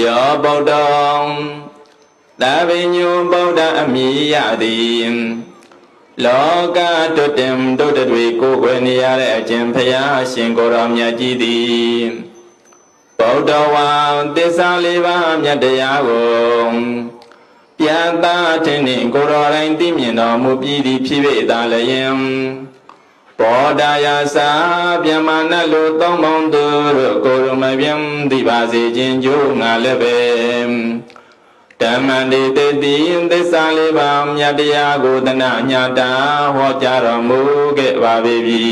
ယောဗုဒ္ဓံသဗ္ဗညုဗုဒ္ဓအမိယတိလောကတုတ္တံတုတ္တတွေကိုယ်ွယ်နေရတဲ့အကျင့်ဖျားရှင်ကိုယ်တော်မြတ်ကြီးသည်ဗုဒ္ဓဝါသစ္စာလေးပါးမြတ်တရားကိုပြသထင်နှင့်ကိုယ်တော်တိုင်းသိမြင်တော်မူပြီးသည်ဖြစ်ပေသာလျင်ဘောဓာယသာဗျမနတ်လူသုံးပေါင်းသူတို့ကိုယ်တော်မပြင်းသိပါစေခြင်းကြိုးငါလည်းပဲဓမ္မတိတတိသစ္စာလေးပါးမြတ်တရားကိုတဏညာတာဟောကြားတော်မူခဲ့ပါပြီ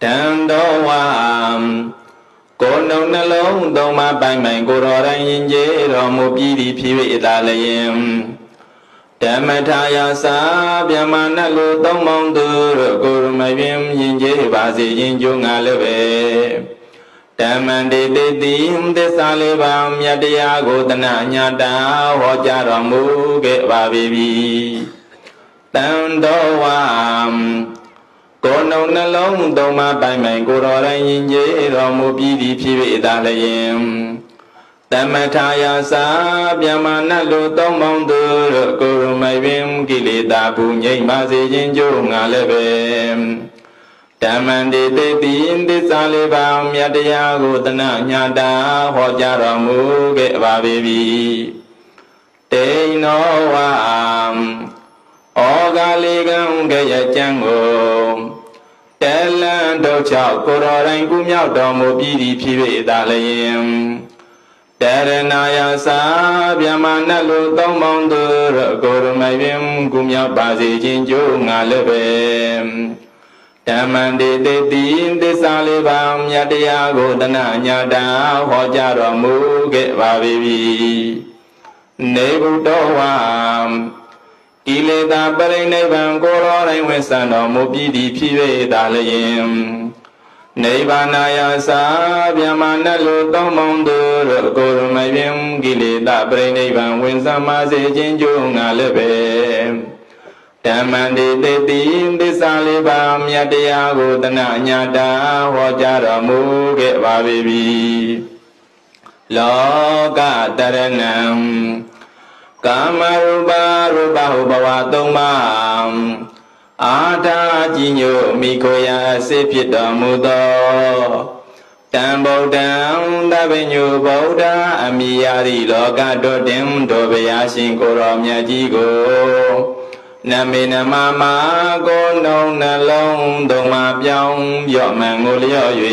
တန်တော်ဝါကိုယ်နှုတ်နှလုံးသုံးပါးပိုင်ပိုင်ကိုယ်တော်တိုင်းရင်ကျေးတော်မူပြီးသည်ဖြစ်၏သာလျင်ဓမ္မထာယသာဗျမနတ်လူသုံးပေါင်းသူတို့ကိုယ်မပြင်းရင်ကျေးပါစေခြင်းကြိုးငါလည်းပဲဓမ္မတိတတိသစ္စာလေးပါးမြတ်တရားကိုတဏညာတာဟောကြားတော်မူခဲ့ပါပြီတန်တော်ဝါကိုယ်နှုတ်နှလုံးသုံးပါးပိုင်ပိုင်ကိုယ်တော်တိုင်းရင်ကျေးတော်မူပြီးသည်ဖြစ်၏သာလျင်သမထာယသာဗျမနတ်လူသုံးပေါင်းသူတို့ကိုယ်မပြင်းကိလေသာဘူးငြိမ့်ပါစေခြင်းကြိုးငါလည်းပဲဓမ္မတိတတိသစ္စာလေးပါးမြတ်တရားကိုတဏညာတာဟောကြားတော်မူခဲ့ပါပြီတေနောဝါဩဃာလိကံကြရကျမ်းကိုတဲလန်တို့ချောက်ကိုတော်တိုင်းကုမြောက်တော်မူပြီးသည်ဖြစ်၏သာလျင်တရဏယသာဗျမနတ်လူသုံးပေါင်းသူတို့ကိုယ်မပြင်းကုမြောက်ပါစေခြင်းကြိုးငါလည်းပဲဓမ္မတိတတိသစ္စာလေးပါးမြတ်တရားကိုတဏညာတာဟောကြားတော်မူခဲ့ပါပြီနေဗုဒ္ဓဝါကိလေသာပရိနိဗ္ဗာန်ကိုယ်တော်တိုင်းဝင်ဆံတော်မူပြီးသည်ဖြစ်၏သာလျင်နိဗ္ဗာနယသာဗျမနတ်လူသုံးပေါင်းသူတို့ကိုယ်မပြင်းကိလေသာပရိနိဗ္ဗာန်ဝင်ဆံပါစေခြင်းကြိုးငါလည်းပဲဓမ္မတိတတိသစ္စာလေးပါးမြတ်တရားကိုတဏညာတာဟောကြားတော်မူခဲ့ပါပြီလောကတရဏံကာမရူပရူပဟုဘဝသုံးပါးအာထာကြီးညိုမိခိုရာစေဖြစ်တော်မူသောတံဗုဒ္ဓံသဗ္ဗညုဗုဒ္ဓအမိယာတိလောကတောတင်တို့ဘုရားရှင်ကိုယ်တော်မြတ်ကြီးကိုနမေနမမာကိုနှုံနှလုံးသုံးပါးပြောင်းပြော့မှန်ကိုလျော့၍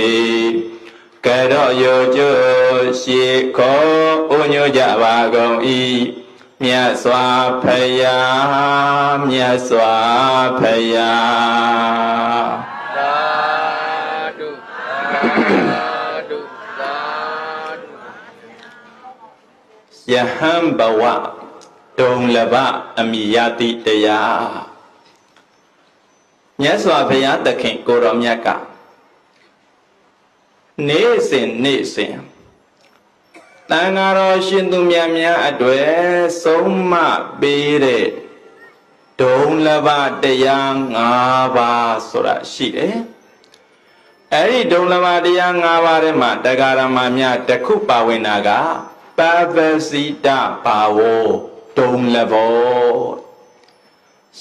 ကရော့ယောကျိုးရှိခေါ်ဥညွတ်ကြပါကုန်၏မြတ်စွာဘုရားမြတ်စွာဘုရားသာဓုသာဓုသာဓုယဟံဘဝဒုံလဘအမိယတိတရားမြတ်စွာဘုရားသခင်ကိုတော်မြတ်ကနေ့စဉ်တန်ဃာတော်ရှင်သူမြတ်များအတွေ့ဆုံးမပေးတဲ့ဒုံလဘတရား၅ပါးဆိုတာရှိတယ်အဲ့ဒီဒုံလဘတရား၅ပါးထဲမှာတရားဓမ္မများတစ်ခုပါဝင်တာကပပစိတဘာဝဒုံလဘော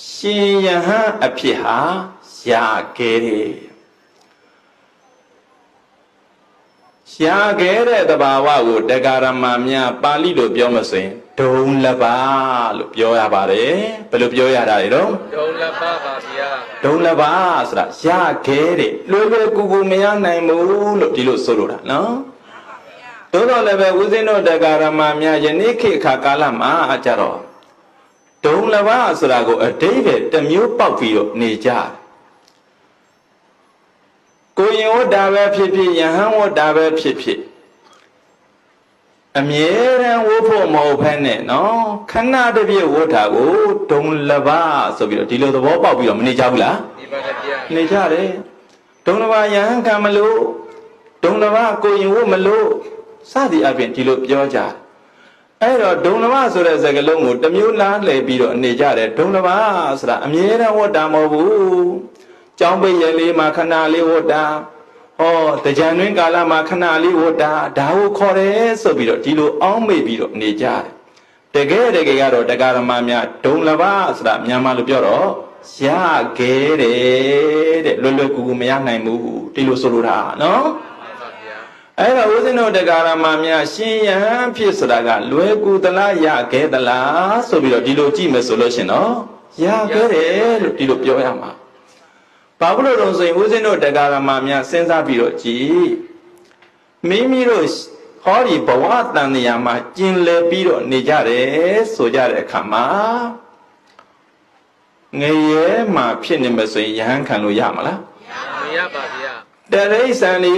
ရှင်ယဟန်အဖြစ်ဟာရခဲ့တယ်ရှားခဲ့တဲ့တဘာဝကိုတရားဓမ္မများပါဠိလိုပြောမစင်ဒုံလဘလို့ပြောရပါတယ်ဘယ်လိုပြောရတာလဲတော့ဒုံလဘပါဗျာဒုံလဘဆိုတာရခဲ့တဲ့လွယ်လွယ်ကူကူမရနိုင်ဘူးလို့ဒီလိုဆိုလိုတာနော်သို့တော်လည်းပဲဦးဇင်းတို့တရားဓမ္မများယနေ့ခေတ်အခါကာလမှာကြတော့ဒုံလဘဆိုတာကိုအတိတ်ပဲတစ်မျိုးပေါက်ပြီးတော့နေကြကိုရင်ဝတ္တာပဲဖြစ်ဖြစ်ယဟန်ဝတ္တာပဲဖြစ်ဖြစ်အမြဲတမ်းဝတ်ဖို့မဟုတ်ဖ ೇನೆ နော်ခဏတပြည့်ဝတ်တာကိုဒုံလဘဆိုပြီးတော့ဒီလိုသဘောပေါက်ပြီးတော့မနေကြဘူးလားနေပါဗျာနေကြတယ်ဒုံလဘယဟန်ခံမလို့ဒုံလဘကိုရင်ဝတ်မလို့စသည်အပြင်ဒီလိုပြောကြအဲ့တော့ဒုံလဘဆိုတဲ့စကားလုံးကိုတစ်မျိုးလားလှည့်ပြီးတော့နေကြတယ်ဒုံလဘဆိုတာအမြဲတမ်းဝတ်တာမဟုတ်ဘူးကျောင်းပိတ်ရလေးမှာခဏလေးဝတ်တာဟ တကြံတွင်ကာလမှာခဏလေးဝတ်တာဒါကိုခေါ်တယ်ဆိုပြီးတော့ဒီလိုအောင်းမေ့ပြီးတော့နေကြတယ်တကယ်ကတော့တရားဓမ္မများဒုံလဘဆိုတာမြန်မာလိုပြောတော့ရခဲ့တယ်တဲ့လွယ်လွယ်ကူကူမရနိုင်ဘူးဒီလိုဆိုလိုတာနော်အဲ့တော့ဦးဇင်းတို့တရားဓမ္မများရှင်ယဟန်ဖြစ်ဆိုတာကလွယ်ကူသလားရခဲ့သလားဆိုပြီးတော့ဒီလိုကြည့်မယ်ဆိုလို့ရှင်နော်ရခဲ့တယ်လို့ဒီလိုပြောရမှာဘာလို့လို့ဆိုရင်ဦးဇင်းတို့တရားဓမ္မများစဉ်းစားပြီးတော့ကြည်မိမိတို့ဟောဒီဘဝတန်တရားမှာကျင်လည်ပြီးတော့နေကြတယ်ဆိုကြတဲ့အခါမှာငရဲမှာဖြစ်နေမှာဆိုရင်ယဟန်ခံလို့ရမလားမရပါဗျာတရိษံနေ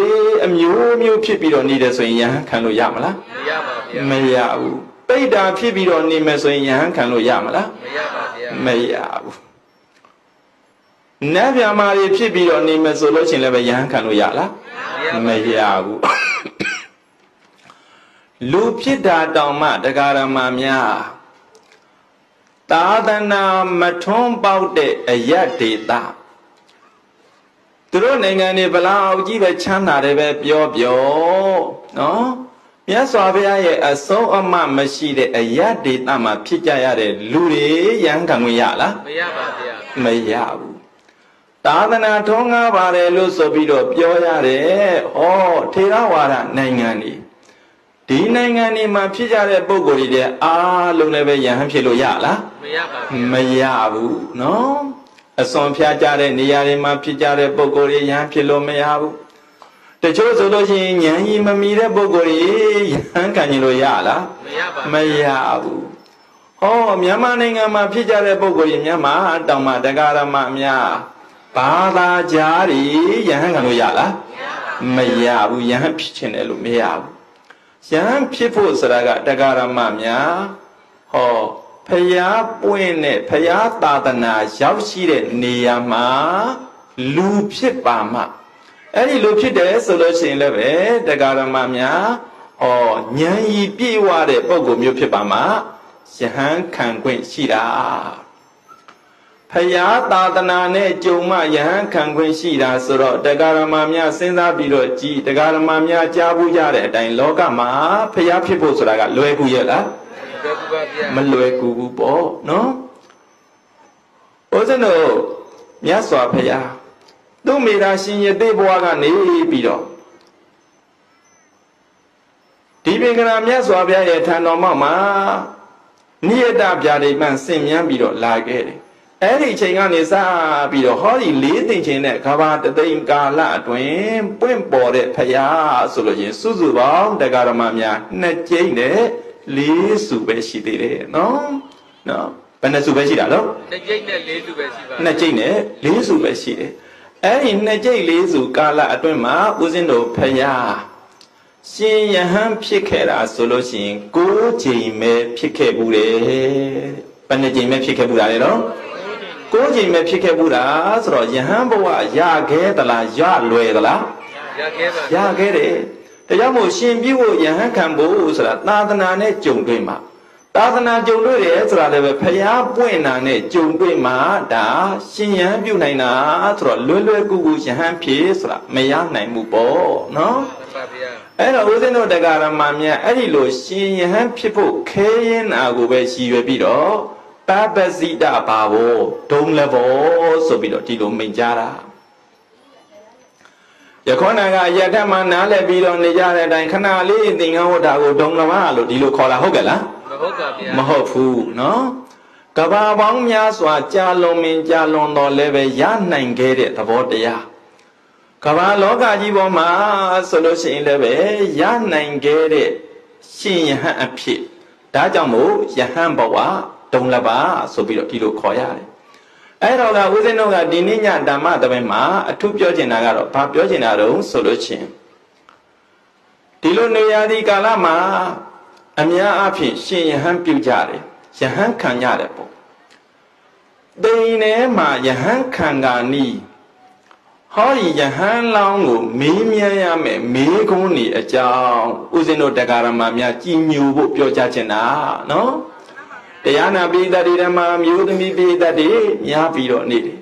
အမျိုးမျိုးဖြစ်ပြီးတော့နေတယ်ဆိုရင်ယဟန်ခံလို့ရမလားမရပါဗျာမရဘူးပိဋ္ဌာဖြစ်ပြီးတော့နေမယ်ဆိုရင်ယဟန်ခံလို့ရမလားမရပါဗျာမရဘူးနတ်ဗျာမာတွေဖြစ်ပြီးတော့နေမယ်ဆိုလို့ရှိရင်လည်းပဲယဟန်ခံလို့ရလားမရဘူးလူဖြစ်တာတောင်မှတရားဓမ္မများသာသနာမထွန်းပေါက်တဲ့အယတ်ဒေတာသူတို့နိုင်ငံတွေဘလောက်ကြီးပဲချမ်းသာတယ်ပဲပြောနော်မြတ်စွာဘုရားရဲ့အဆုံးအမမရှိတဲ့အယတ်ဒေတာမှာဖြစ်ကြရတဲ့လူတွေယဟန်ခံခွင့်ရလားမရပါဗျာမရဘူးသာသနာထွန်းကားပါတယ်လို့ဆိုပြီးတော့ပြောရတယ်ထေရဝါဒနိုင်ငံတွေဒီနိုင်ငံတွေမှာဖြစ်ကြတဲ့ပုံကိုယ်တွေအားလုံးလည်းပဲယဟန်ဖြစ်လို့ရလားမရပါဘူးမရဘူးနော်အစွန်ဖျားကြတဲ့နေရာတွေမှာဖြစ်ကြတဲ့ပုံကိုယ်တွေယဟန်ဖြစ်လို့မရဘူးတချို့ဆိုလို့ရှိရင်ဉာဏ်ကြီးမမီတဲ့ပုံကိုယ်တွေယဟန်ခံရင်လို့ရလားမရပါဘူးမရဘူးမြန်မာနိုင်ငံမှာဖြစ်ကြတဲ့ပုံကိုယ်တွေမြန်မာတောင်မှတရားဓမ္မများဘာသာကြားတွေယဟန်ခံလို့ရလားမရဘူးယဟန်ဖြစ်ခြင်းတယ်လို့မရဘူးယဟန်ဖြစ်ဖို့ဆိုတာကတရားဓမ္မများဖယားပွင့်တဲ့ဖယားသာသနာရောက်ရှိတဲ့နေရာမှာလူဖြစ်ပါမှအဲ့ဒီလူဖြစ်တယ်ဆိုလို့ရှိရင်လည်းပဲတရားဓမ္မများဉာဏ်ရည်ပြည့်ဝတဲ့ပုဂ္ဂိုလ်မျိုးဖြစ်ပါမှယဟန်ခံခွင့်ရှိတာဖယားသာသနာနဲ့ကြုံမှယဟန်ခံခွင့်ရှိတာဆိုတော့တရားဓမ္မများစဉ်းစားပြီးတော့ကြည်တရားဓမ္မများကြားဘူးကြတဲ့အတိုင်းလောကမှာဖယားဖြစ်ဖို့ဆိုတာကလွယ်ကူရဲ့လားမလွယ်ကူဘူးပေါ့နော်ဦးဇင်းတို့မြတ်စွာဘုရားသူ့မိသားရှင်ရသေးဘဝကနေပြီးတော့ဒီပင်ကရာမြတ်စွာဘုရားရဲ့ထံတော်မှာနိယတဗျာဒိမှန်ဆင်မြန်းပြီးတော့လာခဲ့တယ်အဲ့ဒီအချိန်ကနေစပြီးတော့ဟောဒီ၄သိန်းချင်းနဲ့ကဘာတသိန်းကာလအတွင်းပွင့်ပေါ်တဲ့ဖရာဆိုလို့ရင်စုစုပေါင်းတရားဓမ္မများနှစ်ကျိန်းနဲ့၄စုပဲရှိသေးတယ်နော်ဘယ်နှစုပဲရှိတာလို့နှစ်ကျိန်းနဲ့၄စုပဲရှိပါနှစ်ကျိန်းနဲ့၄စုပဲရှိတယ်အဲ့ဒီနှစ်ကျိန်း၄စုကာလအတွင်းမှာဦးဇင်းတို့ဖရာရှင်ယဟန်ဖြစ်ခဲ့တာဆိုလို့ရှိရင်၉ကျိန်းပဲဖြစ်ခဲ့ဘူးတယ်ဘယ်နှကျိန်းပဲဖြစ်ခဲ့ဘူးလားလေနော်၉ကျိန်းပဲဖြစ်ခဲ့ဘူးတာဆိုတော့ယဟန်ဘဝရခဲ့သလားရလွယ်သလားရခဲ့ပါရခဲ့တယ်ဒါကြောင့်မို့ရှင်ပြုဖို့ယဟန်ခံဖို့ဆိုတာသာသနာနဲ့ကြုံတွေ့မှာသာသနာကြုံတွေ့တယ်ဆိုတာလည်းပဲဖျားပွင့်တာနဲ့ကြုံတွေ့မှာဒါရှင်ယဟန်ပြုနိုင်တာဆိုတော့လွယ်လွယ်ကူကူယဟန်ဖြစ်ဆိုတာမရနိုင်ဘူးပေါ့နော်အဲ့တော့ဦးဇင်းတို့တရားဓမ္မများအဲ့ဒီလိုရှင်ယဟန်ဖြစ်ဖို့ခဲရင်တာကိုပဲရည်ရွယ်ပြီးတော့ပပစိတဘာဝဒုံလဘောဆိုပြီးတော့ဒီလိုမိန်ကြတာယခုနကယထမနားလည်ပြီးတော့နေကြတဲ့အတိုင်းခဏလေးသင်္ကန်းဝတ်တာကိုဒုံလဘလို့ဒီလိုခေါ်တာဟုတ်ကဲ့လားမဟုတ်ပါဗျာမဟုတ်ဘူးနော်ကဘာပေါင်းများစွာကြာလွန်တော်လည်းပဲရနိုင်ခဲ့တဲ့သဘောတရားကဘာလောကကြီးပေါ်မှာဆိုလို့ရှိရင်လည်းပဲရနိုင်ခဲ့တဲ့ရှင်ယဟန်အဖြစ်ဒါကြောင့်မို့ယဟန်ဘဝဒုံလဘဆိုပြီးတော့ဒီလိုခေါ်ရတယ်အဲ့တော့ကဦးဇင်းတို့ကဒီနေ့ညဓမ္မသဘင်မှာအထူးပြောချင်တာကတော့ဘာပြောချင်တာတုံးဆိုလို့ချင်းဒီလိုနေရာဒီကာလမှာအများအားဖြင့်ရှင်ယဟန်ပြုကြတယ်ယဟန်ခံကြတယ်ပေါ့တိန်ထဲမှာယဟန်ခံကာနီးဟောဒီယဟန်လောင်းကိုမေးမြန်းရမယ်မေးခွန်းနေအကြောင်းဦးဇင်းတို့တရားဓမ္မများကြည်ညိုဖို့ပြောကြချင်တာနော်တရားနာပိဋကတိဓမ္မမျိုးသမီးပိဋကတိများပြီးတော့နေတယ်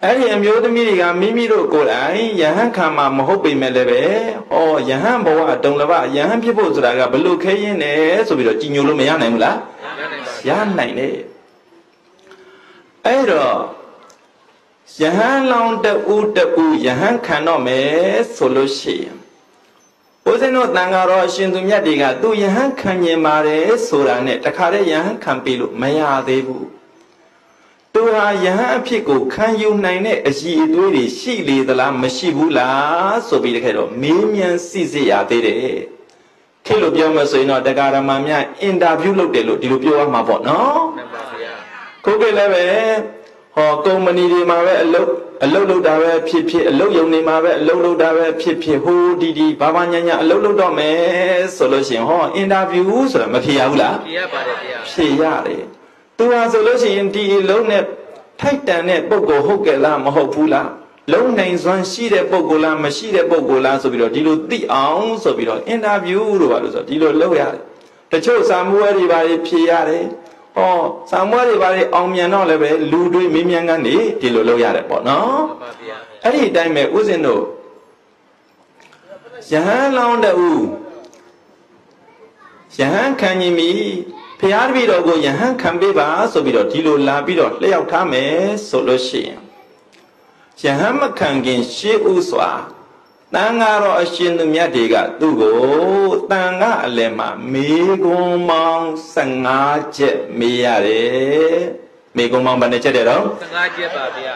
အဲ့ဒီအမျိုးသမီးတွေကမိမိတို့ကိုယ်တိုင်ယဟန်ခံမှာမဟုတ်ပေမဲ့လည်းပဲဟောယဟန်ဘဝတုံလဘယဟန်ဖြစ်ဖို့ဆိုတာကဘလို့ခဲရင်လဲဆိုပြီးတော့ကြည်ညိုလို့မရနိုင်ဘူးလားရနိုင်တယ်အဲ့တော့ယဟန်လောင်းတူယဟန်ခံတော့မယ်ဆိုလို့ရှိရင်ဘုဇင်းတို့တန်ဃာတော်အရှင်သူမြတ်တွေကသူယဟန်ခံကျင်ပါတယ်ဆိုတာနဲ့တခါတည်းယဟန်ခံပြီလို့မရသေးဘူးသူဟာယဟန်အဖြစ်ကိုခံယူနိုင်တဲ့အရှိအသွေးတွေရှိလေသလားမရှိဘူးလားဆိုပြီးတခါတော့မေးမြန်းစစ်စစ်ရသေးတယ်ခေတ်လို့ပြောမှဆိုရင်တော့တရားဓမ္မများအင်တာဗျူးလုပ်တယ်လို့ဒီလိုပြောရမှာပေါ့နော်ခုခေတ်လည်းပဲဟောကုမ္ပဏီတွေမှာပဲအလုပ်လုပ်တာပဲဖြစ်ဖြစ်အလုပ်ရုံတွေမှာပဲအလုပ်လုပ်တာပဲဖြစ်ဖြစ်ဟိုဒီဘာညာညာအလုပ်လုပ်တော့မယ်ဆိုလို့ရှိရင်ဟောအင်တာဗျူးဆိုတာမဖြေရဘူးလားဖြေရပါတယ်ဗျာဖြေရတယ်သူဟာဆိုလို့ရှိရင်ဒီအလုံးနဲ့ထိုက်တန်တဲ့ပုံကိုဟုတ်ကဲ့လားမဟုတ်ဘူးလားလုံးနိုင်စွမ်းရှိတဲ့ပုံကိုလားမရှိတဲ့ပုံကိုလားဆိုပြီးတော့ဒီလိုသိအောင်ဆိုပြီးတော့အင်တာဗျူးလို့ပါလို့ဆိုဒီလိုလုပ်ရတယ်တချို့စာမွေးတွေပါဖြေရတယ်ဟောစာမွေးတွေပါအောင်မြန်တော့လည်းပဲလူတွေမင်းမြန်ကန်နေဒီလိုလုပ်ရတယ်ပေါ့နော်အဲ့ဒီအတိုင်းပဲဥစဉ်တို့ယဟန်လောင်းတူယဟန်ခံရင်မီဖျားတပည့်တော်ကိုယဟန်ခံပေးပါဆိုပြီးတော့ဒီလိုလာပြီးတော့လျှောက်ထားမယ်ဆိုလို့ရှိရင်ယဟန်မခံခင်ရှေးဥစွာတန်ဃာတော်အရှင်သူမြတ်တွေကသူ့ကိုတန်ဃာအလယ်မှာမေကွန်မောင်15ချက်မေးရတယ်မေကွန်မောင်ဘယ်နှချက်တဲ့တော့15ချက်ပါဗျာ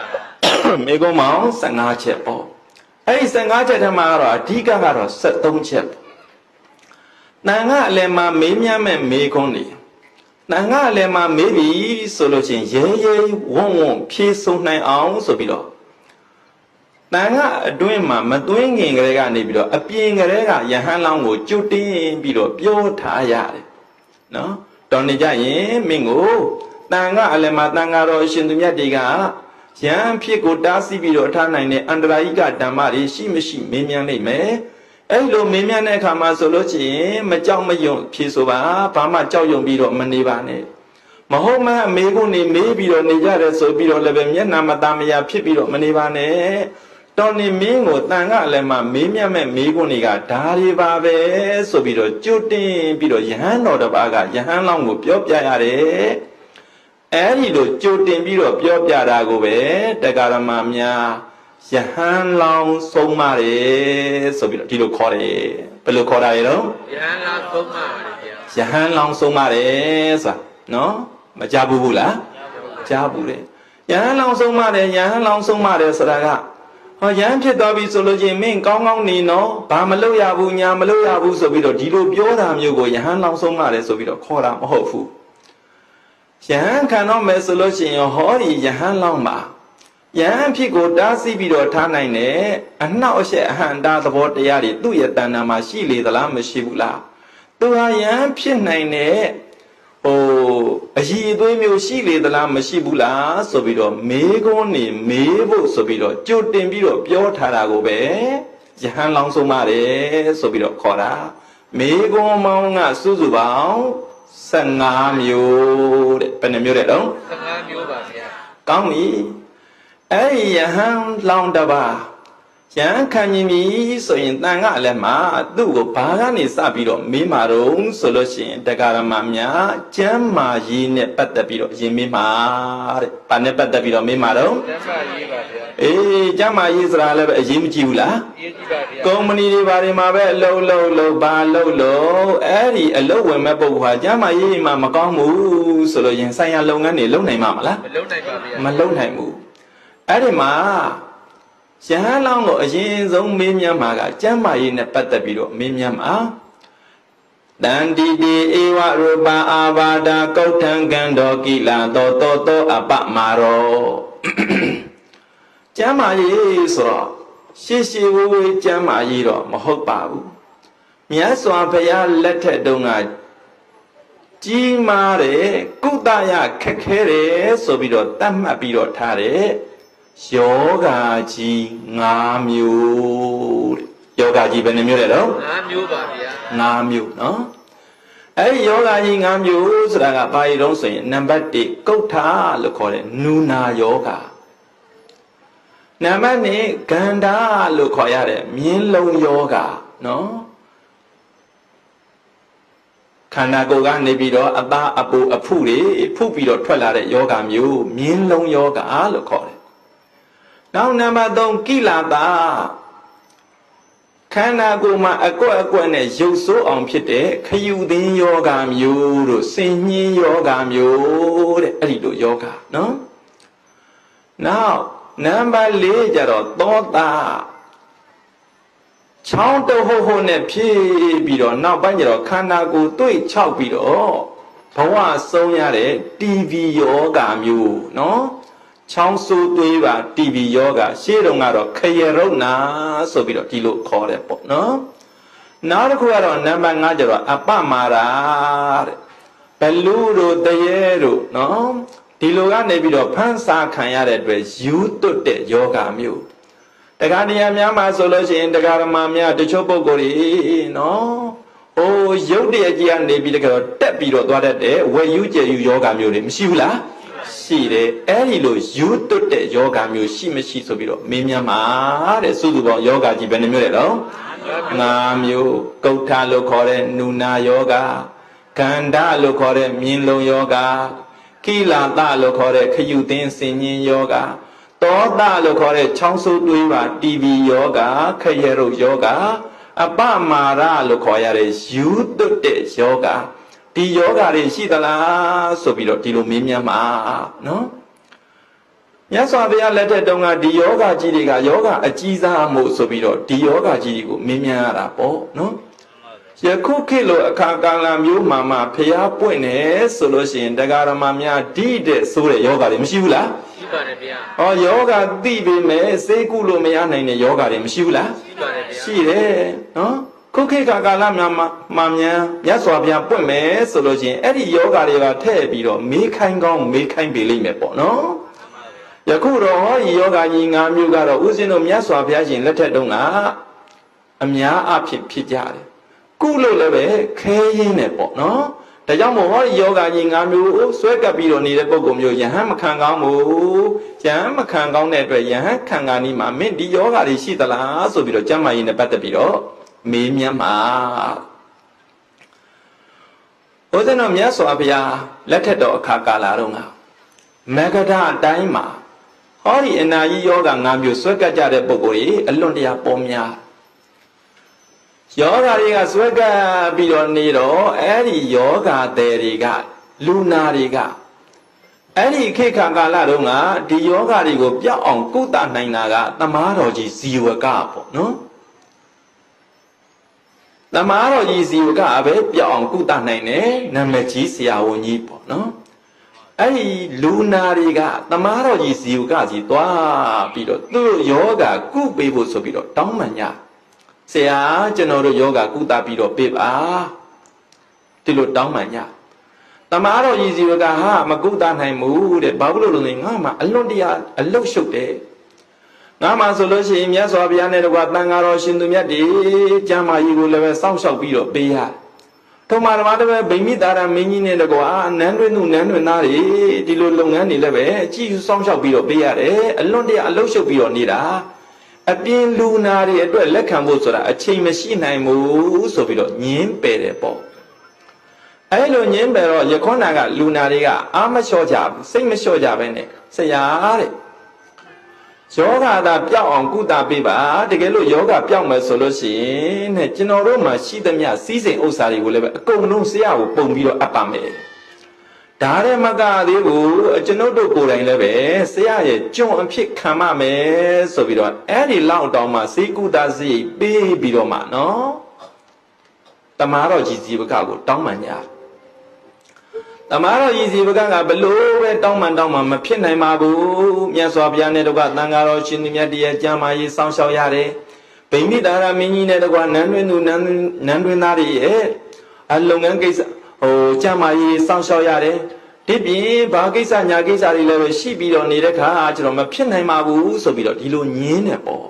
မေကွန်မောင်15ချက်ပေါ့အဲ့ဒီ15ချက်ထဲမှာကတော့အဓိကကတော့73ချက်တန်ဃာအလယ်မှာမေးမြန်းမဲ့မေကွန်တွေတန်ဃာအလယ်မှာမေးပြီဆိုလို့ချင်းရဲရဲဝုံဝုံဖြေဆုံးနိုင်အောင်ဆိုပြီးတော့တန်ဃာအတွင်းမှာမသွင်းခင်ကလေးကနေပြီးတော့အပြင်ကလေးကယဟန်လောင်းကိုကျွတ်တင်းပြီးတော့ပြောထားရတယ်နော်တော်နေကြရင်မင်းကိုတန်ဃာအလယ်မှာတန်ဃာတော်အရှင်သူမြတ်တွေကယဟန်ဖြစ်ကိုတားဆီးပြီးတော့ထားနိုင်တဲ့အန္တရာယိကဓမ္မတွေရှိမရှိမေးမြန်းနိုင်မယ်အဲ့လိုမေးမြန်းတဲ့အခါမှာဆိုလို့ရှိရင်မကြောက်မရွံ့ဖြေဆိုပါဘာမှကြောက်ရွံ့ပြီးတော့မနေပါနဲ့မဟုတ်မှအမေကိုနေမေးပြီးတော့နေကြတယ်ဆိုပြီးတော့လည်းပဲမျက်နှာမသားမရဖြစ်ပြီးတော့မနေပါနဲ့တော်နေမင်းကိုတန်ခါလည်းမှမေးမြတ်မဲ့မေးခွန်းတွေကဓာရီပါပဲဆိုပြီးတော့ကျွတ်တင်ပြီးတော့ယဟန်တော်တစ်ပါးကယဟန်လောင်းကိုပြောပြရတယ်အဲ့ဒီလိုကျွတ်တင်ပြီးတော့ပြောပြတာကိုပဲတရားဓမ္မများယဟန်လောင်းဆုံးမတယ်ဆိုပြီးတော့ဒီလိုခေါ်တယ်ဘယ်လိုခေါ်တာလဲတော့ယဟန်လောင်းဆုံးမတယ်ဗျာယဟန်လောင်းဆုံးမတယ်ဆိုတာနော်မကြားဘူးလားကြားဘူးတယ်ယဟန်လောင်းဆုံးမတယ်ယဟန်လောင်းဆုံးမတယ်ဆိုတာကဟောယဟန်ဖြစ်သွားပြီဆိုလို့ချင်းမင်းကောင်းကောင်းနေနော်ဘာမလုပ်ရဘူးညာမလုပ်ရဘူးဆိုပြီးတော့ဒီလိုပြောတာမျိုးကိုယဟန်လောင်းဆုံးမတယ်ဆိုပြီးတော့ခေါ်တာမဟုတ်ဘူးယဟန်ခံတော့မယ်ဆိုလို့ရှိရင်ဟောဒီယဟန်လောင်းမှာယဟန်ဖြစ်ကိုတားဆီးပြီးတော့ထားနိုင်တယ်အနှောက်အယှက်အဟံတာသဘောတရားတွေသူ့ရဲ့တဏ္ဍာမှာရှိလေသလားမရှိဘူးလားသူဟာယဟန်ဖြစ်နိုင်တဲ့ဟိုအည်အသွေးမျိုးရှိလေသလားမရှိဘူးလားဆိုပြီးတော့မေးခွန်းနေမေးဖို့ဆိုပြီးတော့ကြိုတင်ပြီးတော့ပြောထားတာကိုပဲယဟန်လောင်းဆုံးပါတယ်ဆိုပြီးတော့ခေါ်တာမေးခွန်းမောင်းကစုစုပေါင်း15မျိုးတဲ့ဘယ်နှမျိုးတဲ့တော့15မျိုးပါဗျာကောင်းပြီအဲ့ဒီယဟန်လောင်းတပါယဟန်ခံရင်ပြီဆိုရင်တန်ခါလည်းမှာသူ့ကိုဘာကနေစပြီးတော့မေးမှာတော့ဆိုလို့ရှိရင်တရားဓမ္မများကျမ်းမာရေးနဲ့ပတ်သက်ပြီးတော့အရင်မေးမှာတဲ့။ဘာနဲ့ပတ်သက်ပြီးတော့မေးမှာတော့ကျမ်းမာရေးပါဗျာ။အေးကျမ်းမာရေးဆိုတာလည်းပဲအရင်မကြည့်ဘူးလား။အရင်ကြည့်ပါဗျာ။ကုမ္ပဏီတွေဘာတွေမှာပဲအလုပ်ဘာလုပ်အဲ့ဒီအလုပ်ဝင်မဲ့ပုဂ္ဂိုလ်ဟာကျမ်းမာရေးမှာမကောင်းဘူးဆိုလို့ရင်ဆိုင်ရာလုပ်ငန်းတွေလုပ်နိုင်မှာမလား။မလုပ်နိုင်ပါဗျာ။မလုပ်နိုင်ဘူး။အဲ့ဒီမှာယဟန်လောင်းကိုအရင်ဆုံးမေးမြန်းမှာကကျမ်းမာရေးနဲ့ပတ်သက်ပြီးတော့မေးမြန်းမှာတန်တိတိဧဝရူပအာဘာဒကုဋ္ဌံကံတော်ကိလသောအပမရောကျမ်းမာရေးဆိုတော့ရှေးဝေးကျမ်းမာရေးတော့မဟုတ်ပါဘူးမြတ်စွာဘုရားလက်ထက်တုန်းကကြီးမားတဲ့ကုသရခက်ခဲတယ်ဆိုပြီးတော့တတ်မှတ်ပြီးတော့ထားတယ်ယောဂါကြီး5မျိုးတဲ့ယောဂါကြီးဘယ်နှမျိုးလဲတော့5မျိုးပါဗျာ5မျိုးနော်အဲ့ဒီယောဂါကြီး5မျိုးဆိုတာကဘာကြီးတုံးဆိုရင်နံပါတ်1ကုဋ္ဌလို့ခေါ်တဲ့နူနာယောဂါ နာမနဲ့ကန္တာလို့ခေါ်ရတဲ့မြင်းလုံးယောဂနော်ခန္ဓာကိုယ်ကနေပြီးတော့အသားအပူအဖုတွေဖုပြီးတော့ထွက်လာတဲ့ယောဂမျိုးမြင်းလုံးယောဂလို့ခေါ်တယ်နောက်နံပါတ်3ကိလတာခန္ဓာကိုယ်မှာအကွက်အကွက်နဲ့ရုပ်ဆိုးအောင်ဖြစ်တဲ့ခယူသင်းယောဂမျိုးတို့ဆင်ញင်းယောဂမျိုးတဲ့အဲ့ဒီလိုယောဂနော်နောက်နံပါတ်4ကျတော့သောတာချောင်းတဟိုဟိုနဲ့ဖြည့်ပြီးတော့နောက်ပိုင်းကျတော့ခန္ဓာကိုယ်တွေ့ချောက်ပြီးတော့ဘဝဆုံးရတဲ့ TV ယောဂမျိုးနော်ချောင်းဆိုးသွေးပါတီဗီယောဂရှေ့တုန်းကတော့ခရရုပ်နာဆိုပြီးတော့ဒီလိုခေါ်တယ်ပေါ့နော်နောက်တစ်ခုကတော့နံပါတ်5ကျတော့အပမာရာတဲ့ဘလူတို့တရေတို့နော်ဒီလိုကနေပြီးတော့ဖန်ဆာခံရတဲ့အတွက်ယူတွတ်တဲ့ယောဂမျိုးတရားတရားများမှာဆိုလို့ရှိရင်တရားဓမ္မများတချို့ပုဂ္ဂိုလ်တွေနော်ဟိုရုပ်တရက်ကြီးကနေပြီးတော့တက်ပြီးတော့သွားတတ်တဲ့ဝက်ယူကျယ်ယူယောဂမျိုးတွေမရှိဘူးလားရှိတယ်အဲ့ဒီလိုယူတွတ်တဲ့ယောဂမျိုးရှိမရှိဆိုပြီးတော့မင်းများမှာတဲ့စုစုပေါင်းယောဂကြီးဘယ်နှမျိုးလဲတော့5မျိုးကုဋ္ဌလို့ခေါ်တဲ့နုနာယောဂကန္ဓလို့ခေါ်တဲ့မြင်းလုံးယောဂကိလသလို့ခေါ်တဲ့ခယူသင်းဆင်ញင်းယောဂသောတာလို့ခေါ်တဲ့ချောင်းဆိုးတွေးပါတီဗီယောဂခရရုပ်ယောဂအပမာရလို့ခေါ်ရတဲ့ယူတွတ်တဲ့ယောဂဒီယောဂတွေရှိသလားဆိုပြီးတော့ဒီလိုမင်းများမှာနော်မြတ်စွာဘုရားလက်ထက်တုန်းကဒီယောဂကြီးတွေကယောဂအကြီးစားမှုဆိုပြီးတော့ဒီယောဂကြီးတွေကိုမင်းများရတာပေါ့နော်ယခုခေတ်လိုအခါကာလမျိုးမှာမှဘုရားပွင့်နေဆိုလို့ရှိရင်တရားဓမ္မများဒီတဲ့ဆိုတဲ့ယောဂတွေမရှိဘူးလားရှိပါတယ်ဗျာဟောယောဂသိပေမဲ့စေကုလို့မရနိုင်တဲ့ယောဂတွေမရှိဘူးလားရှိပါတယ်ဗျာရှိတယ်နော်ခုခေတ်ကာလများမှာမြန်မြတ်စွာဘုရားပွင့်မယ်ဆိုလို့ရှိရင်အဲ့ဒီယောဂတွေကထည့်ပြီးတော့မေးခိုင်းကောင်းမေးခိုင်းပေးလိမ့်မယ်ပေါ့နော်ယခုတော့ဟောဒီယောဂကြီး5မျိုးကတော့ဥစဉ်တို့မြတ်စွာဘုရားရှင်လက်ထက်တုန်းကအများအဖြစ်ဖြစ်ကြတယ်ကုလို့လည်းပဲခဲရင်းနဲ့ပေါ့နော်ဒါကြောင့်မို့ဟောဒီယောဂကြီး5မျိုးဆွဲကပ်ပြီးတော့နေတဲ့ပုဂ္ဂိုလ်မျိုးယဟန်မခံကောင်းဘူးယဟန်မခံကောင်းတဲ့အတွက်ယဟန်ခံကာနီးမှာမင်းဒီယောဂတွေရှိသလားဆိုပြီးတော့ကျမ်းမာရေးနဲ့ပတ်သက်ပြီးတော့မေးမြန်းမှာဘုရားတော်မြတ်စွာဘုရားလက်ထက်တော်အခါကာလတုန်းကမဂ္ဂဒအတိုင်းမှာဟောဒီအနာကြီးယောဂ5မျိုးဆွဲကပ်ကြတဲ့ပုဂ္ဂိုလ်ကြီးအလွန်တရာပေါ်များယောဂတွေကဆွဲကပ်ပြီးတော့နေတော့အဲ့ဒီယောဂသည်တွေကလူနာတွေကအဲ့ဒီခေတ်ကာလတုန်းကဒီယောဂတွေကိုပျောက်အောင်ကုသနိုင်တာကသမားတော်ကြီးဇီဝကပေါ့နော်သမားတော်ကြီးဇီဝကပဲပြောင်းအောင်ကုသနိုင်တယ်နာမည်ကြီးဆရာဝန်ကြီးပေါ့နော်အဲ့ဒီလူနာတွေကသမားတော်ကြီးဇီဝကစီသွားပြီးတော့သူ့ယောဂကုပေးဖို့ဆိုပြီးတော့တောင်းပန်ကြဆရာကျွန်တော်တို့ယောဂကုသပြီးတော့ပေးပါဒီလိုတောင်းပန်ကြသမားတော်ကြီးဇီဝကဟာမကုသနိုင်ဘူးတဲ့ဘာလို့လို့လဲငါမှအလွန်တရာအလုတ်ရှုပ်တယ်ငါမှဆိုလို့ရှိရင်မြတ်စွာဘုရားနဲ့တကွာတန်ဃာတော်ရှင်သူမြတ်တွေကျမ်းမာရေးကိုလည်းပဲစောင့်ရှောက်ပြီးတော့ပေးရထုံမာဓမ္မတပည့်ဗိမိတာရမင်းကြီးနဲ့တကွာနန်းတွင်သူနန်းတွင်သားတွေဒီလိုလုပ်ငန်းတွေလည်းပဲအကြည့်စောင့်ရှောက်ပြီးတော့ပေးရတယ်အလွန်တရာအလုတ်ရှုပ်ပြီးတော့နေတာအပြင်လူနာတွေအတွက်လက်ခံဖို့ဆိုတာအချိန်မရှိနိုင်ဘူးဆိုပြီးတော့ညင်းပယ်တယ်ပေါ့အဲ့လိုညင်းပယ်တော့ယခေါနာကလူနာတွေကအာမလျှော့ကြဘူးစိတ်မလျှော့ကြပဲနဲ့ဆရာတဲ့ယောဂသာပျောက်အောင်ကုသပေးပါတကယ်လို့ယောဂပျောက်မယ်ဆိုလို့ရှိရင်တဲ့ကျွန်တော်တို့မှာရှိသမျှစီးစိမ်ဥစ္စာတွေကိုလည်းပဲအကုန်လုံးဆရာကိုပုံပြီးတော့အပ်ပါမယ်ဒါရဲမကသေးဘူးကျွန်ုပ်တို့ကိုယ်တိုင်လည်းပဲဆရာရဲ့ကြုံအဖြစ်ခံရမယ်ဆိုပြီးတော့အဲ့ဒီလောက်တောင်မှစေကုသစိတ်ပေးပြီးတော့မှနော်တမားတော်ကြီးဇီဝကကိုတောင်းပန်ကြတမားတော်ကြီးဇီဝကဘလို့ပဲတောင်းပန်မဖြစ်နိုင်ပါဘူးမြတ်စွာဘုရားနဲ့တကွသံဃာတော်ရှင်သူမြတ်တည်းကျမ်းမာရေးစောင့်ရှောက်ရတယ်ဗိမိတာရမင်းကြီးနဲ့တကွနန်းတွင်သူနန်းတွင်သားတွေရဲ့အလုပ်ငန်းကိစ္စကျမ်းမာရေးစောင့်ရှောက်ရတယ်ဒီပြင်ဘာကိစ္စညာကိစ္စတွေလည်းပဲရှိပြီးတော့နေတဲ့ခါကျွန်တော်မဖြစ်နိုင်ပါဘူးဆိုပြီးတော့ဒီလိုညင်းနေပေါ့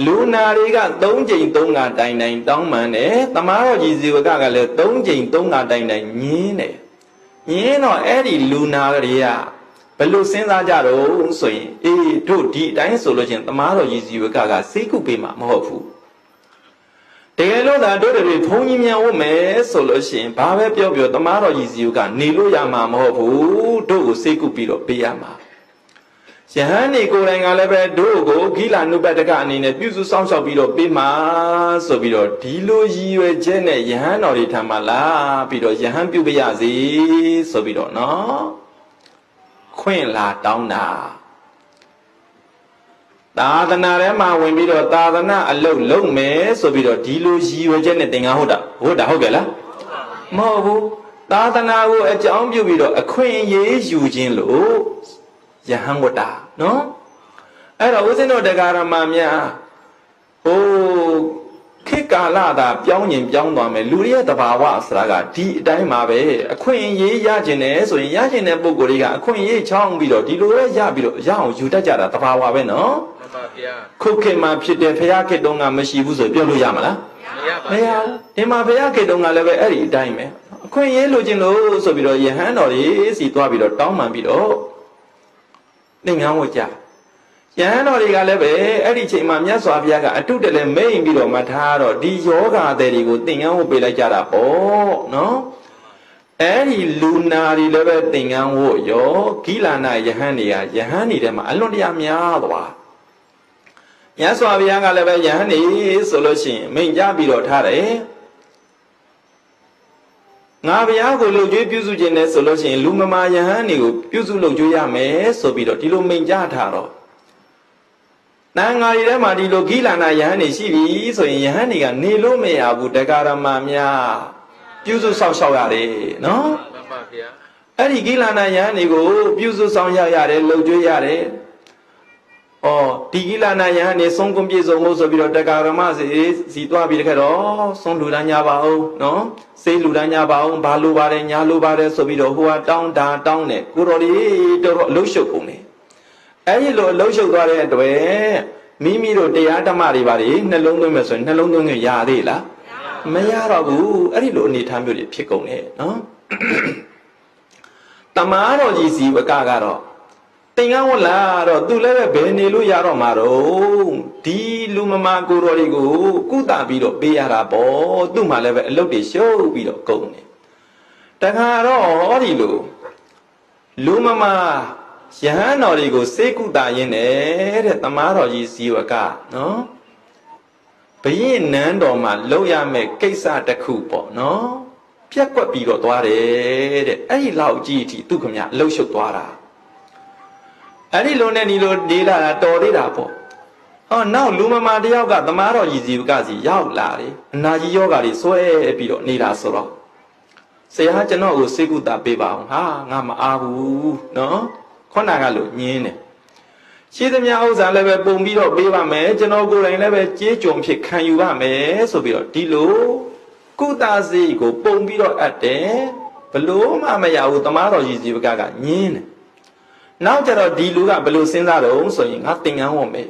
လူနာတွေက3ကြိမ်3ခါတိုင်တိုင်တောင်းပန်တယ်တမားတော်ကြီးဇီဝကကလည်း3ကြိမ်3ခါတိုင်တိုင်ညင်းတယ်ညင်းတော့အဲ့ဒီလူနာတွေက လူစဉ်းစားကြတော့ဆိုရင်တို့ဒီအတိုင်းဆိုလို့ချင်းသမားတော်ကြီးစီဝကစိတ်ကုပေးမှာမဟုတ်ဘူးတကယ်လို့သာတို့တွေဘုန်းကြီးများဝတ်မယ်ဆိုလို့ရှိရင်ဘာပဲပြောပြောသမားတော်ကြီးစီကနေလို့ရမှာမဟုတ်ဘူးတို့ကိုစိတ်ကုပြီးတော့ပေးရမှာယဟန်နေကိုယ်တိုင်ကလည်းပဲတို့ကိုဂိလာနုပတ္တကအနေနဲ့ပြုစုစောင့်ရှောက်ပြီးတော့ပေးမှာဆိုပြီးတော့ဒီလိုရည်ရွယ်ချက်နဲ့ယဟန်တော်တွေထံမှာလာပြီးတော့ယဟန်ပြုပြရစီဆိုပြီးတော့နော်ခွင့်လာတောင်းတာသာသနာထဲမှာဝင်ပြီးတော့သာသနာအလုပ်လုပ်မယ်ဆိုပြီးတော့ဒီလိုရည်ရွယ်ချက်နဲ့သင်္ကန်းဟုတ်ကဲ့လားမဟုတ်ဘူးသာသနာကိုအကြောင်းပြုပြီးတော့အခွင့်အရေးယူခြင်းလို့ယဟန်ဝတ္တာနော်အဲ့တော့ဦးဇင်းတို့တရားဓမ္မများခေတ်ကာလသာပြောင်းရင်ပြောင်းသွားမယ်လူတွေရဲ့တဘာဝဆိုတာကဒီအတိုင်းပါပဲအခွင့်အရေးရကျင်တယ်ဆိုရင်ရကျင်တဲ့ပုံကိုယ်တွေကအခွင့်အရေးချောင်းပြီးတော့ဒီလိုပဲရပြီးတော့ရအောင်ယူတတ်ကြတာတဘာဝပဲနော်မှန်ပါဗျာခုခေတ်မှာဖြစ်တဲ့ဖရာခေတ်တုန်းကမရှိဘူးဆိုပြောလို့ရမလားမရဘူးဒီမှာဖရာခေတ်တုန်းကလည်းပဲအဲ့ဒီအတိုင်းပဲအခွင့်အရေးလိုချင်လို့ဆိုပြီးတော့ယဟန်တော်တွေစီသွားပြီးတော့တောင်းပန်ပြီးတော့သင်္ကန်းဝတ်ကြယဟန်တော်တွေကလည်းပဲအဲ့ဒီချိန်မှာမြတ်စွာဘုရားကအတုတလည်းမိန်ပြီးတော့မှထားတော့ဒီယောဂတဲ့တွေကိုသင်္ကန်းဝတ်ပေးလိုက်ကြတာပေါ့နော်အဲ့ဒီလူနာတွေလည်းပဲသင်္ကန်းဝတ်ရောဂိလာနာယဟန်တွေကယဟန်တွေထဲမှာအလွန်တရာများသွားမြတ်စွာဘုရားကလည်းပဲယဟန်တွေဆိုလို့ရှိရင်မိန်ကြပြီးတော့ထားတယ်ငါဘုရားကိုလှုပ်ကြွေးပြုစုခြင်းနဲ့ဆိုလို့ရှိရင်လူမမာယဟန်တွေကိုပြုစုလှုပ်ကြွေးရမယ်ဆိုပြီးတော့ဒီလိုမိန်ကြထားတော့တန်ဃာတွေထဲမှာဒီလိုဂိလာနာယဟန်တွေရှိပြီဆိုရင်ယဟန်တွေကနေလို့မရဘူးတရားဓမ္မများပြုစုဆောင်ရှောက်ရတယ်နော်မှန်ပါဗျာအဲ့ဒီဂိလာနာယဟန်တွေကိုပြုစုဆောင်ရှောက်ရတယ်လှုပ်ကြွေးရတယ်ဒီဂိလာနာယဟန်နေဆုံးကွန်ပြေဆုံးလို့ဆိုပြီးတော့တရားဓမ္မစီသွားပြီးတခါတော့ဆုံးလူတန်းညပါအောင်နော်စိတ်လူတန်းညပါအောင်ဘာလိုပါတယ်ညာလိုပါတယ်ဆိုပြီးတော့ဟိုကတောင်းတာတောင်းတယ်ကိုတော်လေးတော်တော်အလုရှုပ်ကုန်တယ်အဲ့ဒီလိုအလုရှုပ်သွားတဲ့အတွက်မိမိတို့တရားဓမ္မတွေပါလေနှလုံးသွင်းမယ်ဆိုရင်နှလုံးသွင်းရသေးလားမရတော့ဘူးအဲ့ဒီလိုအနေထားမျိုးတွေဖြစ်ကုန်တယ်နော်တမားတော်ကြီးစီဝကကတော့သင်္ကန်းဝတ်လာတော့သူလည်းပဲဘယ်နေလို့ရတော့မှာတော့ဒီလူမမာကိုတော်တွေကိုကုသပြီးတော့ပေးရတာပေါ့သူ့မှာလည်းပဲအလုပ်တွေရှုပ်ပြီးတော့ကုန်တယ်တခါတော့ဟောဒီလိုလူမမာယဟန်တော်တွေကိုစေကုသရင်းနဲ့တဲ့တမားတော်ကြီးဇီဝကနော်ဘုရင်နန်းတော်မှာလုပ်ရမယ့်ကိစ္စတစ်ခုပေါ့နော်ပြက်ကွက်ပြီးတော့သွားတယ်တဲ့အဲ့ဒီလောက်ကြီးအထိသူခမအလုပ်ရှုပ်သွားတာအဲ့ဒီလိုနဲ့ဒီလိုနေလာတာတော်သေးတာပေါ့နောက်လူမမာတယောက်ကသမားတော်ကြီးဇီဝကစီရောက်လာတယ်အနာကြီးယောဂါတွေဆွဲပြီးတော့နေတာဆိုတော့ဆရာကျွန်တော်ကိုစေကုသပေးပါအောင်ဟာငါမအားဘူးနော်ခေါဏကလို့ညင်းတယ်ရှိသမျှဥစ္စာလည်းပဲပုံပြီးတော့ပေးပါမယ်ကျွန်တော်ကိုယ်တိုင်လည်းပဲကြေးကြုံဖြစ်ခံယူပါမယ်ဆိုပြီးတော့ဒီလိုကုသစေကိုပုံပြီးတော့အပ်တယ်ဘလို့မှမရဘူးသမားတော်ကြီးဇီဝကညင်းတယ်နောက်ကြတော့ဒီလူကဘလို့စဉ်းစားတော့ဆိုရင်ငါသင်္ကန်းဝတ်မယ်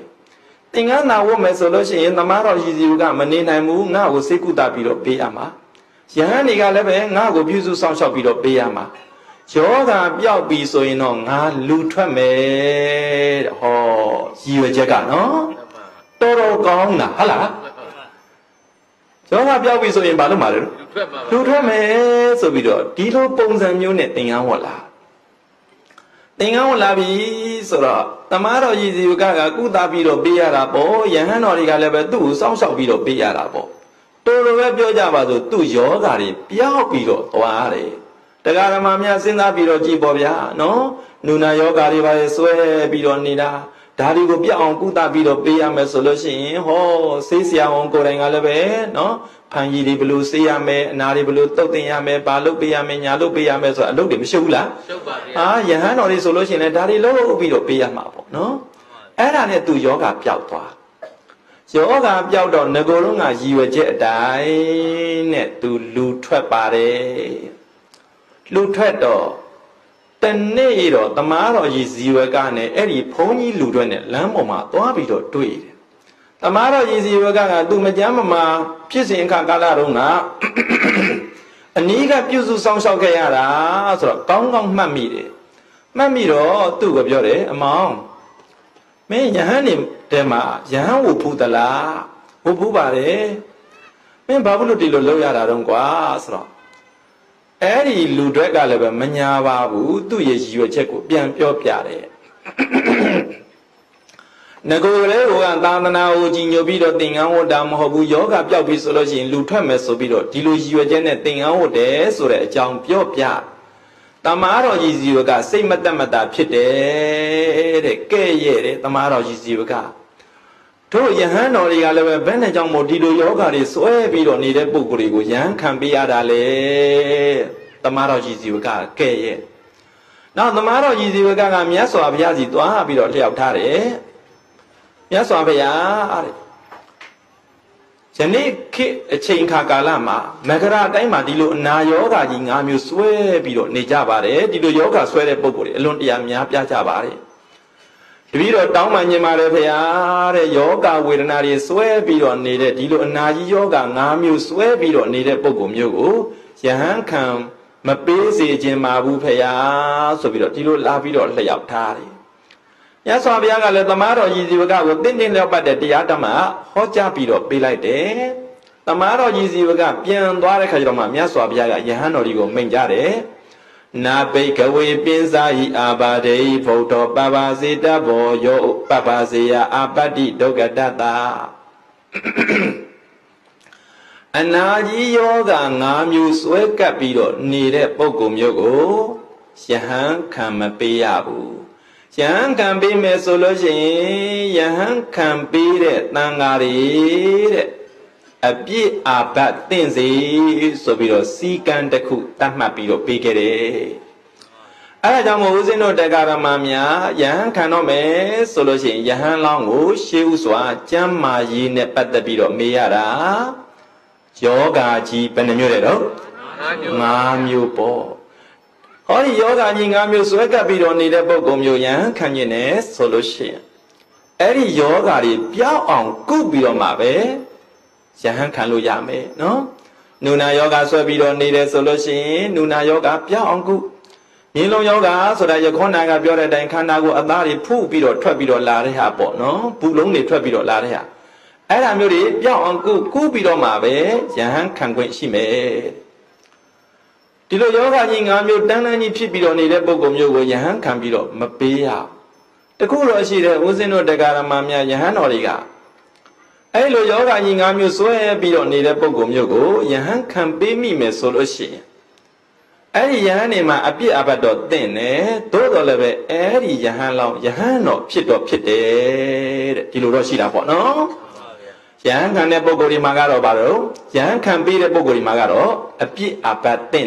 သင်္ကန်းသာဝတ်မယ်ဆိုလို့ရှိရင်သမားတော်ကြီးဇီဝကမနေနိုင်ဘူးငါ့ကိုစေကုသပြီးတော့ပေးရမှာယဟန်တွေကလည်းပဲငါ့ကိုပြုစုဆောင်ရှောက်ပြီးတော့ပေးရမှာယောဂပျောက်ပြီဆိုရင်တော့ငါလူထွက်မယ်တဲ့ဟောရည်ရွယ်ချက်ကနော်တော်တော်ကောင်းတာဟုတ်လားယောဂပျောက်ပြီဆိုရင်ဘာလုပ်မှာလဲလူထွက်မယ်ဆိုပြီးတော့ဒီလိုပုံစံမျိုးနဲ့သင်္ကန်းဝတ်လာသင်္ကန်းဝတ်လာပြီဆိုတော့တမားတော်ကြီးစီကကုသပြီးတော့ပေးရတာပေါ့ယဟန်တော်တွေကလည်းပဲသူ့ကိုစောင့်ရှောက်ပြီးတော့ပေးရတာပေါ့တော်တော်ပဲပြောကြပါစို့သူ့ယောဂါတွေပျောက်ပြီးတော့သွားတယ်တရားဓမ္မများစဉ်းစားပြီးတော့ကြည်ပေါ်ဗျာနော်နုနာယောဂါတွေပါလေဆွဲပြီးတော့နေတာဒါတွေကိုပြအောင်ကုသပြီးတော့ပေးရမယ်ဆိုလို့ရှိရင်ဟောဆေးဆရာဝန်ကိုယ်တိုင်ကလည်းပဲနော်ဖန်ကြီးတွေဘလို့ဆေးရမယ်အနာတွေဘလို့တုတ်တင်ရမယ်ဘာလုပ်ပေးရမယ်ညာလုပ်ပေးရမယ်ဆိုအလုပ်တွေမရှုပ်ဘူးလားရှုပ်ပါဗျာယဟန်တော်တွေဆိုလို့ရှိရင်လည်းဒါတွေလုပ်ပြီးတော့ပေးရမှာပေါ့နော်အဲ့ဒါနဲ့သူယောဂပျောက်သွားယောဂပျောက်တော့ငကိုယ်လုံးကရည်ရွယ်ချက်အတိုင်းနဲ့သူလူထွက်ပါတယ်လူထွက်တော့တနေ့တော့တမားတော်ကြီးဇီဝကနဲ့အဲ့ဒီဘုန်းကြီးလူတွေနဲ့လမ်းပေါ်မှာသွားပြီးတော့တွေ့တယ်တမားတော်ကြီးဇီဝကသူမကြမ်းမမာဖြစ်စဉ်အခါကာလတုန်းကအနီးကပြုစုဆောင်ရှောက်ခဲ့ရတာဆိုတော့ကောင်းကောင်းမှတ်မိတယ် Mamiro, tu go biore, among. Me Yahanim, Dema, Yahan Uputala, Upubare. Me Babulu di Loya don't go asra. Eri Ludrega leva Manya Babu, do ye check, bien pure piare. Nagore and Dana Ojin Yobido thing out dam hobu yoga piapisology in Lutramesobido, Dilu you genet thing out there, so that John Pure Pia. Tamaro is you got same matamata pite, gay, Tamaro is you got. To Yahan or the Aleva Benajam Modido yoga is so heavy on needed Bukurigo, Yan can be adale. Tamaro is you got gay. Now the Maro is you got a miaso of Yazi to a bit of Tare. Yes, I Jane chain Kakalama, Magara Daima Dilo Nayoga, Yingamu swear below Nijabare, Dilo Yoga swear Boguri, Lundiamia Piachabare. Dilo Dama Yamare, Yoga with an area swear below needed, Dilo Naji Yoga, Namu swear below needed Bogum Yogo, Yahan come, Mapesi Jimabu Paya, so below Dilo Labido Layaptari. Yes, I have let the Maro easy without thinking about the Diatama, Hoja Pido, be like that. The Maro easy without Pian Dwaraka, yes, I have Yahanorigo Menjare. Na bake away Pinzai Abade, photo Babazita, Boyo, Babazia, Abadi, Dogadata. And now yoga, Namu, Swag Capido, needed Pogum Yogo, Shahan Kamapiabu. Yang can be mesology, Yang can be it, Nangari, a bit of bad things, so we don't see can the cook that might be your bigger. I don't know the Garamamia, Yang cannot make solution, Yahan Longo, she was what Jamma yin at the bit of Miara, Yoga Jeep and the Murero, Mamu Po. All yoga Yingamu Swega Bido need a Bogomio Yan, can you ne solution? Every yoga is Pia on good Bido Mabe, Yahan Kalu Yame, no? Nuna yoga Swabido need a solution, Nuna yoga Pia on good. Nilo yoga, so that your Konaga Biora than Kanago Abari, Poo Bido, Trabido Laria, no? Pulongi Trabido Laria. Adamuri, Pia on good, good Bido Mabe, Yahan can go shime. Dilo yoga Yingamu Danani Pibido need a Bogom Yogo Yahan can be up, Mapia. The cooler she was in the Garamamia Yahan Origa. Elo yoga Yingamu swear Bido need a Bogom Yogo, Yahan can be me solution. Eri Yanima appear about then, todo leve, Eri Yahan Long, Yahano, Pito Pite, Diluroshida, no? Yang can never go to Magaro Baro, Yang can be the Bogori Magaro, a bit about the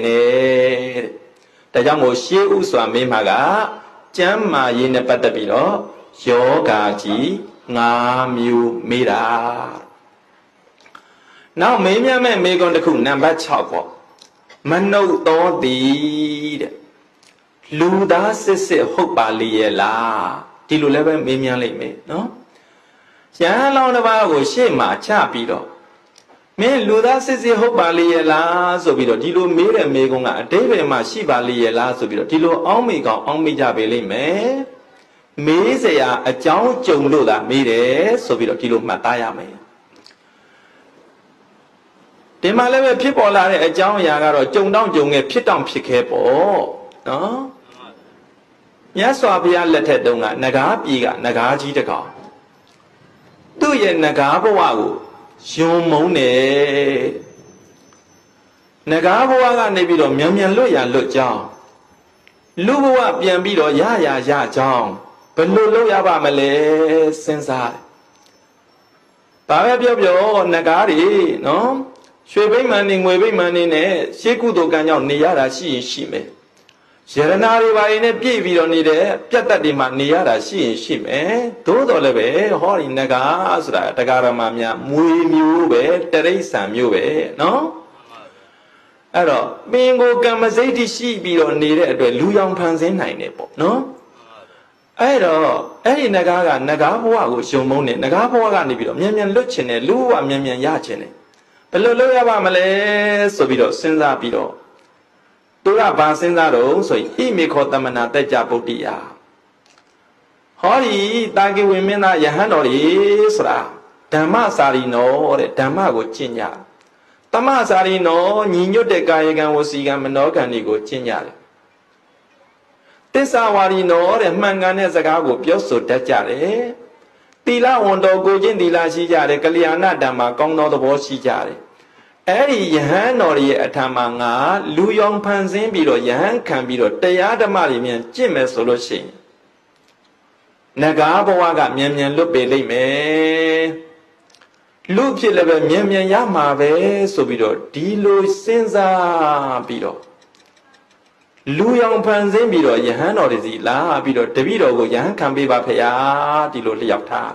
Yamo Shi Uswami Maga, Jamma in the Patabino, Yoga Ji, Namu Mira. Now, maybe I may make on the cool number chocolate. Mano don't deed. Luda says, Hope Baliela, Tiluleva Mimian Lame, no? Yan long about Shema Chapido. Me Luda says, Hope Baliela, so Bido, Dilo made a Megonga, David Mashi Baliela, so Bido, Dilo Omega, Omega Bele me. Me say a John Jong Luda made it, so Bido, Dilo Mataya me. The Malay people are a John Yagaro, Jong Down Jong, a pit on Picapo. No? Yes, so I'll be a letter donga, Nagabiga, Nagaji the car. Do ye Nagaboago? Shumone Nagaboaga Nebido, Miamian Loya look John. Lugo up Yambido, ya, John. But Lulu Yabamale, since I. Babio, Nagari, no? Swimming manning, waving money, Shekudo Ganyon, Niara, she me. Serenari va in a baby on it, Piatadima, Niara, she me. Todo leve, Hori Nagasra, Tagaramamia, Mui Mube, Teresa Mube, no? Aro, Bingo Gamazeti, she be on it, Luyang Pansin, no? Aro, Eri Nagaga, Nagawa, Shomone, Nagawa, Nibido, Miamian Luchin, Lua, Miamian Yachin. Hello, Yabamale, so Bido, Senza Bido. သူကဘာစဉ်းစားတော့ဆိုရင်ဣမေခောတမနာတက်ကြပုတ္တိယဟောဒီတာကိဝိမင်းသားယဟန်တော်ကြီးဆိုတာဓမ္မစာရီနောတဲ့ဓမ္မကိုကျင့်ကြတမ္မစာရီနောညီညွတ်တဲ့ကာယကံဝစီကံမနောကံတွေကိုကျင့်ကြတယ်သစ္စာဝါရီနောတဲ့မှန်ကန်တဲ့စကားကိုပြောဆိုတတ်ကြတယ်သီလဝန်တော်ကိုချင်းသီလရှိကြတယ်ကလျာဏဓမ္မကောင်းသောသဘောရှိကြတယ်အဲ့ဒီယဟန်တော်ရဲ့အထံမှာငါလူယောင်ဖန်ဆင်းပြီးတော့ယဟန်ခံပြီးတော့တရားဓမ္မတွေမြန်ကျင့်မယ်ဆိုလို့ရှိရင်နဂါဘဝကမြန်မြန်လွတ်ပေလိမ့်မယ်လူဖြစ်လည်းပဲမြန်မြန်ရမှာပဲဆိုပြီးတော့ဒီလိုစဉ်းစားပြီးတော့လူယောင်ဖန်ဆင်းပြီးတော့ယဟန်တော်တွေစီလာပြီးတော့တပည့်တော်ကိုယဟန်ခံပေးပါဖေဟာဒီလိုလျှောက်ထား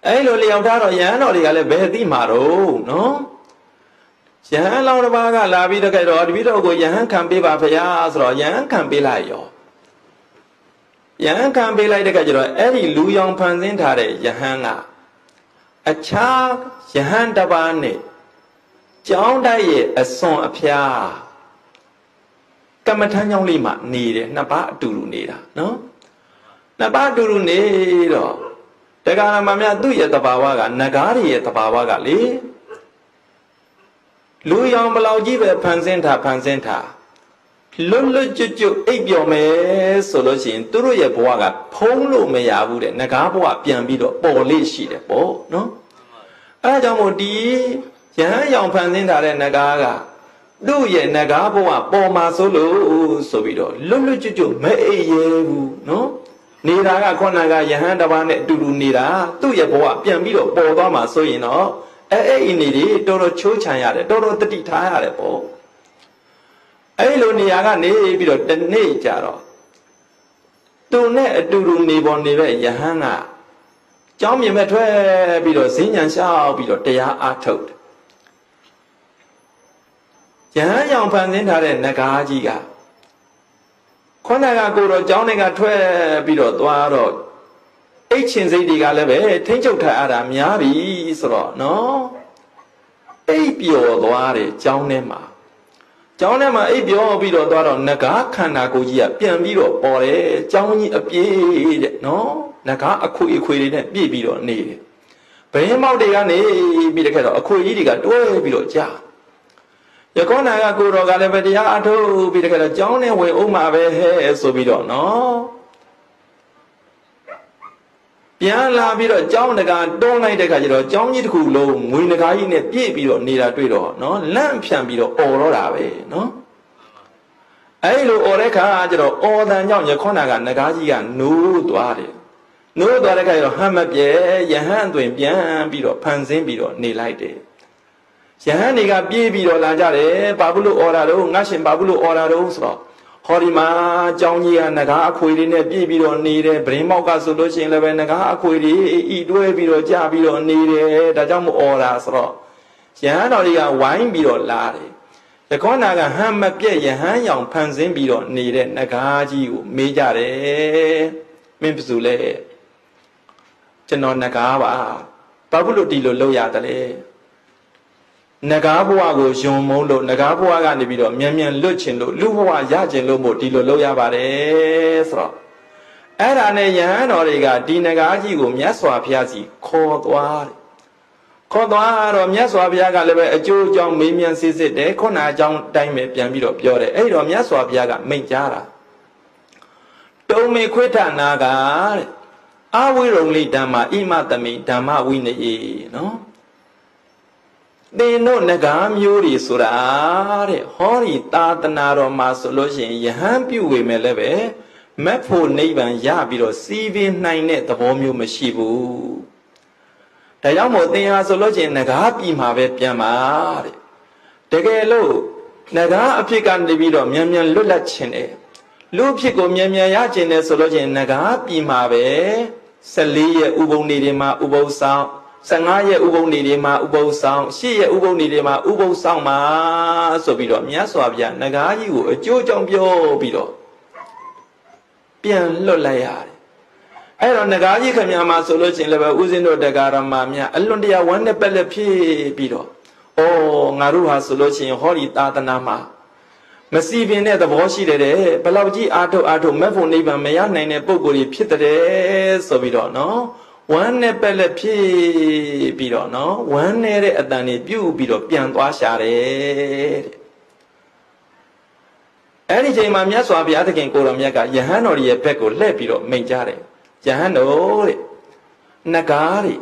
အဲ့လိုလျှောက်ထားတော့ယဟန်တော်တွေကလည်းဘယ်သိမှာတော့နော်ယဟန်လောင်းတစ်ပါးကလာပြီးတော့တပည့်တော်ကိုယဟန်ခံပေးပါဖေဟာဆိုတော့ယဟန်ခံပေးလိုက်ရောယဟန်ခံပေးလိုက်တဲ့ကကျတော့အဲ့ဒီလူယောင်ဖန်ဆင်းထားတဲ့ယဟန်ကအခြားယဟန်တစ်ပါးနဲ့ကျောင်းတိုက်ရဲ့အစွန်အဖျားကမ္မထမ်းကြောင်းလေးမှာနေတယ်နှစ်ပါးအတူတူနေတာနော်နှစ်ပါးအတူတူနေတော့တရားနာမများသူ့ရဲ့တဘာဝကနဂါးရဲ့တဘာဝကလေလူရောင်ဘလောက်ကြီးပဲဖန်ဆင်းထားလွတ်လွတ်ကျွတ်ကျွတ်အိပ်ပျော်မယ်ဆိုလို့ရှိရင်သူတို့ရဲ့ဘဝကဖုံးလို့မရဘူးတဲ့နဂါးဘဝပြန်ပြီးတော့ပေါ်လေးရှိတယ်ပေါ့နော်အဲဒါကြောင့်မို့ဒီယဟန်ရောင်ဖန်ဆင်းထားတဲ့နဂါးကသူ့ရဲ့နဂါးဘဝပေါ်မှာဆိုလို့ဆိုပြီးတော့လွတ်လွတ်ကျွတ်ကျွတ်မအိပ်ရဘူးနော်နေတာကခေါဏကယဟန်တစ်ပါးနဲ့အတူတူနေတာသူ့ရဲ့ဘဝပြန်ပြီးတော့ပေါ်သွားမှာဆိုရင်တော့အဲ့နေတွေတော်တော်ချိုးချံရတယ်တော်တော်တတိထားရတယ်ပေါ့အဲ့လိုနေရာကနေပြီးတော့တနေ့ကြတော့သူနဲ့အတူတူနေပေါ်နေတဲ့ယဟန်ကကျောင်းမြင်မဲ့ထွက်ပြီးတော့ဈဉ္ဉံလျှောက်ပြီးတော့တရားအားထုတ်တယ်ယဟန်ရောင်ဖန်ဆင်းထားတဲ့နဂါးကြီးကခေါဏကကိုတော့ကျောင်းတွေကထွက်ပြီးတော့သွားတော့အိတ်ချင်စိတ်တွေကလည်းပဲထိမ့်ချုပ်ထားရတာများပြီဆိုတော့နော်အိပ်ပျော်သွားတယ်ကျောင်းထဲမှာအိပ်ပျော်ပြီးတော့သွားတော့နဂါးခန္ဓာကိုယ်ကြီးကပြန်ပြီးတော့ပေါ်တယ်ကျောင်းကြီးအပြည့်တဲ့နော်နဂါးအခွေတွေနဲ့ပြည့်ပြီးတော့နေတယ်ဘယင်းမောက်တွေကနေပြီးတခါတော့အခွေကြီးတွေကတွဲပြီးတော့ကြာယခေါနာကကိုတော်ကလည်းပဲတရားအထုတ်ပြီးတခါတော့ကျောင်းနဲ့ဝင်အောင်မှာပဲဟဲ့ဆိုပြီးတော့နော်ပြန်လာပြီးတော့ကျောင်းတကာတွန်းလိုက်တဲ့ခါကျတော့ကျောင်းကြီးတစ်ခုလုံးငွေနဂါးကြီးနဲ့ပြည့်ပြီးတော့နေတာတွေ့တော့နော်လန့်ဖြန့်ပြီးတော့អော်တော့တာပဲနော်အဲ့လိုអော်တဲ့ခါကျတော့អော်တန်ကြောင့်ယခေါနာကနဂါးကြီးကနိုးသွားတယ်နိုးသွားတဲ့ခါကျတော့ဟမ်းမပြဲယဟန်အတွင်ပြန်ပြီးတော့ဖန်ဆင်းပြီးတော့နေလိုက်တယ်ယဟန်တွေကပြေးပြီးတော့လာကြတယ်ဘာဘူးလို့អော်တာတော့ငါရှင်ဘာဘူးလို့អော်တာတော့ဆိုတော့ဟောဒီမှာကျောင်းကြီးကနဂါးအခွေလေးနဲ့ပြည့်ပြီးတော့နေတယ်ဗရင်မောက်ကဆိုလို့ရှိရင်လည်းပဲနဂါးအခွေလေးဤတွဲပြီးတော့ကြာပြီးတော့နေတယ်ဒါကြောင့်မို့អော်တာဆိုတော့ယဟန်တော်တွေကဝိုင်းပြီးတော့လာတယ်ယခေါနာကဟမ်းမပြက်ယဟန်ရောင်ဖန်ဆင်းပြီးတော့နေတဲ့နဂါးကြီးကိုမေးကြတယ်မင်းဘယ်သူလဲကျွန်တော်နဂါးပါဘာဘူးလို့ဒီလိုလုပ်ရတယ်လဲနဂါးဘဝကိုယုံမုန်းလို့နဂါးဘဝကနေပြီးတော့မြန်မြန်လွတ်ချင်လို့လူဘဝရချင်လို့မို့ဒီလိုလုပ်ရပါတယ်ဆိုတော့အဲ့ဒါနဲ့ယဟန်တော်တွေကဒီနဂါးကြီးကိုမြတ်စွာဘုရားစီခေါ်သွားတယ်ခေါ်သွားတော့မြတ်စွာဘုရားကလည်းပဲအကျိုးအကြောင်းမေးမြန်းစစ်တယ်ခုနအကြောင်းတိုင်းပဲပြန်ပြီးတော့ပြောတယ်အဲ့တော့မြတ်စွာဘုရားကမိန့်ကြားတာတုံမေခွေထနာကတဲ့အဝိရုံလိဓမ္မဣမတမိဓမ္မဝိနယေနော်သင်တို့နဂါးမျိုးတွေဆိုတာတဲ့ဟောဒီသာသနာတော်မှာဆိုလို့ရှိရင်ယဟန်ပြုဝေမယ်လည်းပဲမက်ဖို့နိဗ္ဗာန်ရပြီးတော့စီးပင်နိုင်တဲ့သဘောမျိုးမရှိဘူးဒါကြောင့်မို့သင်ဟာဆိုလို့ရှိရင်နဂါးပြည်မှာပဲပြန်ပါတဲ့တကယ်လို့နဂါးအဖြစ်ကနေပြီးတော့မြန်မြန်လွတ်လပ်ခြင်းတယ်လူအဖြစ်ကိုမြန်မြန်ရခြင်းတယ်ဆိုလို့ရှိရင်နဂါးပြည်မှာပဲ14ရက်ဥပုံနေတွေမှာဥပုသ်ဆောင်15ရက်ဥပုံနေတွေမှာဥပုသ်ဆောင်10ရက်ဥပုံနေတွေမှာဥပုသ်ဆောင်မှာဆိုပြီးတော့မြတ်စွာဘုရားနဂါးကြီးကိုအကျိုးကြောင့်ပြောပြီးတော့ပြန်လွတ်လိုက်ရတယ်အဲ့တော့နဂါးကြီးခင်ဗျာမှာဆိုလို့ရှိရင်လည်းပဲဥစဉ်တို့တရားရမများအလွန်တရာဝမ်းနဲ့ပက်လက်ဖြစ်ပြီးတော့ဩငါတို့ဟာဆိုလို့ရှိရင်ဟောဒီသာသနာမှာ မစီပင်တဲ့သဘောရှိတယ်တဲ့ဘလောက်ကြီးအာထုတ်မက်ဖို့နိဗ္ဗာန်မရနိုင်တဲ့ပုံကိုယ်ကြီးဖြစ်တဲ့ဆိုပြီးတော့နော်ဝမ်းနဲ့ပက်လက်ဖြစ်ပြီးတော့နော်ဝမ်းနဲ့တဲ့အတန်ကြီးပြုတ်ပြီးတော့ပြန်သွားရှာတယ်တဲ့အဲ့ဒီချိန်မှာမြတ်စွာဘုရားသခင်ကိုတော်မြတ်ကယဟန်တော်ရဲ့ဘက်ကိုလှည့်ပြီးတော့မိန့်ကြားတယ်ယဟန်တော်တဲ့နဂါးတွေ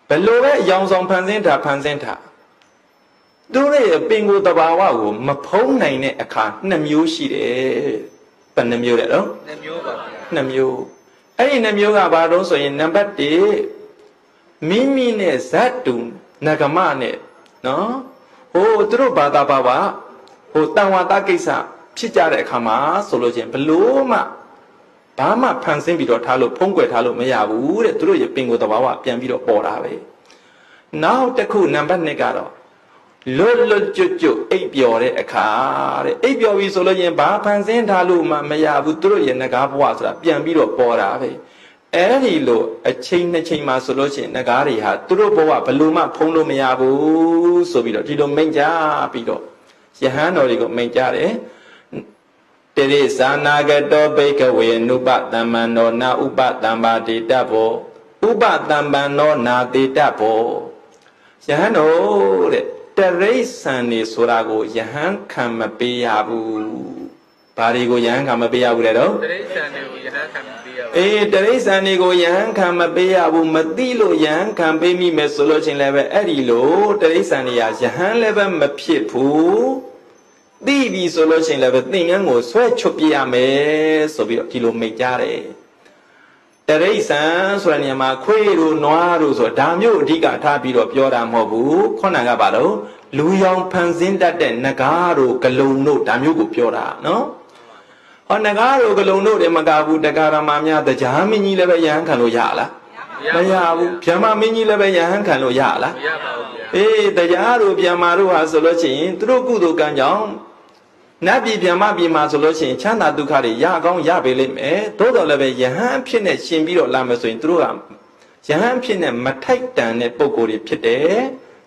ဘယ်လိုပဲအယောင်ဆောင်ဖန်ဆင်းတာသူတို့ရဲ့ပင်ကိုယ်တဘာဝကိုမဖုံးနိုင်တဲ့အခါနှစ်မျိုးရှိတယ်ဘယ်နှမျိုးလဲတော့နှစ်မျိုးပါဗျာနှစ်မျိုးအဲ့ဒီနှစ်မျိုးကဘာလို့ဆိုရင်နံပါတ်1မိမိနဲ့ဇတ်တူနဂမနဲ့နော်ဟိုသူတို့ဘာသာပါဟိုတန်ဝါတကိစ္စဖြစ်ကြတဲ့အခါမှာဆိုလို့ချင်းဘလို့မှဘာမှဖန်ဆင်းပြီးတော့ထားလို့ဖုံးကွယ်ထားလို့မရဘူးတဲ့သူတို့ရဲ့ပင်ကိုယ်တဘာဝပြန်ပြီးတော့ပေါ်တာပဲနောက်တစ်ခုနံပါတ်2ကတော့လွတ်ကျွတ်အိပ်ပျော်တဲ့အခါတဲ့အိပ်ပျော်ပြီဆိုလို့ရင်ဘာဖန်ဆင်းထားလို့မှမရဘူးသူတို့ရဲ့ငကားဘဝဆိုတာပြန်ပြီးတော့ပေါ်တာပဲအဲ့ဒီလိုအချိန်2ချိန်မှဆိုလို့ရှိရင်ငကားတွေဟာသူတို့ဘဝဘလို့မှဖုံးလို့မရဘူးဆိုပြီးတော့ဒီလိုမိန့်ကြပြီးတော့ယဟန်တော်တွေကိုမိန့်ကြတယ်တေရိသာနာဂတောဘိကဝေနုပတမ္မန္နောနာဥပတမ္ပါတိတဘောဥပတမ္ပန္နောနာတိတဘောယဟန်တော်တဲ့တရိษံနေဆိုတာကိုယဟန်ခံမပေးရဘူး။ဘာတွေကိုယဟန်ခံမပေးရဘူးလဲတော့တရိษံတွေကိုယဟန်ခံမပေးရဘူး။တရိษံတွေကိုယဟန်ခံမပေးရဘူးမသိလို့ယဟန်ခံပေးမိမယ်ဆိုလို့ချင်းလည်းပဲအဲ့ဒီလိုတရိษံတွေကယဟန်လည်းပဲမဖြစ်ဘူး။သိပြီဆိုလို့ချင်းလည်းပဲသင်္ကန်းကိုဆွဲချွတ်ပြရမယ်ဆိုပြီးတော့ဒီလိုမိတ်ကြတယ်။တရိษံဆိုတဲ့နေရာမှာခွေးတို့နွားတို့ဆိုဒါမျိုးအဓိကထားပြီးတော့ပြောတာမဟုတ်ဘူးခုနကပါတော့လူရောင်ဖန်ဆင်းတတ်တဲ့နဂါးတို့ဂလုံတို့ဒါမျိုးကိုပြောတာနော်ဟောနဂါးတို့ဂလုံတို့တွေမကဘူးတက္ကရာမများတရားမင်းကြီးလည်းပဲယဟန်ခံလို့ရလားမရဘူးဗျမမင်းကြီးလည်းပဲယဟန်ခံလို့ရလားမရပါဘူးဗျာတရားတို့ဗျမတို့ဟာဆိုလို့ရှိရင်သူတို့ကုသိုလ်ကံကြောင့်နတ်ပြည်ဗျမပြည်မှာဆိုလို့ရှိရင်ချမ်းသာဒုက္ခတွေရကောင်းရပေလိမ့်မယ်သို့တော်လည်းပဲယဟန်ဖြစ်နေရှင်ပြီးတော့လာမယ်ဆိုရင်သူတို့ကယဟန်ဖြစ်နေမထိုက်တန်တဲ့ပုံကိုယ်တွေဖြစ်တယ်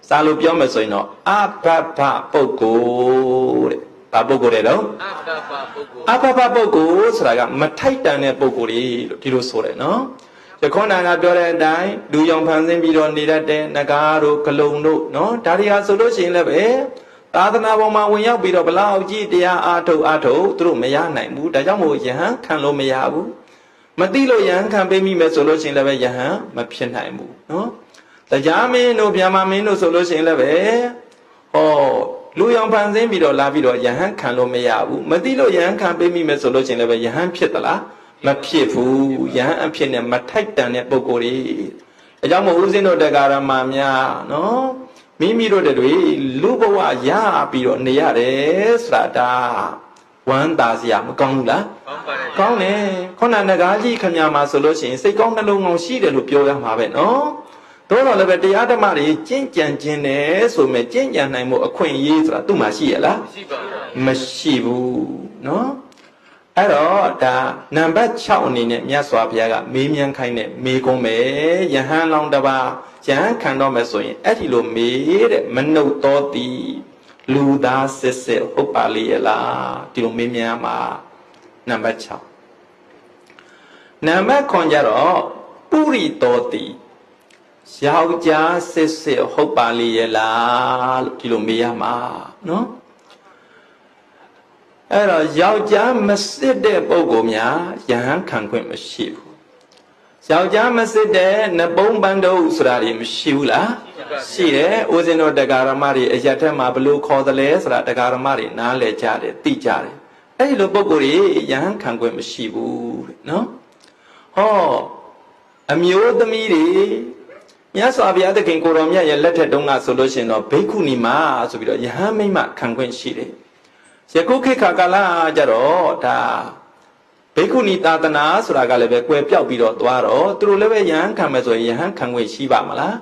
စာလို့ပြောမယ်ဆိုရင်တော့အဘဘပုဂ္ဂိုလ်တဲ့ဘာပုဂ္ဂိုလ်လဲတော့အဘဘပုဂ္ဂိုလ်ဆိုတာကမထိုက်တန်တဲ့ပုဂ္ဂိုလ်တွေလို့ဒီလိုဆိုတယ်နော်ယခုနကပြောတဲ့အတိုင်းလူရောင်ဖန်ဆင်းပြီးတော့နေတတ်တဲ့နဂါးတို့ဂလုံတို့နော်ဒါတွေဟာဆိုလို့ရှိရင်လည်းပဲသာသနာပေါ်မှာဝင်ရောက်ပြီးတော့ဘလောက်ကြီးတရားအားထုတ်သူတို့မရနိုင်ဘူးဒါကြောင့်မို့ယဟန်ခံလို့မရဘူးမသိလို့ယဟန်ခံပေးမိမယ်ဆိုလို့ရှိရင်လည်းပဲယဟန်မဖြစ်နိုင်ဘူးနော်တရားမင်းတို့ဗျာမမင်းတို့ဆိုလို့ရှိရင်လည်းပဲဟောလူရောင်ဖန်ဆင်းပြီးတော့လာပြီးတော့ယဟန်ခံလို့မရဘူးမသိလို့ယဟန်ခံပေးမိမယ်ဆိုလို့ရှိရင်လည်းပဲယဟန်ဖြစ်သလားမဖြစ်ဘူးယဟန်အဖြစ်နဲ့မထိုက်တန်တဲ့ပုဂ္ဂိုလ်တွေဒါကြောင့်မို့ဦးဇင်းတို့တရားဓမ္မများနော်မိမိတို့တွေလူဘဝရပြီးတော့နေရတယ်ဆိုတာဝမ်းသာစရာမကောင်းဘူးလားကောင်းတယ်ခုနငကားကြီးခမညာမှာဆိုလို့ရှိရင်စိတ်ကောင်းနှလုံးကောင်းရှိတယ်လို့ပြောရမှာပဲနော်တို့တော့လည်းပဲတရားဓမ္မတွေကျင့်ကြံခြင်းတယ်ဆိုမဲ့ကျင့်ကြံနိုင်မှုအခွင့်အရေးဆိုတာသူ့မှာရှိရလားမရှိပါဘူးမရှိဘူးနော်အဲ့တော့ဒါနံပါတ်6အနေနဲ့မြတ်စွာဘုရားကမေးမြန်းခိုင်းတဲ့မေးခွန်းပဲယဟန်လောင်းတစ်ပါးယဟန်ခံတော့မယ်ဆိုရင်အဲ့ဒီလိုမေးတဲ့မနှုတ်တော်သည်လူသားစစ်စစ်ဟုတ်ပါလေလားဒီလိုမေးမြန်းမှာနံပါတ်6နံပါတ်9ကျတော့ပုရိတော်သည်ယောက်ျားစစ်စစ်ဟုတ်ပါလေလားလို့ဒီလိုမေးရမှာနော်အဲ့တော့ယောက်ျားမစစ်တဲ့ပုဂ္ဂိုလ်များယဟန်ခံခွင့်မရှိဘူးယောက်ျားမစစ်တဲ့နဘုံပန်းတို့ဆိုတာတွေမရှိဘူးလားရှိတယ်ဦးဇင်းတို့တရားဓမ္မတွေအရက်ထက်မှာဘလို့ခေါ်သလဲဆိုတာတရားဓမ္မတွေနားလည်ကြတယ်သိကြတယ်အဲ့ဒီလိုပုဂ္ဂိုလ်တွေယဟန်ခံခွင့်မရှိဘူးတဲ့နော်ဟောအမျိုးသမီးတွေမြတ်စွာဘုရားသခင်ကိုတော်မြတ်ရဲ့လက်ထက်တုန်းကဆိုလို့ရှိရင်တော့ဘိက္ခုနီမဆိုပြီးတော့ယဟန်မိမခံခွင့်ရှိတယ်ယခုခေတ်ကာလကြတော့ဒါဘိက္ခုနီသာသနာဆိုတာကလည်းပဲကွယ်ပြောက်ပြီးတော့သွားတော့သူတို့လည်းပဲယဟန်ခံမယ်ဆိုရင်ယဟန်ခံခွင့်ရှိပါမလား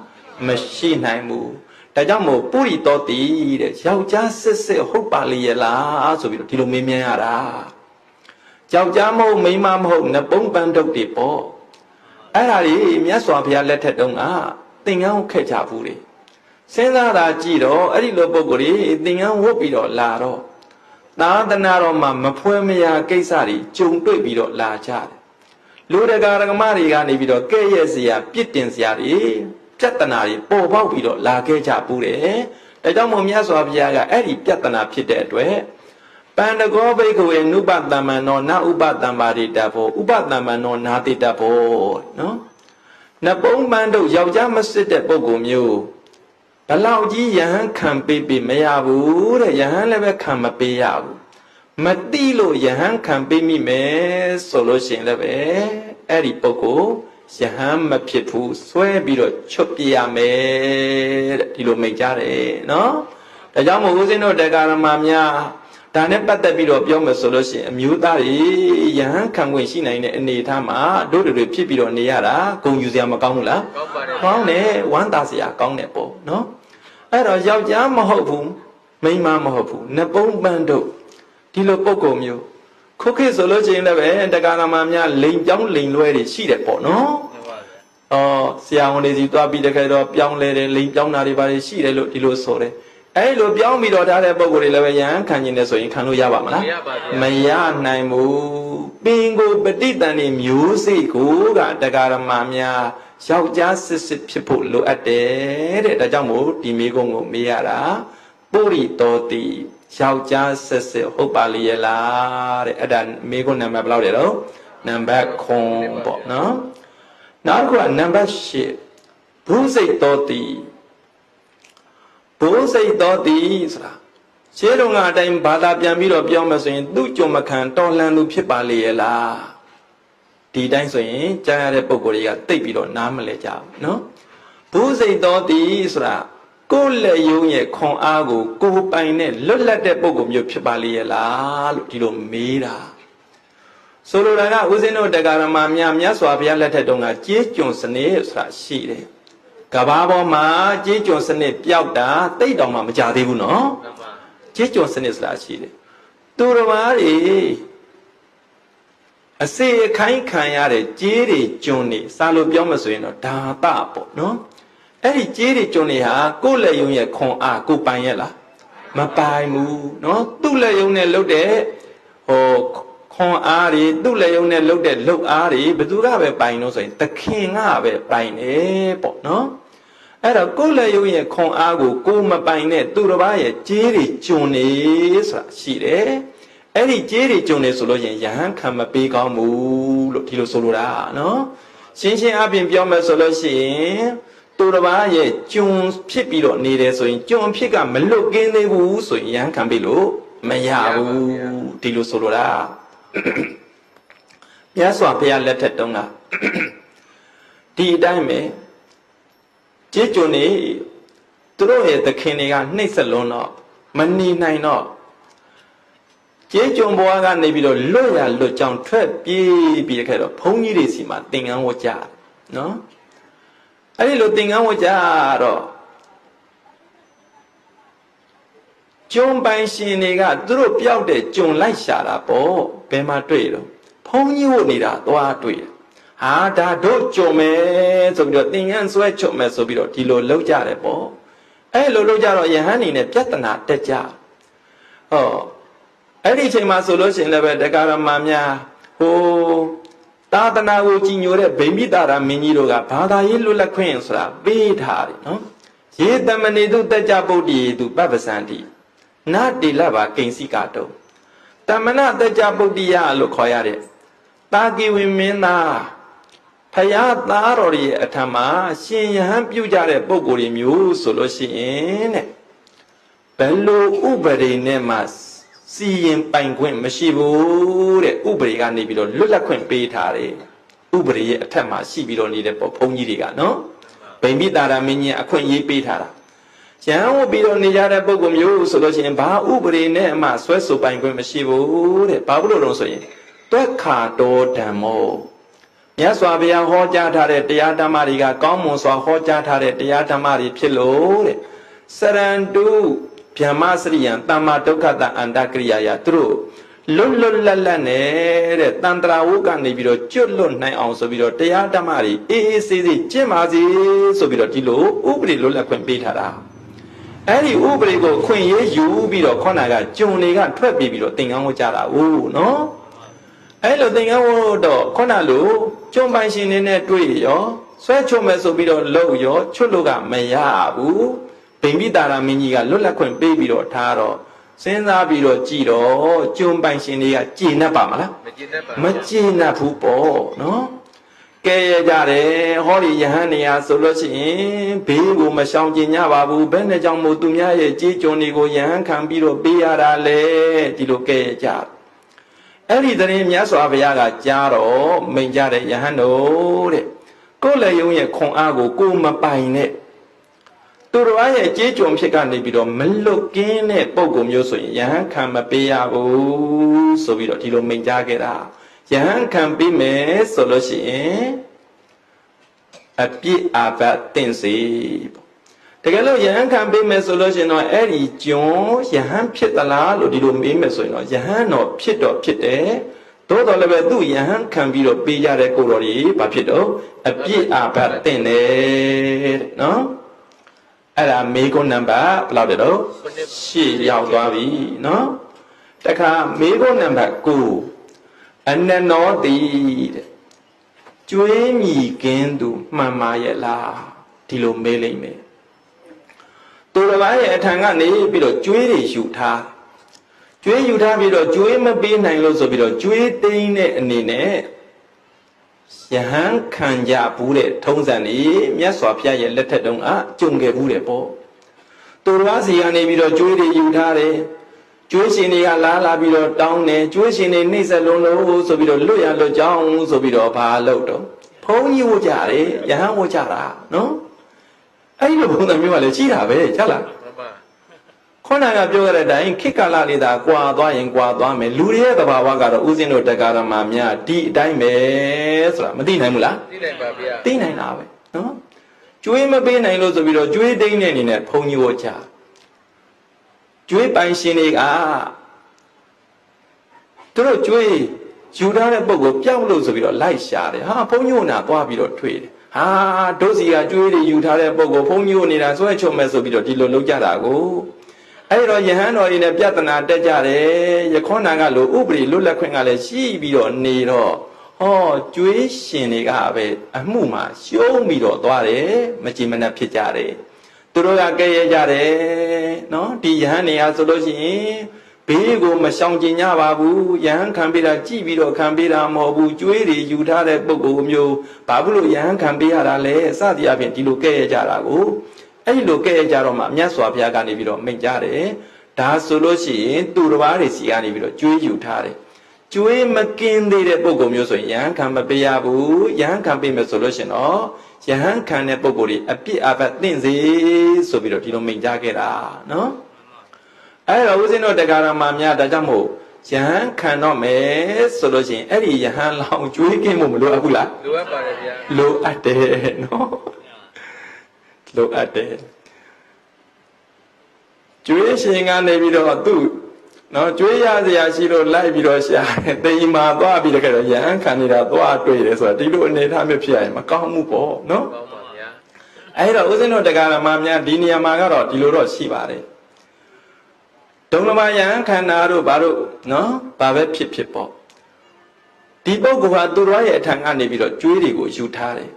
မရှိနိုင်ဘူးဒါကြောင့်မို့ပုရိသောတိတဲ့ယောက်ျားစစ်စစ်ဟုတ်ပါလေရဲ့လားဆိုပြီးတော့ဒီလိုမေးမြန်းရတာယောက်ျားမဟုတ်မိန်းမမဟုတ်နဘုံပန်းတုတ်တွေပေါ့အဲ့ဒါကြီးမြတ်စွာဘုရားလက်ထက်တုန်းကသင်္ကန်းကိုခက်ကြဘူးလေစဉ်းစားတာကြည့်တော့အဲ့ဒီလိုပုဂ္ဂိုလ်ကြီးသင်္ကန်းဝတ်ပြီးတော့လာတော့ သာသနာတော်မှာမဖွဲမရကိစ္စတွေကြုံတွေ့ပြီးတော့လာကြတယ်လူတကာရကမတွေကနေပြီးတော့ကဲ့ရဲ့စရာပြစ်တင်စရာတွေပြဿနာတွေပေါ်ပေါက်ပြီးတော့လာခဲ့ကြပူတယ်ဒါကြောင့်မို့မြတ်စွာဘုရားကအဲ့ဒီပြဿနာဖြစ်တဲ့အတွက်ပန္တကောဘိက္ခဝေနုပတမ္မန္နောနာဥပတမ္ပါရိတဘောဥပတမ္မန္နောနာတိတဘောနော်နပုံးပန်းတို့ယောက်ျားမစစ်တဲ့ပုဂ္ဂိုလ်မျိုးဘလောက်ကြီးယဟန်ခံပေးမရဘူးတဲ့ယဟန်လည်းပဲခံမပေးရဘူးမတိလို့ယဟန်ခံပေးမိမယ်ဆိုလို့ရှိရင်လည်းပဲအဲ့ဒီပုဂ္ဂိုလ်ယဟန်မဖြစ်ဘူးဆွဲပြီးတော့ချွတ်ပြရမယ်တဲ့ဒီလိုမိတ်ကြတယ်နော်ဒါကြောင့်မို့ဦးဇင်းတို့တရားဓမ္မများဒါနဲ့ပတ်သက်ပြီးတော့ပြောမယ်ဆိုလို့ရှိရင်အမျိုးသားတွေယဟန်ခံခွင့်ရှိနိုင်တဲ့အနေအထားမှာတို့တွေဖြစ်ပြီးတော့နေရတာဂုဏ်ယူစရာမကောင်းဘူးလားကောင်းတယ်ဝမ်းသာစရာကောင်းတယ်ပေါ့နော်အဲ့တော့ယောက်ျားမဟုတ်ဘူးမိန်းမမဟုတ်ဘူးနပုံးပန်းတို့ဒီလိုပုံကုံမျိုးခုခေတ်ဆိုလို့ရှိရင်လည်းပဲတရားဓမ္မများလိန်ပြောင်းလိန်လွဲတွေရှိတယ်ပေါ့နော်ဆရာဝန်တွေစီတွားပြီးတခါတော့ပြောင်းလဲတယ်လိန်ပြောင်းတာတွေပါရှိတယ်လို့ဒီလိုဆိုတယ်အဲ့လိုပြောင်းပြီးတော့ထားတဲ့ပုံကိုယ်တွေလည်းပဲယဟန်ခံခြင်းနဲ့ဆိုရင်ခံလို့ရပါမလားမရနိုင်ဘူးပင်ကိုပဋိတန်နေမျိုးစိတ်ကိုကတရားဓမ္မများယောက်ျားစစ်စစ်ဖြစ်ဖို့လိုအပ်တယ်တဲ့ဒါကြောင့်မို့ဒီမိကုံကိုမေးရတာပုရိတောတိယောက်ျားစစ်စစ်ဟုတ်ပါလေရဲ့လားတဲ့အဲ့ဒါမိကုံနံပါတ်ဘယ်လောက်လဲတော့နံပါတ်9ပေါ့နော်နောက်တစ်ခုကနံပါတ်10ဘုစိတ်တောတိဘိုးစိတ်တော်တည်ဆိုတာရှင်းတော်ကအတိုင်းဘာသာပြန်ပြီးတော့ပြောမယ်ဆိုရင်သူ့ကြုံမခံတော်လှန်သူဖြစ်ပါလေရဲ့လားဒီတိုင်းဆိုရင်ကြားရတဲ့ပုံကိုယ်တွေကတိတ်ပြီးတော့နားမလဲကြဘူးနော်ဘိုးစိတ်တော်တည်ဆိုတာကိုယ်လက်ယုံရဲ့ခွန်အားကိုကိုယ်ပိုင်နဲ့လွတ်လပ်တဲ့ပုံကိုယ်မျိုးဖြစ်ပါလေရဲ့လားလို့ဒီလိုမေးတာဆိုလိုတာကဦးဇင်းတို့တရားဓမ္မများမြတ်စွာဘုရားလက်ထက်တုန်းကကြေးကျွန်စနစ်ဆိုတာရှိတယ်ကဘာပေါ်မှာကြေးကျွန်စနစ်ပျောက်တာတိတ်တောင်မှမကြသေးဘူးနော်ကြေးကျွန်စနစ်ဆိုတာရှိတယ်သူတော်ဘာတွေအစေအခိုင်းခံရတဲ့ကြေးတွေကျွန်တွေစာလို့ပြောမှဆိုရင်တော့ဒါတပေါ့နော်အဲ့ဒီကြေးတွေကျွန်တွေဟာကိုယ့်လက်ယုံရဲ့ခွန်အားကိုပိုင်ရဲ့လားမပိုင်ဘူးနော်သူ့လက်ယုံနဲ့လှုပ်တဲ့ခွန်အားတွေသူ့လက်ယုံနဲ့လှုပ်တဲ့လှုပ်အားတွေဘယ်သူကပဲပိုင်လို့ဆိုရင်သခင်ကပဲပိုင်တယ်ပေါ့နော်အဲ့တော့ကိုယ်လက်ယုံရဲ့ခွန်အားကိုကိုမပိုင်တဲ့သူတစ်ပါးရဲ့ကြေးတွေကျွန်နေဆိုတာရှိတယ်အဲ့ဒီကြေးတွေကျွန်နေဆိုလို့ရင်ယဟန်ခံမပေးကောင်းဘူးလို့ဒီလိုဆိုလိုတာနော်ရှင်းရှင်းအပြင်ပြောမယ်ဆိုလို့ရှိရင်သူတစ်ပါးရဲ့ကျွန်ဖြစ်ပြီးတော့နေတယ်ဆိုရင်ကျွန်ဖြစ်ကမလွတ်ကင်းသေးဘူးဆိုရင်ယဟန်ခံပေးလို့မရဘူးဒီလိုဆိုလိုတာမြတ်စွာဘုရားလက်ထက်တုန်းကဒီအတိုင်းပဲကြေးကျွန်နေသူတို့ရဲ့သခင်တွေကနှိပ်စက်လွန်းတော့မနေနိုင်တော့ကြေးကျွန်ဘွားကနေပြီးတော့လွတ်ရလွတ်ကြောင်ထွက်ပြေးပြီးခဲ့တော့ဘုန်းကြီးတွေစီမှာသင်္ကန်းဝတ်ကြနော်အဲ့ဒီလိုသင်္ကန်းဝတ်ကြတော့ကျွန်ပိုင်ရှင်တွေကသူတို့ပျောက်တဲ့ကျွန်လိုက်ရှာတာပေါ့ဘယ်မှာတွေ့တော့ဘုန်းကြီးဝတ်နေတာသွားတွေ့တယ်ဟာဒါတို့ကြုံမယ်ဆိုပြီးတော့သင်္ကန်းဆွဲချွတ်မယ်ဆိုပြီးတော့ဒီလိုလောက်ကြတယ်ပေါ့အဲ့လိုလောက်ကြတော့ယဟန်နေနဲ့ပြဿနာတက်ကြအဲ့ဒီအချိန်မှာဆိုလို့ရှိရင်လည်းပဲတရားဓမ္မများသာသနာကိုကြီးညိုတဲ့ဗိမိတာရမင်းကြီးတို့ကဘာသာရေးလွတ်လပ်ခွင့်ဆိုတာပေးထားတယ်နော်ယေတမနေတုတကြပုဒ္ဓိတုပပ္ပစန္တိနာတိလဘာကိဉ္စီကာတုတမနတကြပုဒ္ဓိယလို့ခေါ်ရတဲ့တာကီဝိမင်းသားဖယားသားတော်ရဲ့အထက်မှာရှင်ယဟန်ပြုကြတဲ့ပုံကိုယ်မျိုးဆိုလို့ရှိရင်တဲ့ဘယ်လိုဥပဒေနဲ့မှစီရင်ပိုင်ခွင့်မရှိဘူးတဲ့ဥပဒေကနေပြီးတော့လွတ်လပ်ခွင့်ပေးထားတယ်ဥပဒေရဲ့အထက်မှာရှိပြီးတော့နေတဲ့ဘုန်းကြီးတွေကနော်ဗိမိတာရမင်းကြီးအခွင့်အရေးပေးထားတာရဟန်းဝပြီးတော့နေကြတဲ့ပုံကိုယ်မျိုးဆိုလို့ရှိရင်ဘာဥပဒေနဲ့မှဆွဲဆိုပိုင်ခွင့်မရှိဘူးတဲ့ဘာလို့လို့ဆိုရင်တွက်ခါတော်ဓမ္မောမြတ်စွာဘုရားဟောကြားထားတဲ့တရားဓမ္မတွေကကောင်းမွန်စွာဟောကြားထားတဲ့တရားဓမ္မတွေဖြစ်လို့တဲ့စရန္တုဗျမ္မစရိယံတမ္မာဒုက္ခတအန္တကရိယာယသူတို့လွတ်လွတ်လပ်လပ်နဲ့တဲ့တန်ត្រာဝုကနေပြီးတော့ကျွတ်လွတ်နိုင်အောင်ဆိုပြီးတော့တရားဓမ္မတွေအေးအေးဆေးဆေးကျင့်ပါစေဆိုပြီးတော့ဒီလိုဥပဒေလွတ်လပ်ခွင့်ပေးထားတာ အဲ့ဒီဥပဒေကိုခွင့်ရေးယူပြီးတော့ခေါနာကဂျုံတွေကထွက်ပြီးတော့သင်္ကန်းဝတ်ကြတာဦးနော်အဲ့လိုသင်္ကန်းဝတ်တော့ခေါနာလိုကျုံပိုင်ရှင်နေနဲ့တွေ့ရောဆွဲချုံမဲ့ဆိုပြီးတော့လှုပ်ရောချွတ်လို့ကမရဘူးဗိမ္ပိတာရမင်းကြီးကလွတ်လပ်ခွင့်ပေးပြီးတော့ထားတော့စဉ်းစားပြီးတော့ကြည်တော့ကျုံပိုင်ရှင်တွေကကြည်နှက်ပါမလားမကြည်နှက်ဘူးပေါ့နော်ကဲရကြတယ်ဟောဒီယဟန်နေရာဆိုလို့ရှိရင်ဘေးကိုမရှောင်ကျင်ကြပါဘူးဘယ်နဲ့ကြောင့်မို့သူများရဲ့ကြေးကျွန်တွေကိုယဟန်ခံပြီးတော့ပေးရတာလေဒီလိုကဲရကြအဲ့ဒီတရင်မြတ်စွာဘုရားကကြားတော့မိန်ကြတဲ့ယဟန်တို့တဲ့ကိုယ်လည်းယုံရဲ့ခွန်အားကိုကိုမပိုင်နဲ့သူတော်ရဲ့ကြေးကျွန်ဖြစ်ကနေပြီးတော့မလွတ်ကင်းတဲ့ပုံကုမျိုးဆိုရင်ယဟန်ခံမပေးရဘူးဆိုပြီးတော့ဒီလိုမိန်ကြခဲ့တာယဟန်ခံပေးမယ်ဆိုလို့ရှိရင်အပြစ်အာဘတ်တင်စီတကယ်လို့ယဟန်ခံပေးမယ်ဆိုလို့ရှိရင်တော့အဲ့ဒီကျွန်းယဟန်ဖြစ်သလားလို့ဒီလိုမေးမယ်ဆိုရင်တော့ယဟန်တော့ဖြစ်တယ်သို့တော်လည်းပဲသူ့ယဟန်ခံပြီးတော့ပေးကြတဲ့ကိုတော်ကြီးဘာဖြစ်တော့အပြစ်အာဘတ်တင်တယ်တဲ့နော်အဲ့ဒါမေကွန်းနံပါတ်ဘယ်လောက်တဲ့တော့8ရောက်သွားပြီနော်တခါမေကွန်းနံပါတ်9အနနောတိတဲ့ကျွေးမြည်ကင်းသူမှန်ပါရဲ့လားဒီလိုမေးလိမ့်မယ်သူတစ်ပါးရဲ့အထံကနေပြီးတော့ကျွေးတွေယူထားပြီးတော့ကျွေးမပေးနိုင်လို့ဆိုပြီးတော့ကျွေးသိမ်းတဲ့အနေနဲ့ယဟန်ခံကြဘူးတဲ့ထုံးစံနေမြတ်စွာဘုရားရဲ့လက်ထက်တုန်းကကြုံခဲ့ဘူးတဲ့ပေါ့သူတစ်ပါးစီကနေပြီးတော့ကျွေးတွေယူထားတယ်ကျွေးရှင်တွေကလာပြီးတော့တောင်းတယ်ကျွေးရှင်တွေနှိမ့်ဆက်လုံးလို့ဆိုပြီးတော့လွတ်ရလွတ်ကြောင်းဆိုပြီးတော့ဘာလုပ်တော့ဘုန်းကြီးဝတ်ကြတယ်ယဟန်ဝတ်ကြတာနော်အဲ့ဒီလိုဘုံသားမျိုးကလည်းကြီးတာပဲchắcလားခေါနာကပြောရတဲ့အတိုင်းခိကာလလေးသာကွာသွားရင်ကွာသွားမယ်လူတွေရဲ့သဘာဝကတော့ဥစဉ်တို့တက္ကရာမများဒီအတိုင်းပဲဆိုတာမသိနိုင်ဘူးလားသိနိုင်ပါဗျာသိနိုင်တာပဲနော်ကျွေးမပေးနိုင်လို့ဆိုပြီးတော့ကျွေးသိမ်းတဲ့အနေနဲ့ဘုန်းကြီးဝတ်ကြကျွေးပိုင်ရှင်တွေကသူတို့ကျွေးယူထားတဲ့ပုံကိုပျောက်လို့ဆိုပြီးတော့လိုက်ရှာတယ်ဟာဘုန်းကြီးကနာသွားပြီးတော့ထွေးတယ်ဟာဒုစီကကျွေးတွေယူထားတဲ့ပုံကိုဘုန်းကြီးကနေတာဆွဲချုံမဲ့ဆိုပြီးတော့ဒီလိုလုပ်ကြတာကိုအဲ့တော့ယဟန်တော်တွေနဲ့ပြဿနာတက်ကြတယ်ယခေါနာကလိုဥပဒေလွတ်လပ်ခွင့်ကလည်းရှိပြီးတော့နေတော့ဟောကျွေးရှင်တွေကပဲအမှုမှာရှုံးပြီးတော့သွားတယ်မကြည်မနှက်ဖြစ်ကြတယ်သူတို့ကကဲရကြတယ်နော်ဒီယဟန်နေရာဆိုလို့ရှိရင်ဘေးကိုမရှောင်ကျင်ကြပါဘူးယဟန်ခံပေးတာကြည်ပြီးတော့ခံပေးတာမဟုတ်ဘူးကျွေးတွေယူထားတဲ့ပုံကိုမျိုးဘာဖြစ်လို့ယဟန်ခံပေးရတာလဲစသည်အပြင်ဒီလိုကဲရကြတာကိုအဲ့ဒီလိုကဲရကြတော့မှမြတ်စွာဘုရားကနေပြီးတော့မိန့်ကြတယ်ဒါဆိုလို့ရှိရင်သူတစ်ပါးတွေစီကနေပြီးတော့ကျွေးယူထားတယ်ကျွေးမကင်းသေးတဲ့ပုံကိုမျိုးဆိုရင်ယဟန်ခံမပေးရဘူးယဟန်ခံပေးမယ်ဆိုလို့ရှိရင်တော့ယဟန်ခံတဲ့ပုံကိုယ်အပြစ်အဘတ်သင့်စေဆိုပြီးတော့ဒီလိုမိန့်ကြခဲ့တာနော်အဲ့တော့ဦးဇင်းတို့တရားတော်မှာများဒါကြောင့်မို့ယဟန်ခံတော့မယ်ဆိုလို့ရှိရင်အဲ့ဒီယဟန်လောင်ကျွေးကင်းမှုမလိုအပ်ဘူးလားလိုအပ်ပါတယ်ဗျာလိုအပ်တယ်နော်လိုအပ်တယ်ကျွေးရှင်ကနေပြီးတော့သူ့နော်ကျွေးရစရာရှိလို့လိုက်ပြီးတော့ရှာတယ်တိမ်မာသွားပြီးတော့ယဟန်ခံနေတာသွားတွေ့တယ်ဆိုတာဒီလိုအနေထားမျိုးဖြစ်ရရင်မကောင်းဘူးပေါ့နော်ကောင်းပါဗျာအဲ့တော့ဦးဇင်းတို့တရားတော်မှာများဒီနေရာမှာကတော့ဒီလိုတော့ရှိပါတယ်ဒုံလမယဟန်ခန္ဓာတို့ဘာတို့နော်ဘာပဲဖြစ်ပေါ့ဒီပုဂ္ဂိုလ်ဟာသူတော်ရဲ့အထံကနေပြီးတော့ကျွေးတွေကိုယူထားတယ်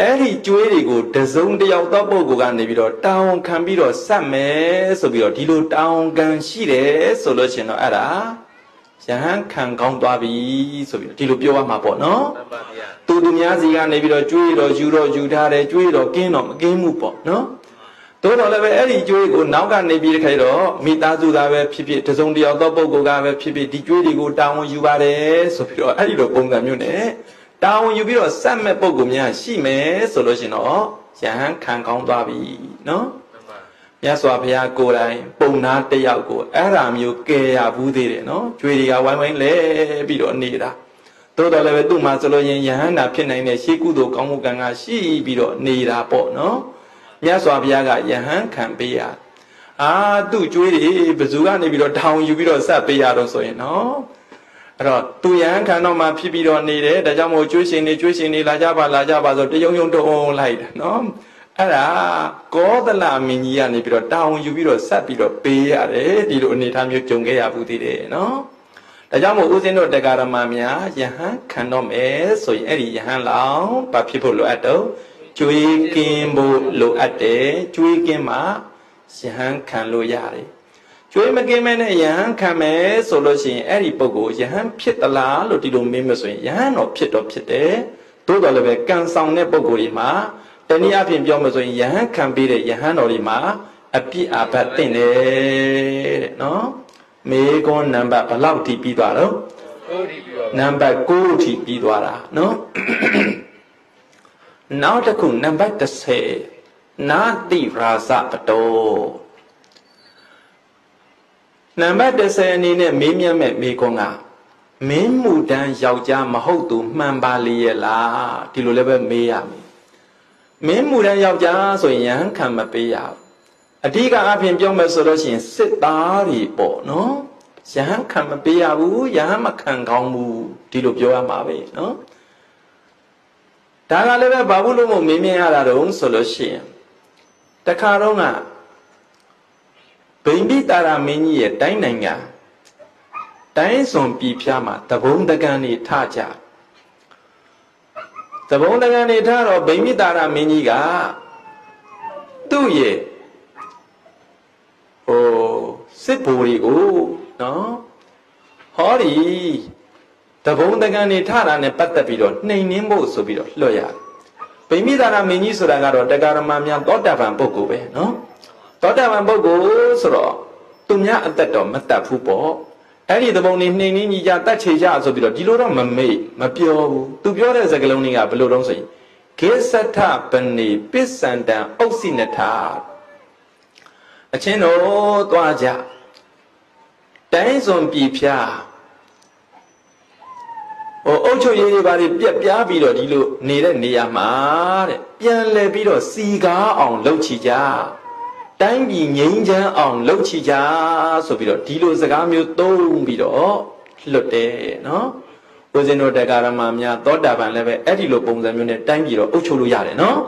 အဲ့ဒီကျွေးတွေကိုတစုံတယောက်သောပုဂ္ဂိုလ်ကနေပြီးတော့တောင်းခံပြီးတော့စက်မယ်ဆိုပြီးတော့ဒီလိုတောင်းခံရှိတယ်ဆိုလို့ရှင်တော့အဲ့ဒါယဟန်ခံကောင်းသွားပြီဆိုပြီးတော့ဒီလိုပြောရမှာပေါ့နော်မှန်ပါဗျာသူများစီကနေပြီးတော့ကျွေးတော့ယူထားတယ်ကျွေးတော့ကင်းတော့မကင်းမှုပေါ့နော်သို့တော်လည်းပဲအဲ့ဒီကျွေးကိုနောက်ကနေပြီးခိုင်တော့မိသားစုသားပဲဖြစ်တစုံတယောက်သောပုဂ္ဂိုလ်ကပဲဖြစ်ဒီကျွေးတွေကိုတောင်းယူပါတယ်ဆိုပြီးတော့အဲ့ဒီလိုပုံစံမျိုးနဲ့တောင်းယူပြီးတော့စက်မဲ့ပုဂ္ဂိုလ်များရှိမယ်ဆိုလို့ရှင်တော့ယဟန်ခံကောင်းသွားပြီနော်မြတ်စွာဘုရားကိုယ်တိုင်ပုံနာတယောက်ကိုအဲ့ဓာမျိုးကယ်ရဘူးသေးတယ်နော်ကျွေးတွေကဝိုင်းဝိုင်းလဲပြီးတော့နေတာသို့တော်လည်းပဲသူ့မှာဆိုလို့ရင်ယဟန်နာဖြစ်နိုင်တဲ့ရှေးကုသိုလ်ကောင်းမှုကံကရှိပြီးတော့နေတာပေါ့နော်မြတ်စွာဘုရားကယဟန်ခံပေးရသူ့ကျွေးတွေဘယ်သူကနေပြီးတော့ထောင်ယူပြီးတော့ဆက်ပေးရတော့ဆိုရင်နော်အဲ့တော့သူယဟန်ခံတော့မှဖြစ်ပြီးတော့နေတယ်ဒါကြောင့်မို့ကျွေးရှင်တွေလာကြပါဆိုတယုံယုံတုံးလိုက်တာနော် အဲ့ဒါကောသလမင်းကြီးကနေပြီးတော့တောင်းယူပြီးတော့ဆက်ပြီးတော့ပေးရတယ်ဒီလိုအနေထားမျိုးကြုံခဲ့ရဘူးသေးတယ်နော်ဒါကြောင့်မို့ဦးဇင်းတို့တရားဓမ္မများယဟန်ခံတော့မယ်ဆိုရင်အဲ့ဒီယဟန်လောင်ဘာဖြစ်ဖို့လိုအပ်တော့ကျွေးကင်းဖို့လိုအပ်တယ်ကျွေးကင်းမှယဟန်ခံလို့ရတယ်ကျွေးမကင်းမဲနဲ့ယဟန်ခံမယ်ဆိုလို့ရှိရင်အဲ့ဒီပုဂ္ဂိုလ်ယဟန်ဖြစ်သလားလို့ဒီလိုမေးမဆိုရင်ယဟန်တော့ဖြစ်တယ်သို့တော်လည်းပဲကံဆောင်တဲ့ပုဂ္ဂိုလ်ဒီမှာတနည်းအားဖြင့်ပြောမှဆိုရင်ယဟန်ခံပေးတဲ့ယဟန်တော်ဒီမှာအပြစ်အာဘတ်တင်တယ်တဲ့နော်မေကွန်နံပါတ်ဘယ်လောက်ထိပြီးသွားတော့နံပါတ်9ထိပြီးသွားတာနော်နောက်တစ်ခုနံပါတ်10နာတိရာဇပတောနံပါတ်10အနေနဲ့မေးမြန်းမဲ့မေကွန်ကမင်းမှုတန်းယောက်ျားမဟုတ်သူမှန်ပါလေရဲ့လားဒီလိုလည်းပဲမေးရမယ်မင်းမှုတန်းယောက်ျားဆိုရင်ယဟန်ခံမပေးရဘူးအဓိကအဖြစ်ပြောမယ်ဆိုလို့ရှိရင်စစ်သားတွေပေါ့နော်ယဟန်ခံမပေးရဘူးယဟန်မခံကောင်းဘူးဒီလိုပြောရမှာပဲနော်ဒါကလည်းပဲဘာဘူးလို့မင်းမြင်ရတာတော့ဆိုလို့ရှိရင်တခါတော့ကဗိမ္ပိတာရမင်းကြီးရဲ့တိုင်းနိုင်ငံတိုင်းစွန်ပြည်ဖြားမှာတဘုံတကန်နေထကြတဘုံတကန်နေထတော့ဗိမ္ပိတာရမင်းကြီးကသူ့ရဲ့စစ်ဘိုလ်တွေကိုနော်ဟောဒီတဘုံတကန်နေထတာနဲ့ပတ်သက်ပြီးတော့နှိမ်နှင်းဖို့ဆိုပြီးတော့လွှတ်ရတယ်ဗိမ္ပိတာရမင်းကြီးဆိုတာကတော့တရားဓမ္မများသောတာပန်ပုဂ္ဂိုလ်ပဲနော်သောတာပန်ပုဂ္ဂိုလ်ဆိုတော့သူများအသက်တော်မတတ်ဘူးပေါ့အဲ့ဒီတဘုံနေနှိမ်နှင်းကြီးကြတတ်ချေကြဆိုပြီးတော့ဒီလိုတော့မမေ့မပြောဘူးသူပြောတဲ့စကားလုံးတွေကဘယ်လိုတုံးဆိုရင်ကေသထပနေပစ္စန္တံဥက္စိနထာအချင်းတို့သွားကြတိုင်းစွန်ပြည်ဖြားအုတ်ချုပ်ရေးတွေဘာတွေပြက်ပြားပြီးတော့ဒီလိုနေတဲ့နေရာမှာတဲ့ပြန်လဲပြီးတော့စီကားအောင်လှုပ်ချကြတိုင်းပြည်ငြိမ်းချမ်းအောင်လှုပ်ချကြဆိုပြီးတော့ဒီလိုစကားမျိုးသုံးပြီးတော့လွတ်တယ်နော်ဦးဇင်းတို့တရားဓမ္မများသောတာပန်လည်းပဲအဲ့ဒီလိုပုံစံမျိုးနဲ့တိုင်းပြည်တော့အုပ်ချုပ်လို့ရတယ်နော်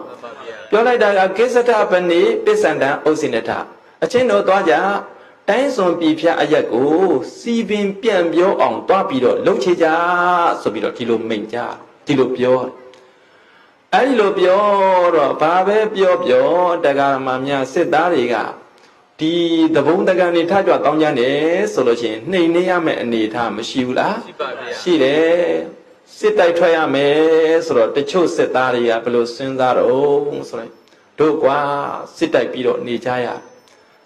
ပြောလိုက်တာကကိစ္စတပနေပစ္စန္တံဥစိနထအချင်းတို့သွားကြတိုင်းစွန်ပြည်ဖြားအရက်ကိုစီပင်ပြန်ပြောအောင်တွားပြီးတော့လှုပ်ချကြဆိုပြီးတော့ဒီလိုမိန့်ကြဒီလိုပြောအဲ့ဒီလိုပြောတော့ဘာပဲပြောတရားဓမ္မများစစ်သားတွေကဒီတဘုံတကန်နေထကြွတောင်းကြတယ်ဆိုလို့ရှိရင်နှိမ်နေရမယ့်အနေအထားမရှိဘူးလားရှိတယ်စစ်တိုက်ထွက်ရမယ်ဆိုတော့တချို့စစ်သားတွေကဘယ်လိုစဉ်းစားတော့ဆိုရင်တို့ကွာစစ်တိုက်ပြီးတော့နေကြရ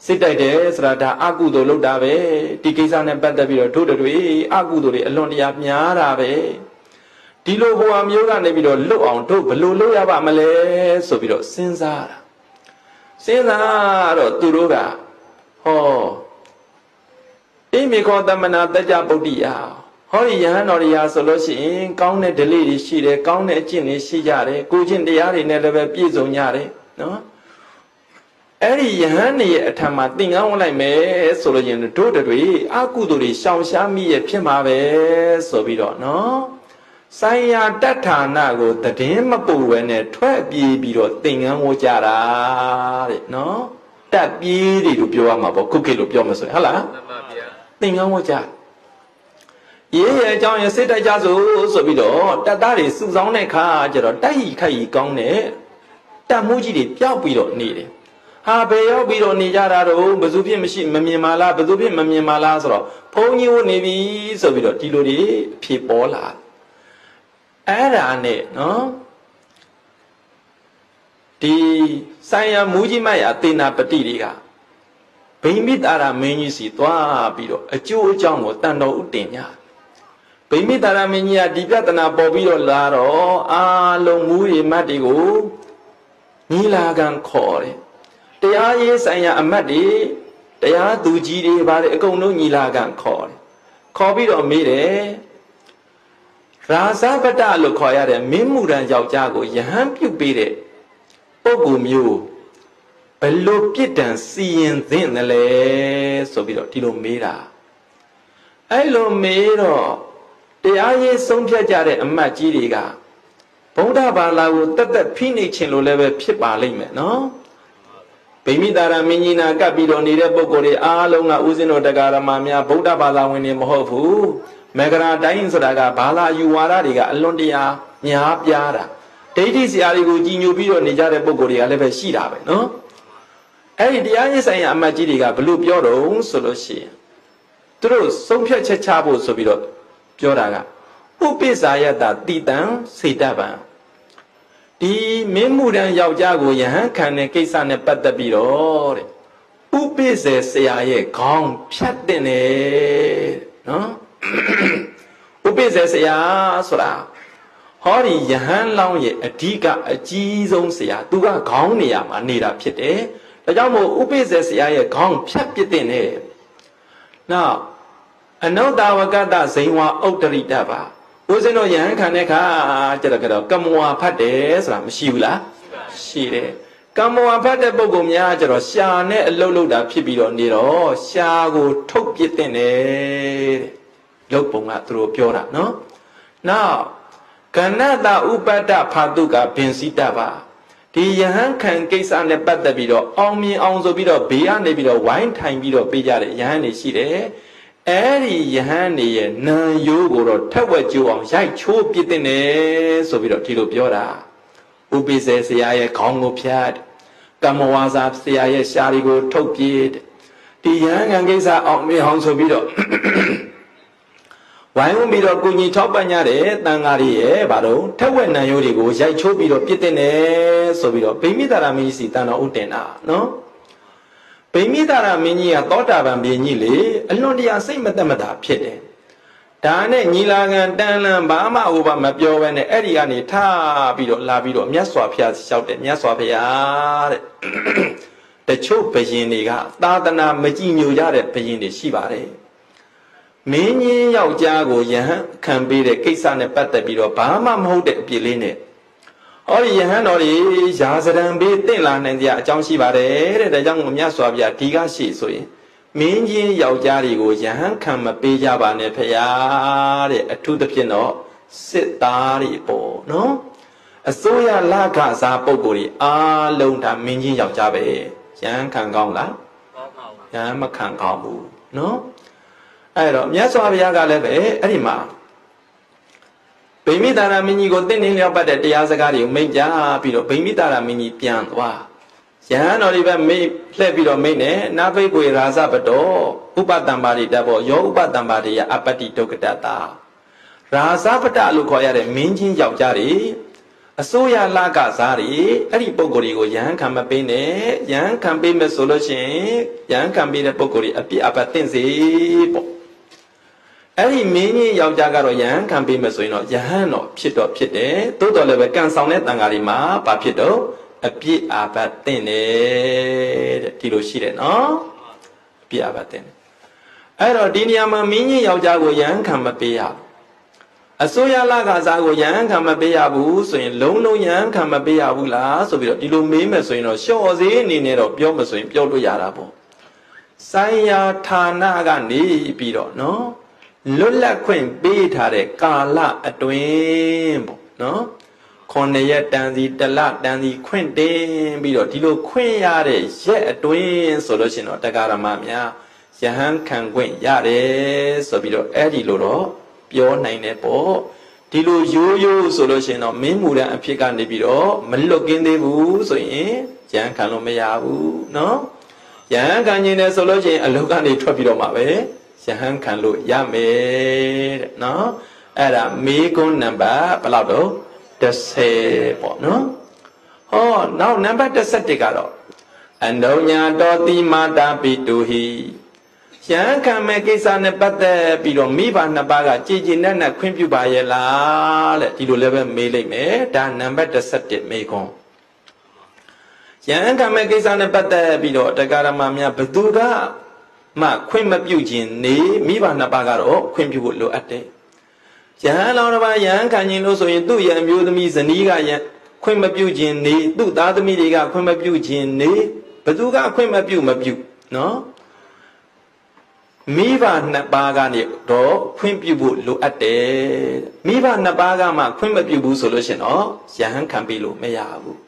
စစ်တိုက်တယ်ဆိုတာဒါအကုသိုလ်လုပ်တာပဲဒီကိစ္စနဲ့ပတ်သက်ပြီးတော့တို့တွေအကုသိုလ်တွေအလွန်တရာများတာပဲဒီလိုဘဝမျိုးကနေပြီးတော့လွတ်အောင်တို့ဘယ်လိုလုပ်ရပါမလဲဆိုပြီးတော့စဉ်းစားတော့သူတို့ကဟောအိမေခောတမနာတကြပုတ္တိယဟောဒီယဟန်တော်တွေဟာဆိုလို့ရှိရင်ကောင်းတဲ့ဓလေ့တွေရှိတယ်ကောင်းတဲ့အကျင့်တွေရှိကြတယ်ကိုချင်းတရားတွေနဲ့လည်းပဲပြည့်စုံကြတယ်နော်အဲ့ဒီယဟန်တွေရဲ့အထံမှာသင်္ကန်းဝင်လိုက်မယ်ဆိုလို့ရင်တို့တွေအကုသိုလ်တွေရှောင်ရှားမိရဲ့ဖြစ်မှာပဲဆိုပြီးတော့နော်ဆိုင်ရာတဋ္ဌာနကိုတည်င်းမပူပဲနဲ့ထွက်ပြေးပြီးတော့သင်္ကန်းဝကြတာတဲ့နော်တက်ပြေးတွေလို့ပြောရမှာပေါ့ခုခေတ်လို့ပြောမှဆိုရင်ဟုတ်လားမှန်ပါဗျာသင်္ကန်းဝကြရေးရဲ့အကြောင်းရစစ်တိုက်ကြဆိုပြီးတော့တပ်သားတွေစုဆောင်းတဲ့ခါကျတော့တိုက်ဟိခိုက်ဟိကောင်းတဲ့တပ်မှုကြီးတွေပျောက်ပြီးတော့နေတယ်ဟာဘယ်ရောက်ပြီးတော့နေကြတာတော့ဘယ်သူဖြစ်မရှိမမြင်ပါလားဘယ်သူဖြစ်မမြင်ပါလားဆိုတော့ဘုန်းကြီးဝင်နေပြီဆိုပြီးတော့ဒီလိုတွေဖြစ်ပေါ်လာအဲ့ဒါနဲ့နော်ဒီဆိုင်ရမူကြီးမရသေနာပတိတွေကဗိမိတာရမင်းကြီးစီသွားပြီးတော့အကျိုးအကြောင်းကိုတန်တော်ဥတင်ညာဗိမိတာရမင်းကြီးကဒီပြဿနာပေါ်ပြီးတော့လာတော့အာလုံးမူရီမတ်တွေကိုညီလာခံခေါ်တယ်တရားရေးဆိုင်ရာအမတ်တွေတရားသူကြီးတွေဘာတွေအကုန်လုံးညီလာခံခေါ်တယ်ခေါ်ပြီးတော့မေးတယ်ရာဇပတ္တလို့ခေါ်ရတဲ့မင်းမှုရန်ယောက်ျားကိုယဟန်ပြုတ်ပေးတဲ့ပုဂ္ဂိုလ်မျိုးဘယ်လိုပြစ်ဒဏ်စီရင်သင့်တယ်လဲဆိုပြီးတော့ဒီလိုမေးတာအဲ့လိုမေးတော့တရားရေးဆုံးဖြတ်ကြတဲ့အမတ်ကြီးတွေက ဗုဒ္ဓဘာသာကိုတက်တက်ဖိနှိပ်ခြင်းလို့လည်းပဲဖြစ်ပါလိမ့်မယ်နော်ဗိမိတာရမင်းကြီးနာကပ်ပြီးတော့နေတဲ့ပုဂ္ဂိုလ်တွေအားလုံးကဥစဉ်တော်တရားဓမ္မများဗုဒ္ဓဘာသာဝင်တွေမဟုတ်ဘူးမေဂရာတိုင်းဆိုတာကဘာသာယူဝါဒတွေကအလွန်တရာများပြားတာဒိဋ္ဌိဆရာတွေကိုကြည်ညိုပြီးတော့နေကြတဲ့ပုဂ္ဂိုလ်တွေကလည်းပဲရှိတာပဲနော်အဲ့ဒီတရားရေးဆိုင်ရာအမတ်ကြီးတွေကဘလို့ပြောတော့ဆိုလို့ရှိရင်သူတို့ဆုံးဖြတ်ချက်ချဖို့ဆိုပြီးတော့ပြောတာကဥပိ္ပဇာယတတိတံစေတဗံဒီမင်းမှုတန်းယောက်ျားကိုယဟန်ခံတဲ့ကိစ္စနဲ့ပတ်သက်ပြီးတော့တဲ့ဥပိ္ပဇေဆရာရဲ့ခေါင်းဖြတ်တင်တယ်နော်ဥပိ္ပဇေဆရာဆိုတာဟောဒီယဟန်လောင်းရဲ့အဓိကအကြီးဆုံးဆရာသူကခေါင်းနေရာမှာနေတာဖြစ်တယ်ဒါကြောင့်မို့ဥပိ္ပဇေဆရာရဲ့ခေါင်းဖြတ်ပစ်တင်တယ်နောက်အနုတ္တဝကတဇိဝဥတ္တရိတပါဦးဇင်းတို့ယဟန်ခံတဲ့ခါကြတော့ကမ္မဝါဖတ်တယ်ဆိုတာမရှိဘူးလားရှိတယ်ကမ္မဝါဖတ်တဲ့ပုဂ္ဂိုလ်များကြတော့ရှာနဲ့အလုတ်လုတ်တာဖြစ်ပြီးတော့နေတော့ရှာကိုထုတ်ပစ်တင်တယ်တဲ့လုတ်ပုံကသူတို့ပြောတာနော်နောက်ကဏ္ဍတာဥပတ္တဖာတုကဘင်စီတပါဒီယဟန်ခံကိစ္စနဲ့ပတ်သက်ပြီးတော့အောင်မြင်အောင်ဆိုပြီးတော့ဘေးကနေပြီးတော့ဝိုင်းထိုင်ပြီးတော့ပေးကြတဲ့ယဟန်တွေရှိတယ်အဲ့ဒီယဟန်နေရဲ့နံရိုးကိုတော့ထက်ဝက်ကျိုးအောင်ရိုက်ချိုးပစ်တင်တယ်ဆိုပြီးတော့ဒီလိုပြောတာဥပိ္ပဇေဆရာရဲ့ခေါင်းကိုဖြတ်ကမ္မဝါစာဆရာရဲ့ရှားရီကိုထုတ်ပစ်ဒီယဟန်ခံကိစ္စအောင်မြင်အောင်ဆိုပြီးတော့ဝိုင်းဝန်းပြီးတော့ကုညီထောက်ပံ့ကြတဲ့တန်ဃာတွေရဲ့ဗါတော့ထက်ဝက်နံရိုးတွေကိုရိုက်ချိုးပြီးတော့ပစ်တင်တယ်ဆိုပြီးတော့ဗိမိတာရမင်းကြီးစီတန်တော်ဥတင်တာနော်ဗိမိတာရမင်းကြီးကသောတာပန်ဘုရင်ကြီးလေအလွန်တရာစိတ်မသက်မသာဖြစ်တယ်ဒါနဲ့ညီလာခံတန်လန်ဘာမှဟိုဘာမပြောဘဲနဲ့အဲ့ဒီကနေထပြီးတော့လာပြီးတော့မြတ်စွာဘုရားလျှောက်တယ်မြတ်စွာဘုရားတဲ့တချို့ဘုရင်တွေကသာသနာမကြည်ညိုကြတဲ့ဘုရင်တွေရှိပါတယ်မင်းကြီးယောက်ျားကိုယဟန်ခံပေးတဲ့ကိစ္စနဲ့ပတ်သက်ပြီးတော့ဘာမှမဟုတ်တဲ့အပြစ်လေးနဲ့ဟောဒီယဟန်တော်တွေရာဇရံပေးတင့်လာနိုင်ကြအကြောင်းရှိပါတယ်တဲ့ဒါကြောင့်မြတ်စွာဘုရားဒီကရှိဆိုရင်မင်းကြီးယောက်ျားတွေကိုယဟန်ခံမပေးကြပါနဲ့ဖေယားတဲ့အထူးသဖြင့်တော့စစ်သားတွေပေါ့နော်အစိုးရလခစားပုဂ္ဂိုလ်တွေအားလုံးဒါမင်းကြီးယောက်ျားပဲယဟန်ခံကောင်းလားယဟန်မခံကောင်းဘူးနော်အဲ့တော့မြတ်စွာဘုရားကလည်းပဲအဲ့ဒီမှာဗိမိတာရမင်းကြီးကိုတင့်နေလျောက်ပတ်တဲ့တရားစကားတွေကိုမိတ်ကြပြီးတော့ဗိမိတာရမင်းကြီးပြန်သွားယဟန်တော်တွေပဲမိတ်လှည့်ပြီးတော့မိတ်နေနာဖိတ်ကိုရာဇပတောဥပတံပါရိတဘောယောဥပတံပါရိယအပတ္တိဒုက္ကတတာရာဇပတလို့ခေါ်ရတဲ့မင်းချင်းယောက်ျားတွေအစိုးရလကစားတွေအဲ့ဒီပုဂ္ဂိုလ်တွေကိုယဟန်ခံမပေးနဲ့ယဟန်ခံပေးမယ်ဆိုလို့ရှိရင်ယဟန်ခံပေးတဲ့ပုဂ္ဂိုလ်တွေအပြစ်အပတ်သင့်စေပေါ့အဲ့ဒီမင်းကြီးယောက်ျားကတော့ယဟန်ခံပေးမယ်ဆိုရင်တော့ယဟန်တော့ဖြစ်တော့ဖြစ်တယ်တိုးတော်လည်းပဲကံဆောင်တဲ့တန်ဃာတွေမှာဘာဖြစ်တော့အပြစ်အာဘတ်တင်တယ်တဲ့ဒီလိုရှိတယ်နော်အပြစ်အာဘတ်တင်တယ်အဲ့တော့ဒီနေရာမှာမင်းကြီးယောက်ျားကိုယဟန်ခံမပေးရဘူးအစိုးရလကစားကိုယဟန်ခံမပေးရဘူးဆိုရင်လုံးလုံးယဟန်ခံမပေးရဘူးလားဆိုပြီးတော့ဒီလိုမေးမယ်ဆိုရင်တော့လျှော့စေးအနေနဲ့တော့ပြောမဆိုရင်ပြောလို့ရတာပေါ့ဆိုင်ရာဌာနကနေပြီးတော့နော်လွတ်လပ်ခွင့်ပေးထားတဲ့ကာလအတွင်းပေါ့နော်9ရက်တန်စီ1လတန်စီခွင့်တင်ပြီးတော့ဒီလိုခွင့်ရတဲ့ရက်အတွင်းဆိုလို့ရှိရင်တော့တရားဓမ္မများယဟန်ခံခွင့်ရတယ်ဆိုပြီးတော့အဲ့ဒီလိုတော့ပြောနိုင်တယ်ပေါ့ဒီလိုရိုးရိုးဆိုလို့ရှိရင်တော့မင်းမူရန်အဖြစ်ကနေပြီးတော့မလွတ်ကင်းသေးဘူးဆိုရင်ယဟန်ခံလို့မရဘူးနော်ယဟန်ခံခြင်းနဲ့ဆိုလို့ရှိရင်အလုတ်ကနေထွက်ပြီးတော့မှာပဲယဟန်ခံလို့ရမယ်တဲ့နော်အဲ့ဒါမေကွန်းနံပါတ်ဘယ်လောက်တော့10ပေါ့နော်ဟောနောက်နံပါတ်17ကတော့အနုညာတော်တိမာတာပိတုဟိယဟန်ခံမဲ့ကိစ္စနဲ့ပတ်သက်ပြီးတော့မိဘနှစ်ပါးကကြည်ကြည်နက်နက်ခွင့်ပြုပါရဲ့လားတဲ့ဒီလိုလည်းပဲမေးလိုက်မယ်ဒါနံပါတ်17မေကွန်းယဟန်ခံမဲ့ကိစ္စနဲ့ပတ်သက်ပြီးတော့တရားဓမ္မများဘယ်သူကမှခွင့်မပြုခြင်းနေမိဘနှစ်ပါးကတော့ခွင့်ပြုဖို့လိုအပ်တယ်ယဟန်လောင်းတစ်ပါးယဟန်ခံခြင်းလို့ဆိုရင်သူ့ရဲ့အမျိုးသမီးဇနီးကခွင့်မပြုခြင်းနေသူ့သားသမီးတွေကခွင့်မပြုခြင်းနေဘယ်သူကခွင့်မပြုနော် မိဘနှစ်ပါးကနေတော့ခွင့်ပြုဖို့လိုအပ်တယ်မိဘနှစ်ပါးကမှခွင့်မပြုဘူးဆိုလို့ရှင်တော့ယဟန်ခံပြီးလို့မရဘူး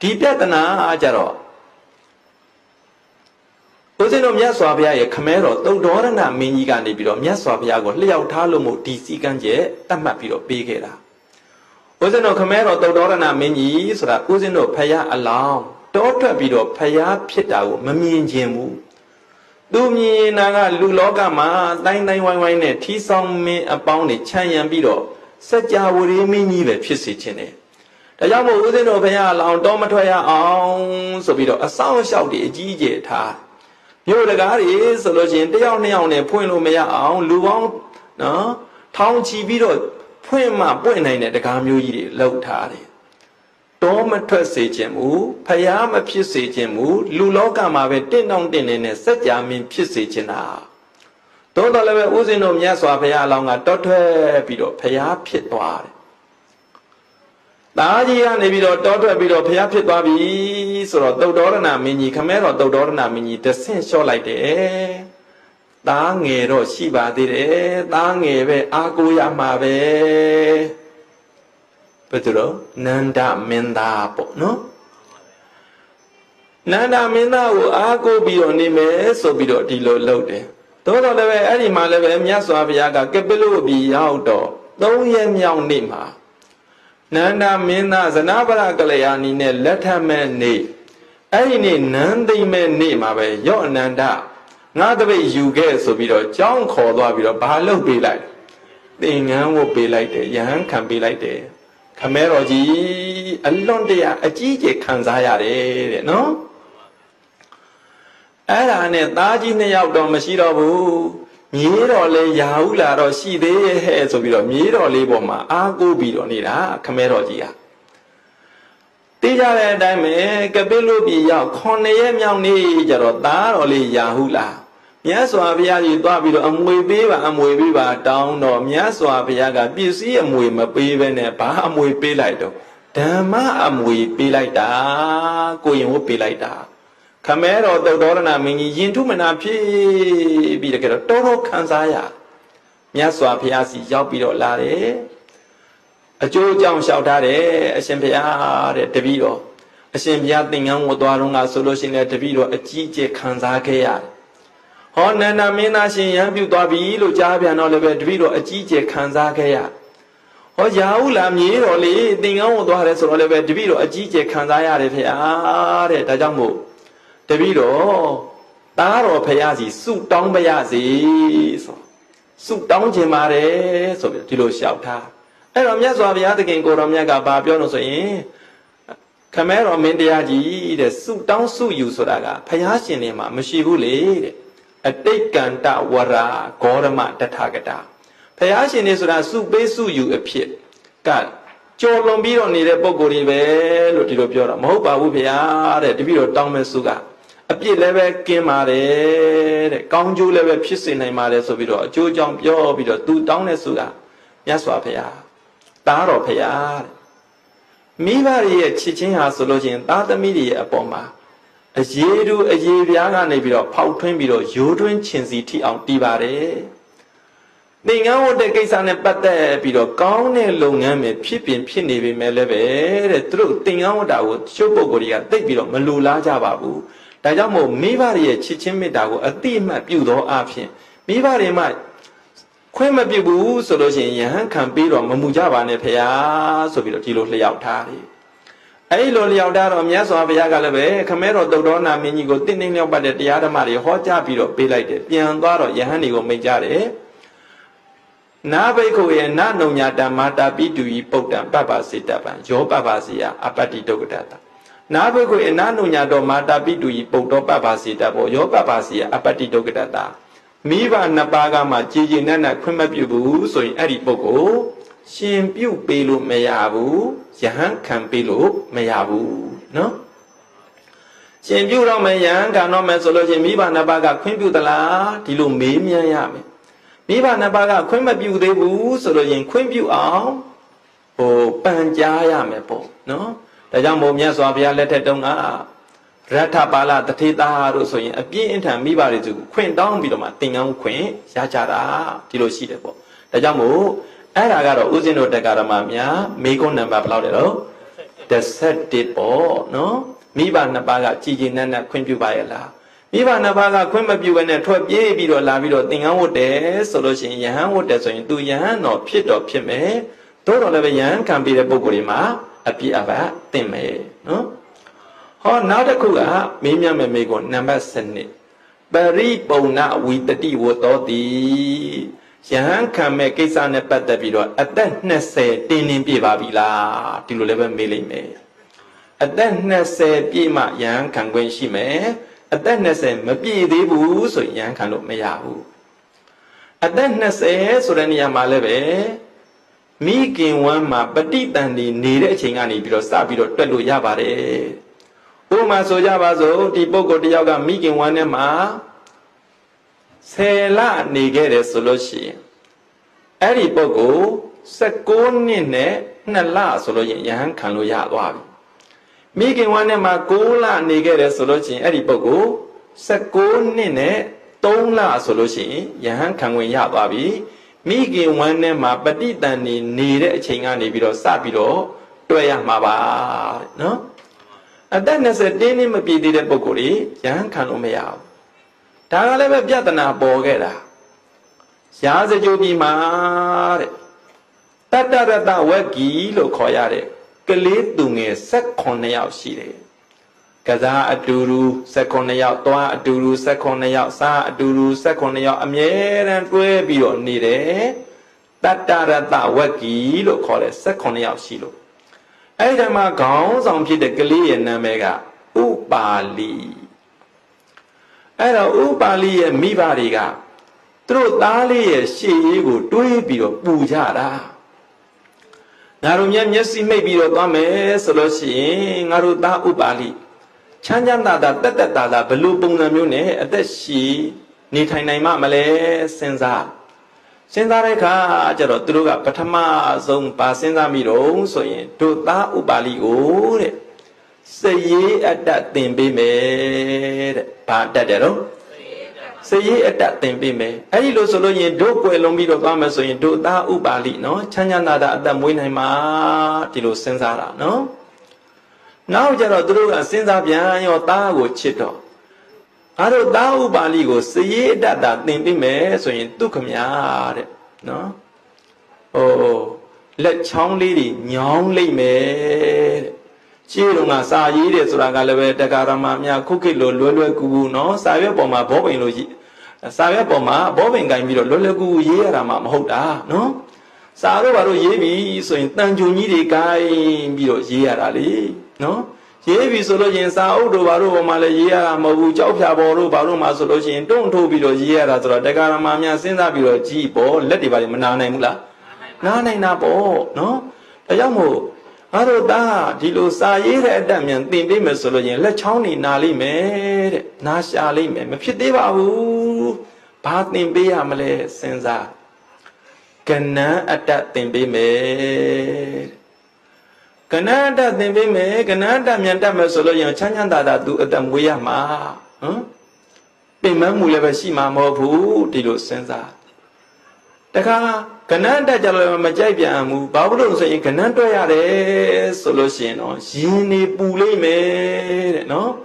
ဒီပြဿနာကြတော့ဦးဇင်းတို့မြတ်စွာဘုရားရဲ့ခမဲတော်သုတ်တော်ရဏမင်းကြီးကနေပြီးတော့မြတ်စွာဘုရားကိုလျှောက်ထားလို့မို့ဒီစည်းကမ်းချက်တတ်မှတ်ပြီးတော့ပေးခဲ့တာဦးဇင်းတို့ခမဲတော်သုတ်တော်ရဏမင်းကြီးဆိုတာဦးဇင်းတို့ဖရာအလောင်းတောထွက်ပြီးတော့ဖရာဖြစ်တာကိုမမြင်ခြင်းဘူးသူမြင်တာကလူလောကမှာတိုင်းတိုင်းဝိုင်းဝိုင်းနဲ့ထီဆောင်မင်းအပေါင်းတွေခြံရံပြီးတော့စัจ java ဝရီမင်းကြီးပဲဖြစ်စေခြင်းတယ်ဒါကြောင့်မို့ဦးဇင်းတို့ဘုရားအလောင်းတောမထွက်ရအောင်ဆိုပြီးတော့အဆောင်အလျှောက်တွေအကြီးအကျယ်ထားမြို့တကားတွေဆိုလို့ချင်းတယောက်နှစ်ယောက်နဲ့ဖွင့်လို့မရအောင်လူပေါင်းနော်ထောင်ချီပြီးတော့ဖွင့်မှပွင့်နိုင်တဲ့တကားမျိုးကြီးတွေလောက်ထားတယ်တောမထွက်စေခြင်းမူဖျားမဖြစ်စေခြင်းမူလူလောကမှာပဲတင့်တောင့်တင့်နေတဲ့စัจ java မင်းဖြစ်စေခြင်းတာတောတော်လည်းပဲဦးဇင်းတို့မြတ်စွာဘုရားအလောင်းကတောထွက်ပြီးတော့ဖျားဖြစ်သွားတယ်တာကြီးကနေပြီးတော့တောထွက်ပြီးတော့ဖျားဖြစ်သွားပြီဆိုတော့သုတ်တော်ရဏမင်းကြီးခမဲတော်သုတ်တော်ရဏမင်းကြီးတဆင့်လျှော့လိုက်တယ်သားငယ်တော့ရှိပါသေးတယ်သားငယ်ပဲအာကိုရမှာပဲဘယ်သူတော့နန္ဒမင်းသားပေါ့နော်နန္ဒမင်းသားကိုအာကိုပြီးတော့နေမယ်ဆိုပြီးတော့ဒီလိုလုပ်တယ်တော်တော်လည်းပဲအဲ့ဒီမှာလည်းပဲမြတ်စွာဘုရားကကပိလုပြည်ရောက်တော့3ရက်မြောက်နေ့မှာနန္ဒမင်းသားဇနဗရကလျာဏီနဲ့လက်ထမဲ့နေ့အဲ့ဒီနေ့နန်းသိမ့်မဲ့နေ့မှာပဲရော့အနန္ဒငါတပိတ်ယူခဲ့ဆိုပြီးတော့ကြောင်းခေါ်သွားပြီးတော့ဘာလုပ်ပေးလိုက်သင်္ကန်းဝတ်ပေးလိုက်တယ်ယဟန်ခံပေးလိုက်တယ်ခမဲတော်ကြီးအလွန်တရာအကြီးကျယ်ခံစားရတယ်တဲ့နော်အဲ့ဒါနဲ့သားကြီး2ယောက်တော့မရှိတော့ဘူးမြေးတော်လေးရာဟုလာတော့ရှိသေးရဲ့ဟဲ့ဆိုပြီးတော့မြေးတော်လေးပေါ်မှာအားကိုးပြီးတော့နေတာခမဲတော်ကြီးဟာသိကြတဲ့အတိုင်းပဲကပိလုပြည်ရောက်9ရက်မြောက်နေ့ကျတော့သားတော်လေးရာဟုလာမြတ်စွာဘုရားကြီးသွားပြီးတော့အမွေပေးပါတောင်းတော့မြတ်စွာဘုရားကပစ္စည်းအမွေမပေးဘဲနဲ့ဘာအမွေပေးလိုက်တော့ဓမ္မအမွေပေးလိုက်တာကိုရင်ဝတ်ပေးလိုက်တာခမဲတော်သုတ်တော်ရဏမင်းကြီးယင်ထုမနာဖြစ်ပြီးတကယ်တော့တော်တော်ခံစားရမြတ်စွာဘုရားစီရောက်ပြီးတော့လာတယ်အကျိုးအကြောင်းလျှောက်ထားတယ်အရှင်ဘုရားတဲ့တပည့်တော်အရှင်ဘုရားသင်္ကန်းဝတ်သွားတော့ကဆိုလို့ရှိရင်တပည့်တော်အကြီးအကျယ်ခံစားခဲ့ရတယ်ဟောနန္ဒမင်းသားရှင်ရံပြုသွားပြီလို့ကြားပြန်တော့လည်းပဲတပည့်တော်အကြီးအကျယ်ခံစားခဲ့ရဟောရာဟုလာမြေးတော်လေသင်္ကန်းဝတ်သွားတယ်ဆိုတော့လည်းပဲတပည့်တော်အကြီးအကျယ်ခံစားရတယ်ဖေအားတဲ့ဒါကြောင့်မို့တပည့်တော်သားတော်ဖရာစီစုတောင်းပါရစေဆိုစုတောင်းခြင်းပါတယ်ဆိုပြီးဒီလိုလျှောက်ထားအဲ့တော့မြတ်စွာဘုရားသခင်ကိုတော်မြတ်ကဘာပြောလို့ဆိုရင်ခမဲတော်မင်းတရားကြီးတဲ့စုတောင်းစုယူဆိုတာကဖရာရှင်တွေမှာမရှိဘူးလေတဲ့အတိတ်ကန္တဝရဂေါရမတထာဂတာဖရာရှင်တွေဆိုတာစုပေးစုယူအဖြစ်ကကြော်လွန်ပြီးတော့နေတဲ့ပုံကိုယ်တွေပဲလို့ဒီလိုပြောတာမဟုတ်ပါဘူးဖရာတဲ့တပည့်တော်တောင်းမဲ့စုကအပြစ်လည်းပဲကင်းပါတယ်တဲ့ကောင်းကျိုးလည်းပဲဖြစ်စေနိုင်ပါတယ်ဆိုပြီးတော့အကျိုးကြောင့်ပြောပြီးတော့သူတောင်းတဲ့စုကမြတ်စွာဘုရားသားတော်ဘုရားတဲ့မိဘရဲ့ချစ်ချင်းဟာဆိုလို့ချင်းသားသမီးတွေရဲ့အပေါ်မှာအရေးတူအရေးပြားကနေပြီးတော့ဖောက်ထွင်းပြီးတော့ရိုးထွင်းခြင်းစီထိအောင်တည်ပါတယ်သင်္ကန်းဝတ်တဲ့ကိစ္စနဲ့ပတ်သက်ပြီးတော့ကောင်းတဲ့လုပ်ငန်းပဲဖြစ်နေပေမဲ့လည်းပဲတဲ့သူတို့သင်္ကန်းဝတ်တာကိုရှုပ်ပုဂ္ဂိုလ်တွေကသိပြီးတော့မလိုလားကြပါဘူးဒါကြောင့်မို့မိဘရဲ့ချစ်ချင်းမေတ္တာကိုအတိအမှတ်ပြုသောအဖြစ်မိဘတွေမှခွင့်မပြုဘူးဆိုလို့ရှိရင်ယဟန်ခံပြီးတော့မမူကြပါနဲ့ဖေဟာဆိုပြီးတော့ဒီလိုလျှောက်ထားတယ်အဲ့လိုလျှောက်ထားတော့မြတ်စွာဘုရားကလည်းပဲခမဲတော်သုတ်တော်နာမင်းကြီးကိုတင့်နေလျောက်ပတ်တဲ့တရားဓမ္မတွေဟောကြားပြီးတော့ပေးလိုက်တယ်ပြန်သွားတော့ယဟန်တွေကိုမိန့်ကြတယ်နာဘိက္ခုရဲ့နနုံညာတမာတာပိတူဤပုတ္တံပပ္ပစေတပံယောပပ္ပစေယအပတ္တိဒုက္ကတတနာဘိက္ခုရဲ့နနုံညာတော်မာတာပိတူဤပုတ္တောပပ္ပစေတဘောယောပပ္ပစေယအပတ္တိဒုက္ကတတမိဘနှစ်ပါးကမှကြည်ကြည်နက်နက်ခွင့်မပြုဘူးဆိုရင်အဲ့ဒီပုဂ္ဂိုလ်ရှင်ပြုတ်ပေးလို့မရဘူးယဟန်ခံပေးလို့မရဘူးနော်ရှင်ပြုတ်တော့မယ်ယဟန်ခံတော့မယ်ဆိုလို့ချင်းမိဘနှစ်ပါးကခွင့်ပြုသလားဒီလိုမေးမြန်းရမယ်မိဘနှစ်ပါးကခွင့်မပြုသေးဘူးဆိုလို့ရင်ခွင့်ပြုအောင်ပန်ကြားရမယ်ပေါ့နော်ဒါကြောင့်မို့မြတ်စွာဘုရားလက်ထက်တုန်းက Rata Bala, the Tita Rosoin, a being in time, Mibari to quint down Bidoma, Tingan Queen, Yachara, Tilo Sidepo. The Jamu, Aragaro, Uzino de Garamamia, Mego number Plaudero, the set did all, no? Miba Nabaga, Gigi Nana, Quimbubayala. Miba Nabaga, Quimbu and a 12 year video lavido, Tingan de, solution Yan, what does in do Yan or Pit or Pime, Todo Levian can be the Bogorima, a Piava, Time, no? Oh, now the Kuga, Mimiam and Mego, number Senate. Berry Bona with the D wood or the Yan can make it on a better video. At that Nesse, Dinim Pivavila, till 11 million. At that Nesse, Pima Yan can go she may. At that Nesse, maybe the boo, so Yan can look me yahoo. At that Nesse, so then Yamaleve. Making one ma, but deep than the needed Chingani, because Sabiro Telu Yabare. Uma Sojabazo, the Boko de Yaga, making one ma. Sela negere solution. Eri Boko, Secondine, Nala solution, Yan Kaluya Wabi. Making one ma, Gola negere solution, Eri Boko, Secondine, Tonla solution, Yan Kanwaya Wabi. Making one ma, but it than the needed Chingani, because Sabiro, Toya Maba, no? And then as a denim be the Bogori, Yan Kanumea. Tagaleva Biatana Bogera. Yaza Jogi Mare. Tata Waki Lokoyare. Galit Dunge, Seconea Shire. Kaza Aduru, Seconea, Toa Aduru, Seconea, Sa Aduru, Seconea, Amier and Rebio Nide. Tata Waki Lokore, Seconea Shilo. Aidama gowns on the Gali and Namega, Ubali. Ada Ubali and Mibariga. Through Dali, she would do it be a Bujara. Narumian, yes, may be a Gome, Solosi, Naruda Ubali. Chanyanda, that Balu Bunamune, at the she, Nitainama Male, Senza. Sendareka, Jarotruga, Patama, Zong, Pasenda Miro, so in Tuta Ubali Ure. Say ye at that thing be made, Patadero. Say ye at that thing be made. I lo solo in Doko Lombido Gama, so in Tuta Ubali, no? Chanyanada, the Winema, Tilo Sensara, no? Now Jarotruga, Senzabian, your Tago Chito. Ado dau baligo say that thing be made so in Tukamia, no? Oh, let Chong lady, young lady made. Chirunga sa ye, Suragaleve, the Garamamia, cookie, Lolo, Gu, no, Savia Boma, Bobbing Logi, Savia Boma, Bobbing Gamiro, Lolo, Yeramam, Hoda, no? Saro Yevi, so in Tanjuni, Guy, Biro, Yerali, no? Yevi solution Sao do Baru Malaya, Mabu Chopia Boru, Baruma solution, don't to be the year as the Garamamia, Sinda Biro, Jibo, let it by Manana Mula. Nana Napo, no? The Yamu, Aroda, Dilo Saye, Damian, Timbi solution, let Chowni Nali made, Nashali, Mepideva, Partning be Amale, Senza. Cana at that thing be made. Canada then be made, Canada Mianta Solo, Chanyanda do at them Wiyama. Payment will ever see Mamma Pu, Dilo Senza. The car, Canada Jalo Majabiamu, Babylon saying Canada Yare, Solution, or Gini Pule me, no?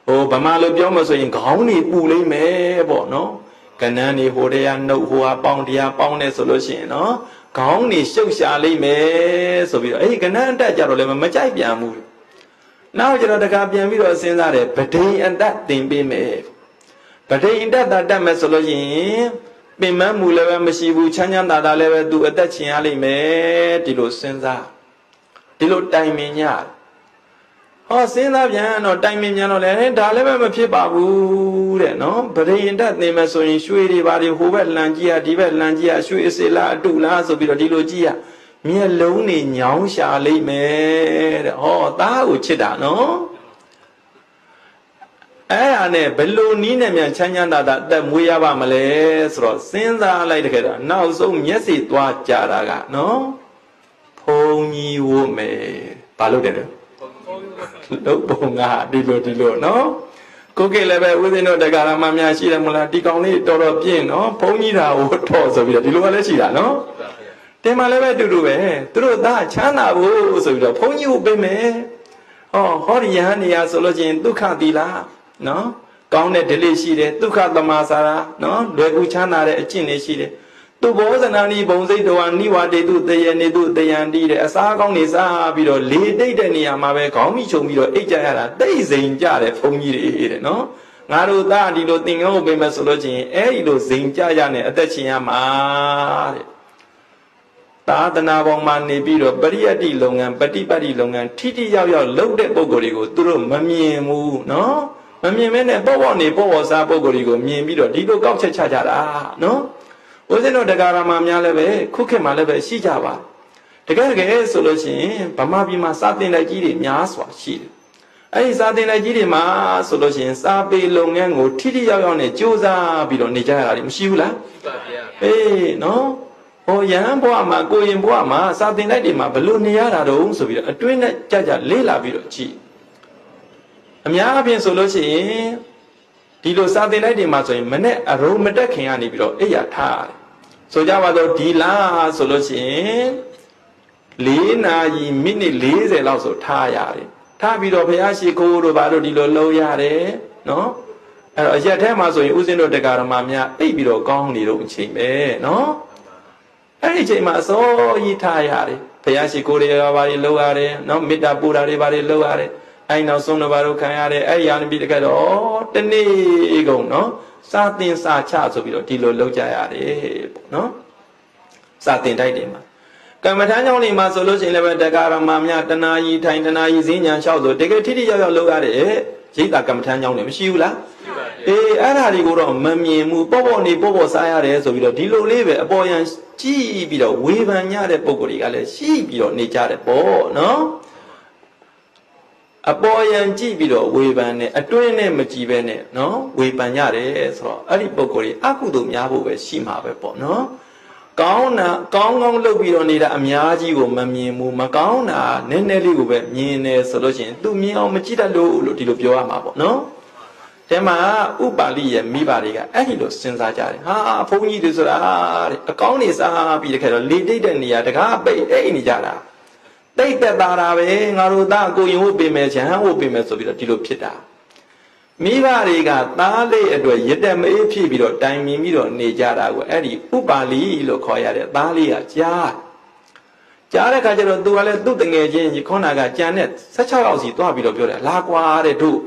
Oh, Bamalo Bioma saying Gauni Pule me, no? Canani Hodea no who are boundia bound solution, no? Gauni socially me, so we a Canada Jalo Majabiamu. Now you're the Gabian Viro Senza, but and that thing be made. But in that damn solution. Payment will ever Meshibu Chanyanda level do a touching alley me, Dilo Senza. Dilo timing yard. Oh, Senza Piano, timing yano, and Daleva Pibabu, no? But in that name, so in Shui, body who were Langia, Divet Langia, Shui Sela, Dula, so Bilogia. Me alone in Yang Shali me. Oh, that would chida, no? I below Nina Chanyanda that we have a Malay, so since I like it now, so yes, it was Jaraga, no? Pony woman, Paludin. လုပ်ပုံကဒီလိုနော်ကိုကိလည်းပဲဦးဇင်းတို့တရားဓမ္မများရှိတယ်မလားဒီကောင်လေးတော်တော်ပြင်းနော်ဘုန်းကြီးတာကိုထော့ဆိုပြီးတော့ဒီလိုကလည်းရှိတာနော်တင်မှလည်းပဲတူတူပဲသူတို့သားချမ်းသာဖို့ဆိုပြီးတော့ဘုန်းကြီးကိုပေးမယ်ဟောဒီယဟန်နေရာဆိုလို့ချင်းဒုက္ခသီလနော်ကောင်းတဲ့ဓလေ့ရှိတယ်ဒုက္ခသမာစာရာနော်လွယ်ကူချမ်းသာတဲ့အကျင့်တွေရှိတယ်သူဘောဇနာနီဘုံစိတ်တော်နိဝတေတုတယေနေတုတယံတိတဲ့အစားကောင်းနေစားပြီးတော့လေတိတ်တဲ့နေရာမှာပဲခေါင်းမိချုံပြီးတော့အိတ်ကြရတာတိတ်စိန်ကြတယ်ဘုန်းကြီးတွေတဲ့နော်ငါတို့သားဒီလိုသင်္ကန်းကိုပေးမယ်ဆိုလို့ချင်းအဲဒီလိုစိန်ကြရနဲ့အသက်ရှင်ရမှာတဲ့သာသနာပေါ်မှာနေပြီးတော့ပရိယတ္တိလုပ်ငန်းပฏิပတ်တိလုပ်ငန်းထိထိရောက်ရောက်လုပ်တဲ့ပုံကိုယ်တွေကိုသူတို့မမြင်ဘူးနော်မမြင်မဲနဲ့ပေါ့နေပေါ့စားပုံကိုယ်တွေကိုမြင်ပြီးတော့ဒီလိုကောက်ချက်ချကြတာနော်ဦးဇင်းတို့တရားဓမ္မများလည်းပဲခုခေတ်မှာလည်းပဲရှိကြပါတကယ်ဆိုလို့ရှိရင်ဗမာပြည်မှာစာသင်တိုက်ကြီးတွေများစွာရှိတယ်အဲဒီစာသင်တိုက်ကြီးတွေမှာဆိုလို့ရှိရင်စာပေလုပ်ငန်းကိုထိထိရောက်ရောက်နဲ့စ조사ပြီးတော့နေကြရတာမရှိဘူးလားရှိပါဗျာအေးနော်ယဟန်ဘဝမှာကိုရင်ဘဝမှာစာသင်တိုက်တွေမှာဘလို့နေရတာတုံးဆိုပြီးတော့အတွင်းနဲ့ကြလေးလာပြီးတော့ကြည့်အများအပြားဆိုလို့ရှိရင်ဒီလိုစာသင်တိုက်တွေမှာဆိုရင်မနဲ့အရုံမတက်ခင်ကနေပြီးတော့အိယာထားဆိုကြပါတော့ဒီလားဆိုလို့ရှိရင်4 နာရီမိနစ်40လောက်ဆိုထားရတယ်ထားပြီးတော့ဘုရားရှိခိုးတို့ဘာလို့ဒီလိုလုပ်ရတယ်နော်အဲ့တော့ရက်ထဲမှာဆိုရင်ဥစဉ်တို့တရားဓမ္မများအိပ်ပြီးတော့ကောင်းနေတော့အချိန်ပဲနော်အဲ့ဒီအချိန်မှာအစောကြီးထားရတယ်ဘုရားရှိခိုးတွေဘာတွေလုပ်ရတယ်နော်မေတ္တာပူတာတွေဘာတွေလုပ်ရတယ်အဲ့နောက်ဆုံးတော့ဘာလို့ခံရတယ်အဲ့ရန်ပြီးတကယ်တော့တနေ့ကုန်နော်စာသင်စာချဆိုပြီးတော့ဒီလိုလုပ်ကြရတယ်ပေါ့နော်စာသင်တိုက်တယ်မှာကမ္မထမ်းကြောင့်နေမှာဆိုလို့ရှိရင်လည်းပဲတရားဓမ္မများတဏှာကြီးထိုင်တဏှာကြီးဈဉ္ညာလျှောက်ဆိုတကယ်ထိထိရောက်ရောက်လုပ်ရတယ်ရိတ်တာကမ္မထမ်းကြောင့်နေမရှိဘူးလားအေးအဲ့ဒါတွေကိုတော့မမြင်ဘူးပေါ့နေပေါ့စားရတယ်ဆိုပြီးတော့ဒီလိုလေးပဲအပေါ်ယံကြည့်ပြီးတော့ဝေဖန်ရတဲ့ပုံကိုယ်တွေကလည်းရှိပြီးတော့နေကြတယ်ပေါ့နော်အပေါ်ယံကြည့်ပြီးတော့ဝေဖန်နဲ့အတွင်းနဲ့မကြည့်ပဲနဲ့နော်ဝေဖန်ရတယ်ဆိုတော့အဲ့ဒီပုံကိုယ်တွေအကုသိုလ်များဖို့ပဲရှိမှာပဲပေါ့နော်ကောင်းလုပ်ပြီးတော့နေတာအများကြီးကိုမမြင်ဘူးမကောင်းတာနည်းနည်းလေးကိုပဲမြင်နေဆိုလို့ရှိရင်သူမြင်အောင်မကြည့်တတ်လို့ဒီလိုပြောရမှာပေါ့နော်တဲမှာဥပါလိရဲ့မိဘတွေကအဲ့ဒီလိုစဉ်းစားကြတယ်ဟာဘုန်းကြီးတွေဆိုတာတဲ့အကောင်းနေစားပြီးတခါတော့လေတိတ်တဲ့နေရာတကားပိတ်အိတ်နေကြတာတိတ်သက်သာတာပဲငါတို့သားကိုရင်ဟုတ်ပေးမယ်ရဟန်းဟုတ်ပေးမယ်ဆိုပြီးတော့ဒီလိုဖြစ်တာမိဘတွေကသားလေးအတွက်ရတဲ့မအေးဖြစ်ပြီးတော့တိုင်မြင်ပြီးတော့နေကြတာကိုအဲ့ဒီဥပါလိလို့ခေါ်ရတဲ့သားလေးကကြားတဲ့ခါကျတော့သူကလည်းသူ့တငယ်ချင်းခေါနာကကြံနဲ့16ယောက်စီတွားပြီးတော့ပြောတယ်လာကွာတဲ့တို့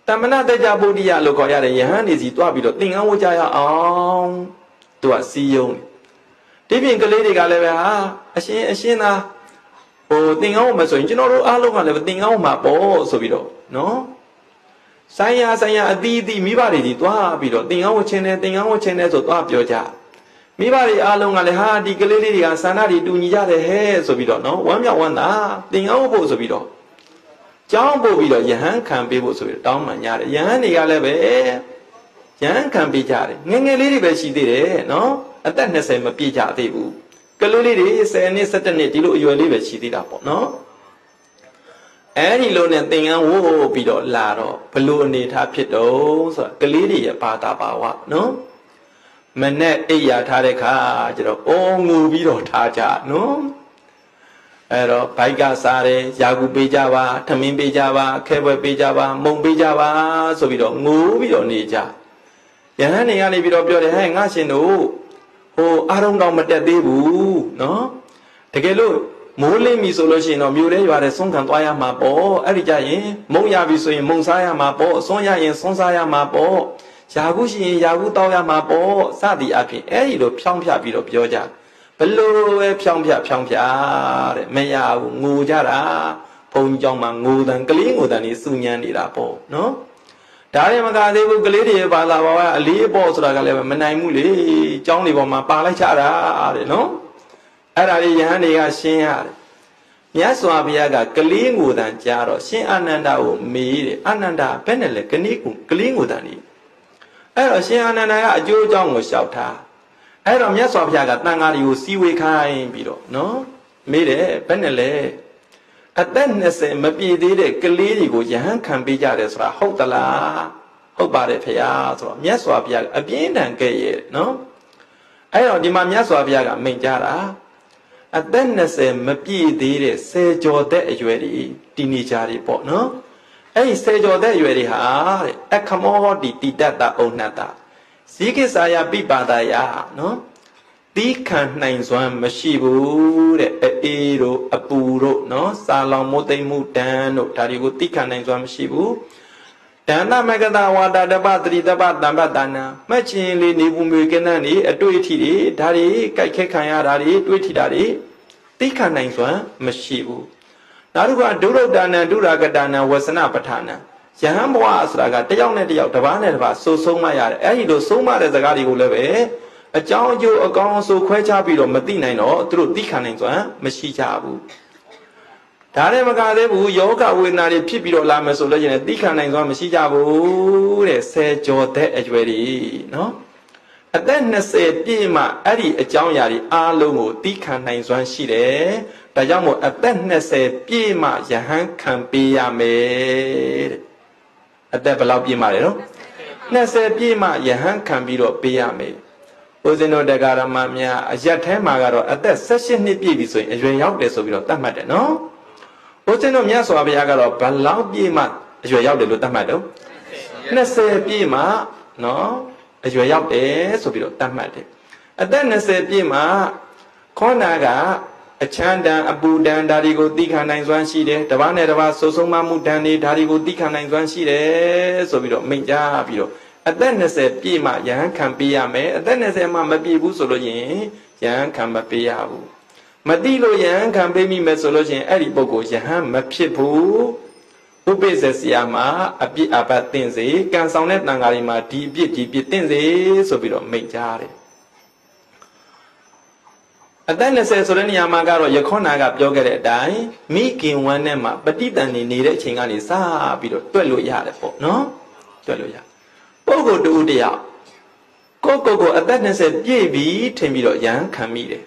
တမနာတကြဗုဒ္ဓယလို့ခေါ်ရတဲ့ယဟန်နေစီတွားပြီးတော့သင်္ကန်းဝတ်ကြရအောင်သူကစီယုံဒီပြင်ကလေးတွေကလည်းပဲဟာအရှင်သာသင်္ကန်းဝတ်မဆိုရင်ကျွန်တော်တို့အားလုံးကလည်းသင်္ကန်းဝတ်မှာပေါ့ဆိုပြီးတော့နော်ဆိုင်ရာအသီးသီးမိဘတွေဒီတွားပြီးတော့သင်္ကန်းဝတ်ခြင်းနဲ့ဆိုတွားပြောကြမိဘတွေအားလုံးကလည်းဟာဒီကလေးလေးတွေကဆန္ဒတွေတူညီကြတယ်ဟဲ့ဆိုပြီးတော့နော်ဝမ်းမြောက်ဝမ်းသာသင်္ကန်းဝတ်ဖို့ဆိုပြီးတော့ကျောင်းပို့ပြီးတော့ယဟန်ခံပေးဖို့ဆိုပြီးတောင်းပန်ကြတယ်ယဟန်တွေကလည်းပဲယဟန်ခံပေးကြတယ်ငယ်ငယ်လေးတွေပဲရှိသေးတယ်နော်အသက်20မပြည့်ကြသေးဘူးကလေးလေးတွေ10နှစ်17နှစ်ဒီလိုအရွယ်လေးပဲရှိသေးတာပေါ့နော်အဲ့ဒီလိုနဲ့သင်္ကန်းဝို့ပြီးတော့လာတော့ဘလို့အနေထားဖြစ်တော့ဆိုတာကလေးတွေရဲ့ဘာသာပါဝနော်မနဲ့အိယာထားတဲ့ခါကျတော့အော်ငူပြီးတော့ထားကြနော်အဲ့တော့ဘိုက်ကစားတယ်ယာကူပေးကြပါထမင်းပေးကြပါခဲပွဲပေးကြပါမုံပေးကြပါဆိုပြီးတော့ငိုပြီးတော့နေကြယဟန်နေကနေပြီးတော့ပြောတယ်ဟဲ့ငါရှင်တို့အာရုံတောင်မတက်သေးဘူးနော်တကယ်လို့မိုးလင်းပြီဆိုလို့ရှိရင်တော့မြို့ထဲရွာထဲဆုံးခံသွားရမှာပေါ့အဲ့ဒီကြရင်မုံရပြီဆိုရင်မုံစားရမှာပေါ့ဆွန်းရရင်ဆွန်းစားရမှာပေါ့ယာကူရှိရင်ယာကူတောက်ရမှာပေါ့စသည်အဖြစ်အဲ့ဒီလိုဖြောင်းဖြပြီးတော့ပြောကြဘလို့ပဲဖြောင်းဖြတဲ့မရဘူးငိုကြတာဘုံကြောင့်မှငိုတန်ကလေးငိုတန်လေးစူညံနေတာပေါ့နော်ဒါလည်းမကသေးဘူးကလေးတွေဘာသာပါဝါအလေးပေါ့ဆိုတာကလည်းမနိုင်ဘူးလေကျောင်းတွေပေါ်မှာပါလိုက်ချတာတဲ့နော်အဲ့ဒါလေးယဟန်တွေကရှင်းရတယ်မြတ်စွာဘုရားကကလေးငိုတန်ကြားတော့ရှင်အာနန္ဒာကိုမေးတယ်အာနန္ဒာဘယ်နဲ့လဲကလေးငိုတန်လေးအဲ့တော့ရှင်အာနန္ဒာကအကျိုးအကြောင်းကိုလျှောက်ထားအဲ့တော့မြတ်စွာဘုရားကတန်ဃာတွေကိုစီဝေခိုင်းပြီးတော့နော်မေးတယ်ဘယ်နဲ့လဲ အသက်20မပြည့်သေးတဲ့ကလေးတွေကိုယဟန်ခံပေးကြတယ်ဆိုတာဟုတ်သလားဟုတ်ပါတယ်ဖေဟာဆိုတော့မြတ်စွာဘုရားအပြင်းထန်ခဲ့ရဲ့နော်အဲ့တော့ဒီမှာမြတ်စွာဘုရားကမိန့်ကြားတာအသက်20မပြည့်သေးတဲ့ဆယ်ကျော်သက်အရွယ်တွေတီနေကြတွေပေါ့နော်အဲ့ဒီဆယ်ကျော်သက်အရွယ်တွေဟာတဲ့အခမောဟောတိတိတ္တအုံနှတ္တဇိကိစာယပိပါဒယနော်တီးခံနိုင်စွမ်းမရှိဘူးတဲ့အေးတို့အပူတို့နော်စာလောင်မိုးသိမ့်မှုတန်တို့ဒါတွေကိုတီးခံနိုင်စွမ်းမရှိဘူးဒန္တမကတဝါဒတပသတိတပတံပတနာမှတ်ချင်းလေးနေဘူးမျိုးကနန်းနေအတွေ့အထိတွေဒါတွေကြိုက်ခဲခံရတာတွေတွေးထိတာတွေတီးခံနိုင်စွမ်းမရှိဘူးနောက်တစ်ခုကဒုရုဒ္ဒနာဒုရကတနာဝဆနပဋ္ဌာနာယဟန်ဘဝဆိုတာကတယောက်နဲ့တယောက်တစ်ပါးနဲ့တစ်ပါးစိုးဆုံးမရတယ်အဲ့ဒီလိုဆုံးမတဲ့စကားတွေကိုလည်းပဲအကြောင်းအကျိုးအကောင်းဆိုခွဲခြားပြီးတော့မသိနိုင်တော့သူတို့သိခံနိုင်စွမ်းမရှိကြဘူးဒါလည်းမကသေးဘူးယောဂဝေဒနာတွေဖြစ်ပြီးတော့လာမယ်ဆိုလို့ရှိရင်သိခံနိုင်စွမ်းမရှိကြဘူးတဲ့ဆယ်ကျော်သက်အရွယ်တွေနော်အသက်20ပြည့်မှအဲ့ဒီအကြောင်းအရာတွေအားလုံးကိုသိခံနိုင်စွမ်းရှိတယ်ဒါကြောင့်မို့အသက်20ပြည့်မှယဟန်ခံပေးရမယ်တဲ့အသက်ဘယ်လောက်ပြည့်မှလဲနော်20ပြည့်မှယဟန်ခံပြီးတော့ပေးရမယ်ဦးဇင်းတို့တရားဓမ္မများအရက်ထဲမှာကတော့အသက်18နှစ်ပြည့်ပြီဆိုရင်အရွယ်ရောက်တယ်ဆိုပြီးတော့သတ်မှတ်တယ်နော်ဦးဇင်းတို့မြတ်စွာဘုရားကတော့ဘယ်လောက်ပြည့်မှအရွယ်ရောက်တယ်လို့သတ်မှတ်တော့20ပြည့်မှနော်အရွယ်ရောက်တယ်ဆိုပြီးတော့သတ်မှတ်တယ်အသက်20ပြည့်မှခေါနာကအချမ်းတန်အပူတန်ဓာရီကိုသိခံနိုင်စွမ်းရှိတယ်တပားနဲ့တပားစိုးဆုံးမမှုတန်တွေဓာရီကိုသိခံနိုင်စွမ်းရှိတယ်ဆိုပြီးတော့မိန့်ကြားပြီးတော့အသက်20ပြည့်မှယဟန်ခံပေးရမယ်အသက်20မှမပြည့်ဘူးဆိုလို့ရင်ယဟန်ခံမပေးရဘူးမတိလို့ယဟန်ခံပေးမိမယ်ဆိုလို့ရင်အဲ့ဒီပုဂ္ဂိုလ်ယဟန်မဖြစ်ဘူးဥပိ္ပဇ္ဇရာမှာအပြစ်အပတ်တင်စေကံဆောင်တဲ့တန်ဃာတွေမှာဒီအပြစ်တင်စေဆိုပြီးတော့မိန့်ကြားတယ်အသက်20ဆိုတဲ့နေရာမှာကတော့ယခေါနာကပြောခဲ့တဲ့အတိုင်းမိခင်ဝမ်းထဲမှာပဋိသန္ဓေနေတဲ့အချိန်ကနေစပြီးတော့တွက်လို့ရတယ်ပေါ့နော်တွက်လို့ရပုဂ္ဂိုလ်တူတယောက်ကိုအသက်20ပြည့်ပြီထင်ပြီးတော့ယဟန်ခံမိတယ်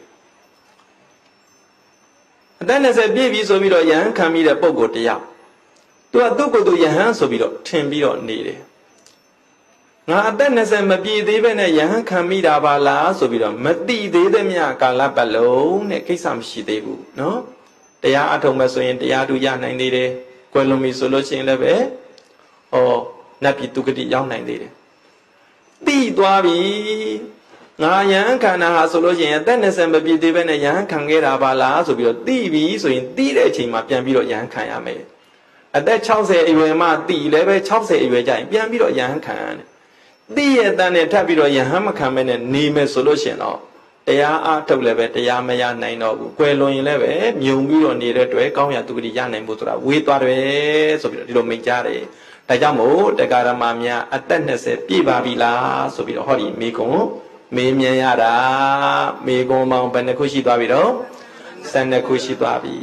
အသက်20ပြည့်ပြီဆိုပြီးတော့ယဟန်ခံမိတဲ့ပုဂ္ဂိုလ်တယောက်သူကသူ့ကိုယ်သူယဟန်ဆိုပြီးတော့ထင်ပြီးတော့နေတယ်ငါအသက်20မပြည့်သေးပဲနဲ့ယဟန်ခံမိတာပါလားဆိုပြီးတော့မတိသေးတဲ့မြကာလပတ်လုံးနဲ့ကိစ္စမရှိသေးဘူးနော်တရားအထုံးမဲ့ဆိုရင်တရားတူရနိုင်သေးတယ်ကွယ်လွန်ပြီဆိုလို့ရှိရင်လည်းပဲနတ်ပြည်သူကတိရောက်နိုင်သေးတယ်တိသွားပြီငါယဟန်ခံတာဟာဆိုလို့ရှိရင်အသက်20မပြည့်သေးပဲနဲ့ယဟန်ခံခဲ့တာပါလားဆိုပြီးတော့တိပြီဆိုရင်တိတဲ့အချိန်မှာပြန်ပြီးတော့ယဟန်ခံရမယ်အသက်60အရွယ်မှတိလည်းပဲ60အရွယ်ကျရင်ပြန်ပြီးတော့ယဟန်ခံရတယ်တိရဲ့တန်နဲ့ထပ်ပြီးတော့ယဟန်မခံမဲနဲ့နေမယ်ဆိုလို့ရှိရင်တော့တရားအားထုတ်လည်းပဲတရားမရနိုင်တော့ဘူးကွယ်လွန်ရင်လည်းပဲမြုံပြီးတော့နေတဲ့အတွက်ကောင်းရာသူကတိရနိုင်ဖို့ဆိုတာဝေးသွားတယ်ဆိုပြီးတော့ဒီလိုမိန့်ကြားတယ်ဒါကြောင့်မို့တရားဓမ္မများအသက်20ပြည့်ပါပြီလားဆိုပြီးတော့ဟောဒီမိကွန်းမေးမြန်းရတာမိကွန်းပေါင်းဘယ်နှခုရှိသွားပြီတော့12ခုရှိသွားပြီ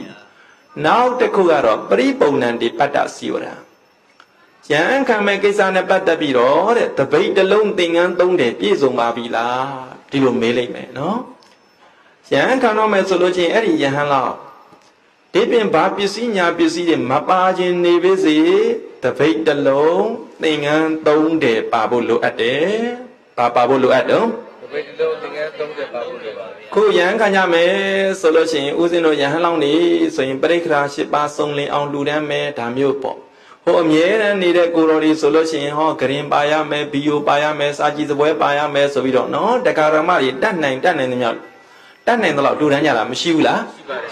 နောက်တစ်ခုကတော့ပရိပုံဏံတိပတ္တစီဝရယဟန်ခံမဲ့ကိစ္စနဲ့ပတ်သက်ပြီးတော့တဲ့တပိတ်တစ်လုံးသင်္ကန်း3တယ်ပြည့်စုံပါပြီလားဒီလိုမေးလိုက်မယ်နော်ယဟန်ခံတော့မယ်ဆိုလို့ချင်းအဲ့ဒီယဟန်လောက်ဒီပြင်ဘာပစ္စည်းညာပစ္စည်းတွေမပါခြင်းနေပါစေတပိတ်တစ်လုံးသင်္ကန်း3တယ်ပါဖို့လိုအပ်တယ်ပါဖို့လိုအပ်တော့တပိတ်တစ်လုံးသင်္ကန်း3တယ်ပါဖို့လိုပါခုယဟန်ခံကြမယ်ဆိုလို့ချင်းဦးဇင်းတို့ယဟန်လောက်နေဆိုရင်ပရိက္ခရာ10ပါးစုံလင်အောင်လူတန်းမယ်ဒါမျိုးပေါ့ဟိုအမြဲတမ်းနေတဲ့ကိုတော်ဒီဆိုလို့ရှိရင်ဟောဂရင်ပါရမယ်ဘီယိုပါရမယ်စာကြည်စပွဲပါရမယ်ဆိုပြီးတော့နော်တက္ကရာမတွေတတ်နိုင်တဲ့မြောက်တတ်နိုင်တော့တူတန်းကြတာမရှိဘူးလား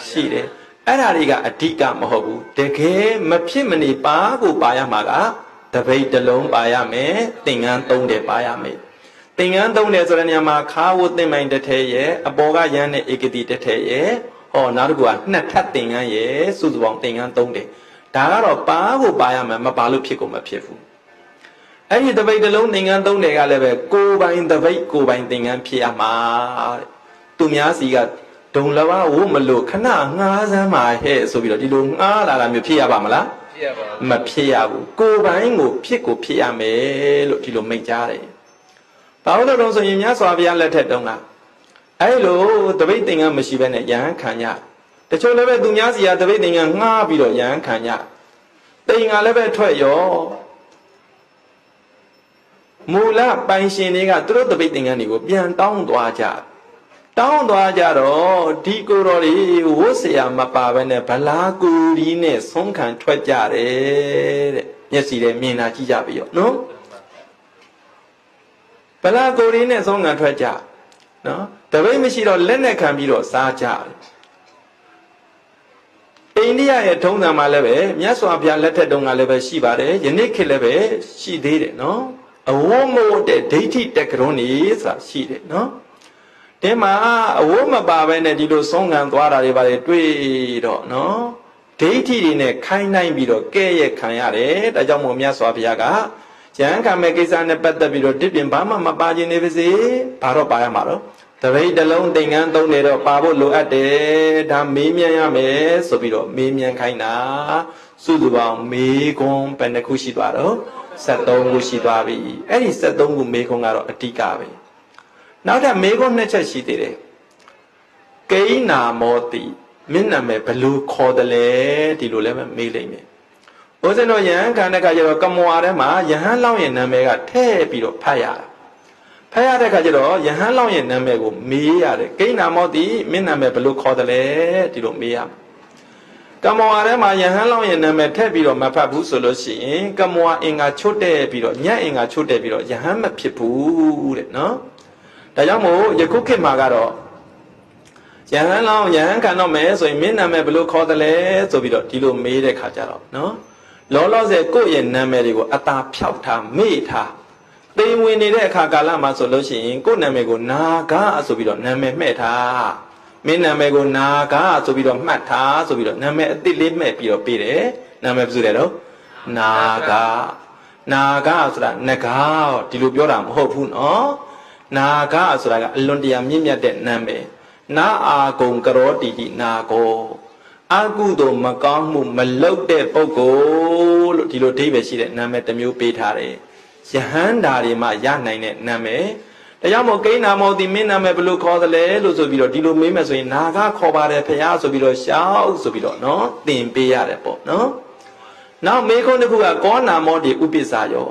ရှိတယ်အဲ့ဒါတွေကအဓိကမဟုတ်ဘူးတကယ်မဖြစ်မနေပါကိုပါရမှာကတပိတ်တစ်လုံးပါရမယ်သင်္ကန်း3တယ်ပါရမယ်သင်္ကန်း3တယ်ဆိုတဲ့နေရာမှာခါဝသင်္မိုင်တစ်ထဲရဲ့အပေါ်ကရမ်းတဲ့ဧကတိတစ်ထဲရဲ့ဟောနောက်တစ်ခုက2ထပ်သင်္ကန်းရဲ့စုစုပေါင်းသင်္ကန်း3တယ်ဒါကတော့ပါကိုပါရမယ်မပါလို့ဖြစ်ကုန်မဖြစ်ဘူးအဲ့ဒီတပိတ်တစ်လုံးသင်္ကန်း3တယ်ကလည်းပဲကိုယ်ပိုင်တပိတ်ကိုယ်ပိုင်သင်္ကန်းဖြစ်ရမှာတဲ့သူများစီကဒုံလဘဝမလို့ခဏငှားစမ်းပါဟဲ့ဆိုပြီးတော့ဒီလိုငှားလာတာမျိုးဖြစ်ရပါမလားဖြစ်ရပါမဖြစ်ရဘူးကိုယ်ပိုင်ကိုဖြစ်ရမယ်လို့ဒီလိုမိန့်ကြားတယ်ဘာလို့လဲဆိုရင်မြတ်စွာဘုရားလက်ထက်တုန်းကအဲ့လိုတပိတ်သင်္ကန်းမရှိဘဲနဲ့ယဟန်ခံရတ ချို့လည်းပဲသူများစီကတပိတ်တင်ကငှားပြီးတော့ရဟန်းခံကြတိမ်ကလည်းပဲထွက်ရောမူလပိုင်ရှင်တွေကသူတို့တပိတ်တင်ကနေကိုပြန်တောင်းသွားကြတော့ဒီကိုယ်တော်တွေဝတ်เสียမပါဘဲနဲ့ဗလာကူဒီနဲ့ဆုံးခံထွက်ကြတယ်တဲ့မျက်စိနဲ့မြင်တာကြည့်ကြပြီရောနော်ဗလာကူဒီနဲ့ဆုံးခံထွက်ကြနော်တပိတ်မရှိတော့လက်နဲ့ခံပြီးတော့စားကြတယ်အိန္ဒိယရဲ့ထုံးစံမှာလည်းပဲမြတ်စွာဘုရားလက်ထက်တုန်းကလည်းပဲရှိပါတယ်ယနေ့ခေတ်လည်းပဲရှိသေးတယ်နော်အဝတ်မို့တဲ့ဒိဋ္ဌိတက္ကရုံးနေဆိုတာရှိတယ်နော်ဒီမှာအဝတ်မပါဘဲနဲ့ဒီလိုဆုံးခံသွားတာတွေပါလေတွေ့တော့နော်ဒိဋ္ဌိတွေနဲ့ခိုင်းနိုင်ပြီးတော့ကဲ့ရဲ့ခံရတယ်ဒါကြောင့်မို့မြတ်စွာဘုရားကယဟန်ခံမဲ့ကိစ္စနဲ့ပတ်သက်ပြီးတော့တစ်ပြင်ဘာမှမပါခြင်းနေပါစေဘာတော့ပါရမှာတော့တပိတ်တလုံးသင်္ကန်းသုံးနေတော့ပါဖို့လိုအပ်တယ်ဒါမေးမြန်းရမယ်ဆိုပြီးတော့မေးမြန်းခိုင်းတာစုစုပေါင်းမေးခွန်းဘယ်နှခုရှိသွားတော့73ခုရှိသွားပြီအဲ့ဒီ73ခုမေးခွန်းကတော့အတိကပဲနောက်ထပ်မေးခွန်း2ချက်ရှိသေးတယ်ကိန်းနာမောတိမင်းနာမည်ဘလူခေါ်တယ်လေဒီလိုလည်းမေးလိုက်မယ်ဘုဇင်တော်ယဟန်ခံတဲ့ခါကျတော့ကမွာထဲမှာယဟန်လောင်းရဲ့နာမည်ကထည့်ပြီးတော့ဖတ်ရတာဖတ်ရတဲ့ခါကျတော့ယဟန်လောင်းရဲ့နာမည်ကိုမေးရတယ်ကိန်းနာမောတိမင်းနာမည်ဘလူခေါ်တယ်လေဒီလိုမေးရမယ်ကမွာထဲမှာယဟန်လောင်းရဲ့နာမည်ထည့်ပြီးတော့မဖတ်ဘူးဆိုလို့ရှိရင်ကမွာအင်္ဂါချွတ်တဲ့ပြီးတော့ညက်အင်္ဂါချွတ်တဲ့ပြီးတော့ယဟန်မဖြစ်ဘူးတဲ့နော်ဒါကြောင့်မို့ယခုခေတ်မှာကတော့ယဟန်လောင်းယဟန်ခံတော့မယ်ဆိုရင်မင်းနာမည်ဘလို့ခေါ်တယ်လဲဆိုပြီးတော့ဒီလိုမေးတဲ့ခါကျတော့နော်လောလောဆယ်ကိုယ့်ရဲ့နာမည်တွေကိုအသာဖြောက်ထားမေ့ထားသိမ်ဝင်နေတဲ့အခါကာလမှာဆိုလို့ရှိရင်ကိုယ့်နာမည်ကိုနာဂဆိုပြီးတော့နာမည်မှဲ့ထားမင်းနာမည်ကိုနာဂဆိုပြီးတော့မှတ်ထားဆိုပြီးတော့နာမည်အသစ်လေးမှဲ့ပြီးတော့ပေးတယ်နာမည်ဘယ်သူလဲတော့နာဂဆိုတာငကားဒီလိုပြောတာမဟုတ်ဘူးနော်နာဂဆိုတာကအလွန်တရာမြင့်မြတ်တဲ့နာမည်နာအာဂုံကရောတိတိနာကောအကုသို့မကောင်းမှုမလုပ်တဲ့ပုဂ္ဂိုလ်လို့ဒီလိုအဓိပ္ပာယ်ရှိတဲ့နာမည်တစ်မျိုးပေးထားတယ်ယဟန္တာတွေမှာရနိုင်တဲ့နာမည်ဒါကြောင့်မို့ကိန်းနာမောတိမင်းနာမည်ဘယ်လိုခေါ်သလဲလို့ဆိုပြီးတော့ဒီလိုမေးမယ်ဆိုရင်နာဂခေါ်ပါတယ်ဖရာဆိုပြီးတော့ရှောက်ဆိုပြီးတော့နော်သင်ပေးရတယ်ပေါ့နော်နောက်မေးခွန်းတစ်ခုကကောနာမောတိဥပိ္ပစာယော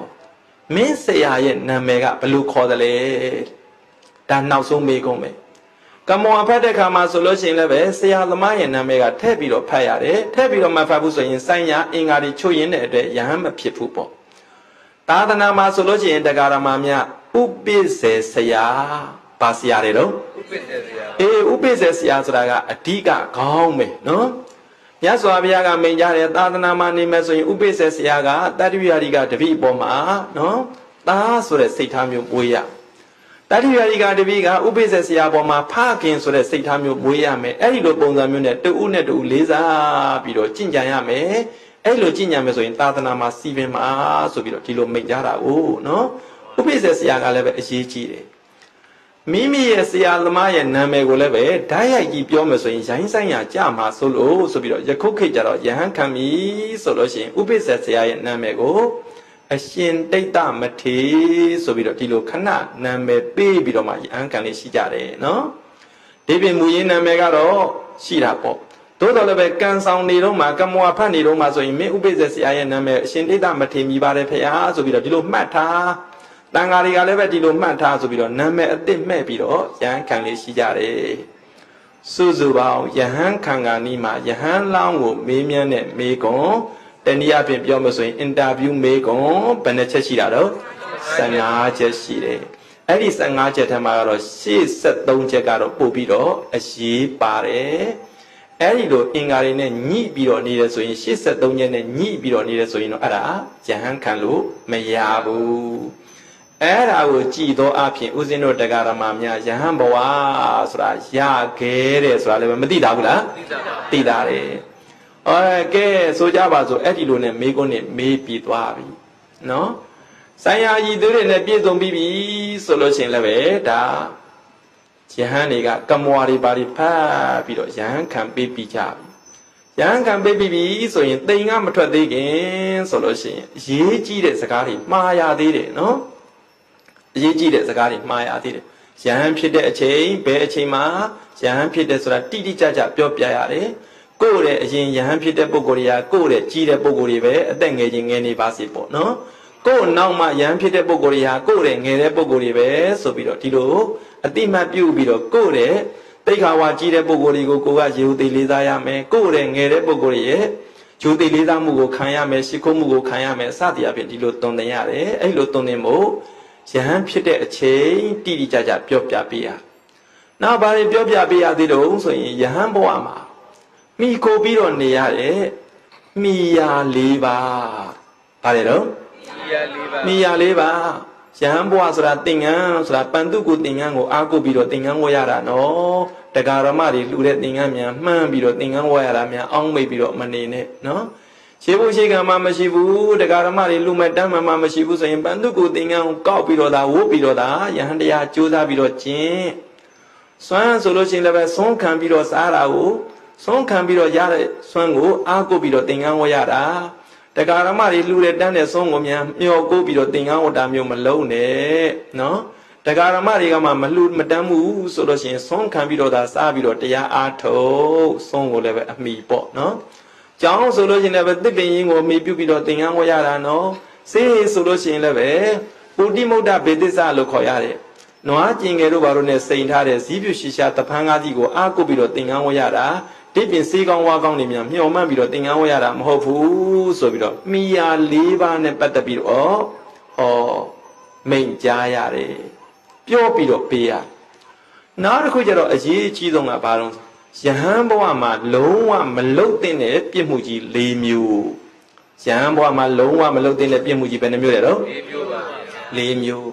မင်းဆရာရဲ့နာမည်ကဘယ်လိုခေါ်သလဲဒါနောက်ဆုံးမေးခွန်းပဲကမောအဖတ်တဲ့ခါမှာဆိုလို့ရှိရင်လည်းပဲဆရာသမားရဲ့နာမည်ကထည့်ပြီးတော့ဖတ်ရတယ်ထည့်ပြီးတော့မဖတ်ဘူးဆိုရင်ဆိုင်ရာအင်္ဂါတွေချွတ်ရင်းတဲ့အတွက်ယဟန်မဖြစ်ဘူးပေါ့သာသနာမှာဆိုလို့ရှိရင်တရားဓမ္မများဥပိ္ပစေဆရာဘာဆရာတွေတော့ဥပိ္ပစေဆရာဥပိ္ပစေဆရာဆိုတာကအဓိကခေါင်းပဲနော်မြတ်စွာဘုရားကမိန့်ကြားတယ်သာသနာမှာနေမယ်ဆိုရင်ဥပိ္ပစေဆရာကတတ္တိယရိကတပိအပေါ်မှာနော်သားဆိုတဲ့စိတ်ထားမျိုးပွေးရတတိယရိကတပိကဥပိ္ပစေဆရာပေါ်မှာဖခင်ဆိုတဲ့စိတ်ထားမျိုးပွေးရမယ်အဲ့ဒီလိုပုံစံမျိုးနဲ့တူဦးနဲ့တူဦးလေးစားပြီးတော့ကြင်ကြံရမယ်အဲ့လိုကြင်ကြံမယ်ဆိုရင်သာသနာမှာစီပင်မှာဆိုပြီးတော့ဒီလိုမိန့်ကြားတာကိုနော်ဥပိ္ပစေဆရာကလည်းပဲအရေးကြီးတယ်မိမိရဲ့ဆရာသမားရဲ့နာမည်ကိုလည်းပဲဓာတ်ရိုက်ကြီးပြောမယ်ဆိုရင်ရိုင်းဆိုင်ရာကြမှာဆိုလို့ဆိုပြီးတော့ယခုခေတ်ကျတော့ယဟန်ခံပြီဆိုလို့ရှိရင်ဥပိ္ပစေဆရာရဲ့နာမည်ကိုအရှင်တိတ်တမထေဆိုပြီးတော့ဒီလိုခဏနာမည်ပေးပြီးတော့မှယဟန်ခံလေးရှိကြတယ်နော်ဒီပြင်မူရင်းနာမည်ကတော့ရှိတာပေါ့သို့တော်လည်းပဲကံဆောင်နေတော့မှကမွာဖတ်နေတော့မှဆိုရင်မင်းဥပိ္ပစေဆရာရဲ့နာမည်အရှင်တိတ်တမထေမြည်ပါတယ်ဖေဟာဆိုပြီးတော့ဒီလိုမှတ်ထားတန်ဃာတွေကလည်းပဲဒီလိုမှတ်ထားဆိုပြီးတော့နာမည်အသစ်မှဲ့ပြီးတော့ယဟန်ခံလေးရှိကြတယ်စုစုပေါင်းယဟန်ခံကနီးမှာယဟန်လောင်းကိုမေးမြန်းတဲ့မေးခွန်းတနည်းအားဖြင့်ပြောလို့ဆိုရင်အင်တာဗျူးမေးခွန်းဘယ်နှချက်ရှိတာတော့15ချက်ရှိတယ်အဲ့ဒီ15ချက်ထဲမှာကတော့83ချက်ကတော့ပို့ပြီးတော့အရေးပါတယ်အဲ့ဒီလိုအင်္ဂါတွေနဲ့ညှိပြီးတော့နေတယ်ဆိုရင်83ချက်နဲ့ညှိပြီးတော့နေတယ်ဆိုရင်တော့အဲ့ဒါယဟန်ခံလို့မရဘူးအဲ့ဒါကိုကြည်သောအဖြစ်ဥစဉ်တို့တရားဓမ္မများယဟန်ဘဝဆိုတာရခဲ့တယ်ဆိုတာလည်းမသိတာဘူးလားသိတာတယ်ကဲဆိုကြပါစို့အဲ့ဒီလိုနဲ့မေးခွန်းနဲ့မေးပြီးသွားပြီနော်ဆိုင်ရာရည်သွေးတွေနဲ့ပြည့်စုံပြီးပြီဆိုလို့ရှိရင်လည်းပဲဒါယဟန်တွေကကမွာတွေပါတွေဖတ်ပြီးတော့ယဟန်ခံပေးပြီးကြပြီယဟန်ခံပေးပြီးပြီဆိုရင်တိမ်ကမထွက်သေးခင်ဆိုလို့ရှိရင်ရေးကြည့်တဲ့စကားတွေမှားရသေးတယ်နော်အရေးကြီးတဲ့စကားတွေမှားရသေးတယ်ယဟန်ဖြစ်တဲ့အချိန်ဘယ်အချိန်မှာယဟန်ဖြစ်တယ်ဆိုတာတိတိကျကျပြောပြရတယ် ကိုယ့်ရဲ့အရင်ယဟန်ဖြစ်တဲ့ပုဂ္ဂိုလ်တွေကကိုယ့်ရဲ့ကြီးတဲ့ပုဂ္ဂိုလ်တွေပဲအသက်ငယ်ချင်းငယ်နေပါစေပေါ့နော်ကိုယ့်နောက်မှယဟန်ဖြစ်တဲ့ပုဂ္ဂိုလ်တွေဟာကိုယ့်ရဲ့ငယ်တဲ့ပုဂ္ဂိုလ်တွေပဲဆိုပြီးတော့ဒီလိုအတိမတ်ပြုပြီးတော့ကိုယ့်ရဲ့တိတ်ခါဝါကြီးတဲ့ပုဂ္ဂိုလ်တွေကိုကိုယ်ကရေဦးသေးလေးစားရမယ်ကိုယ့်ရဲ့ငယ်တဲ့ပုဂ္ဂိုလ်ရဲ့ဂျိုသေးလေးစားမှုကိုခံရမယ်ရှိခိုးမှုကိုခံရမယ်စသည်အပြင်ဒီလိုသွန်သင်ရတယ်အဲ့လိုသွန်သင်ဖို့ယဟန်ဖြစ်တဲ့အချိန်တိတိကျကျပြောပြပေးရနောက်ဘာတွေပြောပြပေးရသေးတော့ဆိုရင်ယဟန်ဘဝမှာမိခိုပြီးတော့နေရတယ်မိယာ၄ပါးဘာလဲတော့မိယာ၄ပါးယဟန်ဘဝဆိုတာသင်္ကန်းဆိုတာပန္တုကိုသင်္ကန်းကိုအားကိုပြီးတော့သင်္ကန်းဝတ်ရတာနော်တရားဓမ္မတွေလှူတဲ့သင်္ကန်းများမှန်းပြီးတော့သင်္ကန်းဝတ်ရတာများအောင်းမိတ်ပြီးတော့မနေနဲ့နော်ရှေးဖို့ရှေးကမှမရှိဘူးတရားဓမ္မတွေလူမဲ့တမ်းမှမရှိဘူးဆိုရင်ပန္တုကိုသင်္ကန်းကိုကောက်ပြီးတော့ဒါဝတ်ပြီးတော့ဒါယဟန်တရားကြိုးစားပြီးတော့ကျင့်စွမ်းဆိုလို့ရှိရင်လည်းဆုံးခံပြီးတော့စားတာကိုဆုံးခံပြီးတော့ရတဲ့စွမ်းကိုအားကိုပြီးတော့သင်္ကန်းဝတ်ရတာတရားဓမ္မတွေလှူတဲ့တန်းတဲ့ဆုံးကိုများမျောကိုပြီးတော့သင်္ကန်းဝတ်တာမျိုးမလုံးနဲ့နော်တရားဓမ္မတွေကမှမလှူမတမ်းဘူးဆိုလို့ရှိရင်ဆုံးခံပြီးတော့ဒါစားပြီးတော့တရားအားထုတ်ဆုံးကိုလည်းပဲအမိပေါ့နော်ကျောင်းဆိုလို့ရှိရင်လည်းပဲတစ်ပင်ရင်းကိုအမိပြုပြီးတော့သင်္ကန်းဝတ်ရတာနော်စေးဆိုလို့ရှိရင်လည်းပဲပုတိမုဒ္ဒဘေသစ္စလို့ခေါ်ရတယ်နွားကျင်ငယ်တို့ဘာလို့နဲ့စိန်ထားတဲ့ဇီးပြူရှိရှာတဖန်းကားကြီးကိုအားကိုပြီးတော့သင်္ကန်းဝတ်ရတာဒီပြင်စေးကောင်းဝါကောင်းတွေများမျှော်မှန်းပြီးတော့သင်္ကန်းဝတ်ရတာမဟုတ်ဘူးဆိုပြီးတော့မိယာ၄ပါးနဲ့ပတ်သက်ပြီးတော့ဟောမိန်ကြားရတယ်ပြောပြီးတော့ပေးရနောက်တစ်ခုကျတော့အရေးအကြီးဆုံးကဘာလို့ယဟန်ဘဝမှာလုံးဝမလုတ်တဲ့ပြစ်မှုကြီး၄မျိုးယဟန်ဘဝမှာလုံးဝမလုတ်တဲ့ပြစ်မှုကြီးဘယ်နှမျိုးလဲတော့၄မျိုးပါ၄မျိုး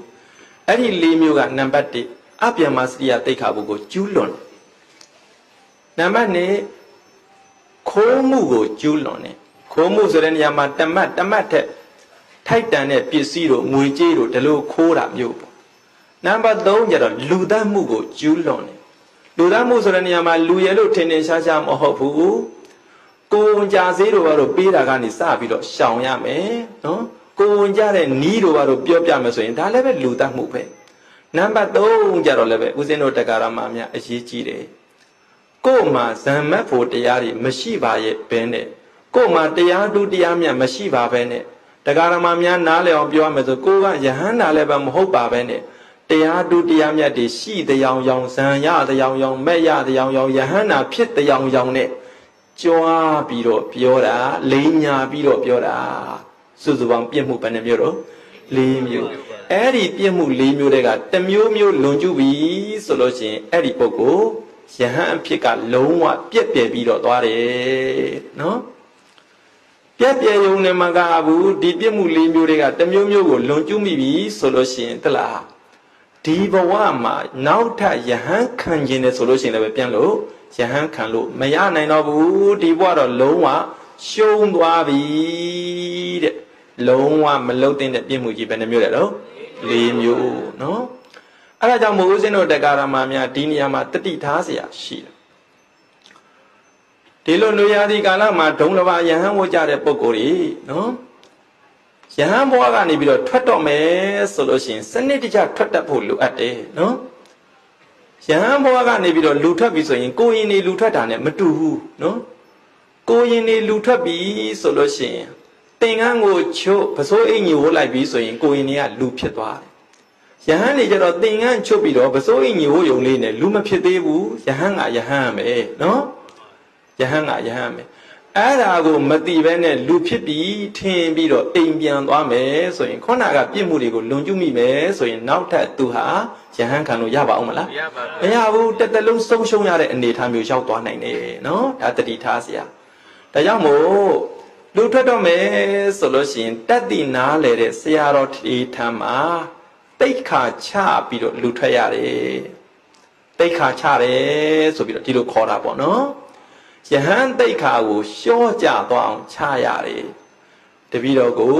အဲ့ဒီ၄မျိုးကနံပါတ်1အပြန်မစရိယတိတ်ခါဘုကိုကျူးလွန်နံပါတ်2ခိုးမှုကိုကျူးလွန်တယ်ခိုးမှုဆိုတဲ့နေရာမှာတမတ်ထက်ထိုက်တန်တဲ့ပစ္စည်းတို့ငွေကြေးတို့ဒီလိုခိုးတာမျိုးပေါ့နံပါတ်3ကျတော့လူသတ်မှုကိုကျူးလွန်တယ်လူသတ်မှုဆိုတဲ့နေရာမှာလူရဲလို့ထင်ထင်ရှားရှားမဟုတ်ဘူးကိုယ်ဝန်ကြစေးတို့ကတော့ပေးတာကနေစပြီးတော့ရှောင်ရမယ်နော်ကိုယ်ဝန်ကြတဲ့နီးတို့ကတော့ပြောပြမယ်ဆိုရင်ဒါလည်းပဲလူသတ်မှုပဲနံပါတ်3ကျတော့လည်းပဲဦးဇင်းတို့တရားဓမ္မများအရေးကြီးတယ်ကိုယ်မှာဇံမက်ဖို့တရားတွေမရှိပါရဲ့ဘဲနဲ့ကိုယ်မှာတရားတူတရားမြတ်မရှိပါဘဲနဲ့တရားဓမ္မများနားလည်အောင်ပြောရမယ်ဆိုကိုယ်ကယဟန္တာလည်းပဲမဟုတ်ပါဘဲနဲ့တရားတူတရားမြတ်တွေရှိတရားရောင်ဇံရတရားရောင်မဲ့ရတရားရောင်ယဟန္တာဖြစ်တရားရောင်နဲ့ကြွားပြီးတော့ပြောတာလိမ်ညာပြီးတော့ပြောတာစုစုပေါင်းပြစ်မှုဘယ်နှမျိုးတော့၄မျိုးအဲ့ဒီပြစ်မှု၄မျိုးတွေကတစ်မျိုးမျိုးလွန်ကျူးပြီဆိုလို့ရှိရင်အဲ့ဒီပုဂ္ဂိုလ်ယဟန်အဖြစ်ကလုံးဝပြက်ပြယ်ပြီးတော့သွားတယ်နော်ပြက်ပြယ်ရုံနဲ့မကဘူးဒီပြစ်မှု၄မျိုးတွေကတစ်မျိုးမျိုးကိုလွန်ကျူးမိပြီဆိုလို့ရှိရင်တလားဒီဘဝမှာနောက်ထပ်ယဟန်ခံခြင်းနဲ့ဆိုလို့ရှိရင်လည်းပြန်လို့ယဟန်ခံလို့မရနိုင်တော့ဘူးဒီဘဝတော့လုံးဝရှုံးသွားပြီတဲ့လုံးဝမလုံတဲ့ပြစ်မှုကြီးဘယ်နှမျိုးလဲတော့၄မျိုးနော်အဲ့ဒါကြောင့်မို့ဦးဇင်းတို့တရားဓမ္မများဒီနေရာမှာတတိထားเสียရှိတယ်ဒီလိုနွေရာသီကာလမှာဒုံလဘယဟန်ဝတ်ကြတဲ့ပုဂ္ဂိုလ်တွေနော်ယဟန်ဘဝကနေပြီးတော့ထွက်တော့မယ်ဆိုလို့ရှိရင်စနစ်တကျထွက်တတ်ဖို့လိုအပ်တယ်နော်ယဟန်ဘဝကနေပြီးတော့လူထွက်ပြီဆိုရင်ကိုရင်နေလူထွက်တာနဲ့မတူဘူးနော်ကိုရင်နေလူထွက်ပြီဆိုလို့ရှိရင်သင်္ကန်းကိုချုပ်ပစိုးအင်ကြီးဝတ်လိုက်ပြီဆိုရင်ကိုရင်နေကလူဖြစ်သွားတယ်ယဟန်နေကြတော့သင်္ကန်းချုပ်ပြီးတော့ပစိုးအင်ကြီးဝတ်ယုံလေးနဲ့လူမဖြစ်သေးဘူးယဟန်ကယဟန်ပဲနော်ယဟန်ကယဟန်ပဲအဲ့ဒါကိုမတိပဲနဲ့လူဖြစ်ပြီးထင်ပြီးတော့အိမ်ပြန်သွားမယ်ဆိုရင်ခုနကပြစ်မှုတွေကိုလွန်ကျူးမိမယ်ဆိုရင်နောက်ထပ်သူဟာယဟန်ခံလို့ရပါအောင်မလားမရဘူးတစ်သက်လုံးဆုံးရှုံးရတဲ့အနေအထားမျိုးရောက်သွားနိုင်တယ်နော်ဒါတတိထားเสียဒါကြောင့်မို့လူထွက်တော့မယ်ဆိုလို့ရှိရင်တတ်တိနားလေတဲ့ဆရာတော်ထေထမ်းမှာတိတ်ခါချပြီးတော့လူထွက်ရတယ်တိတ်ခါချတယ်ဆိုပြီးတော့ဒီလိုခေါ်တာပေါ့နော်ယဟန်တိတ်ခါကိုရှော့ကြသွားအောင်ချရတယ်တပည့်တော်ကို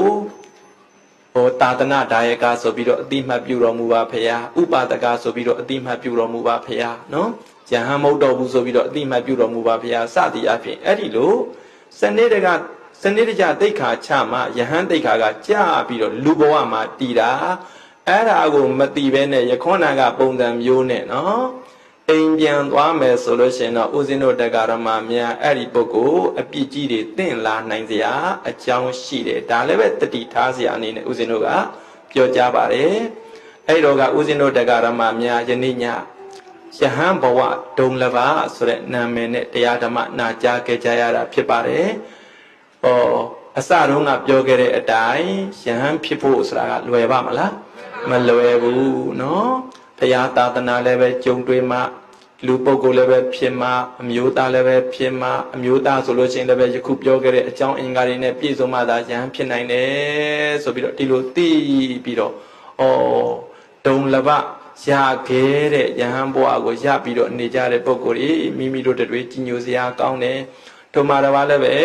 ဟောတာသနာဒါယကဆိုပြီးတော့အတိမတ်ပြုတော်မူပါဖေယဥပဒကဆိုပြီးတော့အတိမတ်ပြုတော်မူပါဖေယနော်ယဟန်မဟုတ်တော့ဘူးဆိုပြီးတော့အတိမတ်ပြုတော်မူပါဖေယစသည်အဖြစ်အဲ့ဒီလိုစနေတကြတိတ်ခါချမှယဟန်တိတ်ခါကကြာပြီးတော့လူဘဝမှာတည်တာအဲ့ဒါကိုမတည်ပဲနဲ့ယခွန်နာကပုံစံမျိုးနဲ့နော် အိမ်ပြန်သွားမယ်ဆိုလို့ရှိရင်တော့ဦးဇင်းတို့တရားဓမ္မများအဲ့ဒီပုဂ္ဂိုလ်အပြစ်ကြီးတွေတင့်လာနိုင်စရာအကြောင်းရှိတယ်ဒါလည်းပဲတတိထားစရာအနေနဲ့ဦးဇင်းတို့ကပြောကြပါတယ်အဲ့တော့ကဦးဇင်းတို့တရားဓမ္မများယနေ့ညယဟန်ဘဝဒုံလဘဆိုတဲ့နာမည်နဲ့တရားဓမ္မနာကြားခဲ့ကြရတာဖြစ်ပါတယ်ဟောအစတုန်းကပြောခဲ့တဲ့အတိုင်းယဟန်ဖြစ်ဖို့ဆိုတာကလွယ်ပါမလားမလွယ်ဘူးเนาะတရားသာသနာလည်းပဲကြုံတွေ့မှလူပုဂ္ဂိုလ်လည်းပဲဖြစ်မှအမျိုးသားလည်းပဲဖြစ်မှအမျိုးသားဆိုလို့ရှိရင်လည်းပဲယခုပြောခဲ့တဲ့အကြောင်းအင်္ဂါတွေနဲ့ပြည့်စုံမှသာယဟန်ဖြစ်နိုင်တယ်ဆိုပြီးတော့ဒီလိုသိပြီးတော့ဒုံလဘရခဲ့တဲ့ယဟန်ဘဝကိုရပြီးတော့နေကြတဲ့ပုဂ္ဂိုလ်တွေမိမိတို့တွေကြီးညိုစရာကောင်းတယ်ထိုမှာတစ်ပါးလည်းပဲ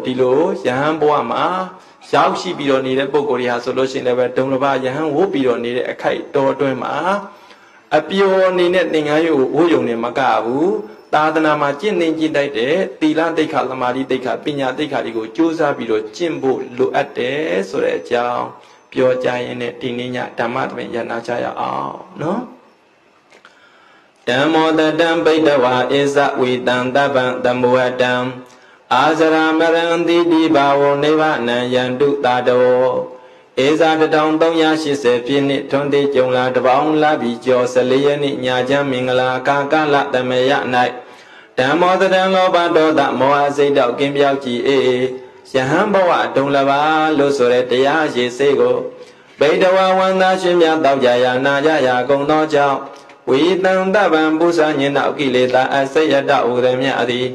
ဒီလိုယဟန်ဘဝမှာရောက်ရှိပြီးတော့နေတဲ့ပုဂ္ဂိုလ်တွေဟာဆိုလို့ရှိရင်လည်းပဲဒုံလဘယဟန်ဝုတ်ပြီးတော့နေတဲ့အခိုက်တော်အတွင်းမှာအပျော်နေတဲ့သင်္ကန်းရုပ်ဝိုးယုံနေမကဘူးသာသနာမှာကျင့်နေကြည့်တိုက်တဲ့သီလတိတ်ခသမာဓိတိတ်ခပညာတိတ်ခတွေကိုကြိုးစားပြီးတော့ကျင့်ဖို့လိုအပ်တယ်ဆိုတဲ့အကြောင်းပြောကြရင်နဲ့ဒီနေ့ညဓမ္မသဘင်ရနာကြရအောင်နော်ဓမ္မောတတံပိတဝါဧဇဝေတံတပ္ပံတမောတံအာဇရမရံတိတိဘာဝနိဗ္ဗာနံယန္တုတာတောဧဇာ1380ပြည့်နှစ်ထွန်းသေးကြုံလာတပေါင်းလာပြီးကျော်14ရက်နေ့ညာချမ်းမင်္ဂလာကာကလတမေယ၌ဓမ္မောတတံလောဘဒေါသမောဟစိတ်တောက်ကင်းပြောက်ကြည်အေးယဟန်ဘဝဒုံလဘာလို့ဆိုတဲ့တရားရည်စေကိုဗိဒဝဝန္တာရှင်မြတ်တောက်ကြရာနာကြရာကုန်သောကြောင့်ဝိတံတပံပုစာညင်နောက်ကိလေသာအစိယတဥရမြအသည်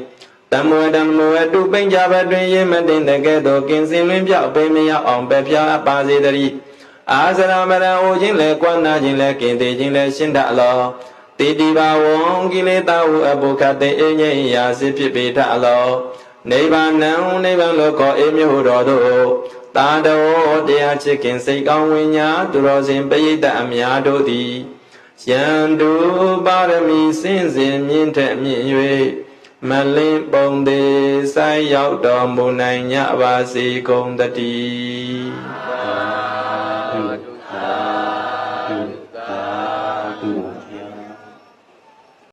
တမောဓမ္မောတုပိဉ္ကြဘတွင်ရင်းမတင်တဲ့ကဲ့သို့ကင်စင်လွင်ပြောက်ပိမရောက်အောင်ပဲပြပါစေတည်းအာဇရမရံအိုခြင်းလဲကွမ်းနာခြင်းလဲကင်သေးခြင်းလဲရှင်းတတ်လောတိတိဘာဝံကိလေသာဟုအဘုခတေအငြိယရာစိဖြစ်ပေတတ်လောနိဗ္ဗာန်နိဗ္ဗာန်လောကောအေမျိုးတော်တို့တာတော်တရားချစ်ခင်စိတ်ကောင်းဝိညာသူတော်စင်ပရိသတ်အများတို့သည်ယန္တုပါရမီစင်စဉ်မြင့်ထက်မြင့်၍မလင်းပုံသေးဆိုင်ရောက်တော်မူနိုင်ကြပါစေကုန်တည်း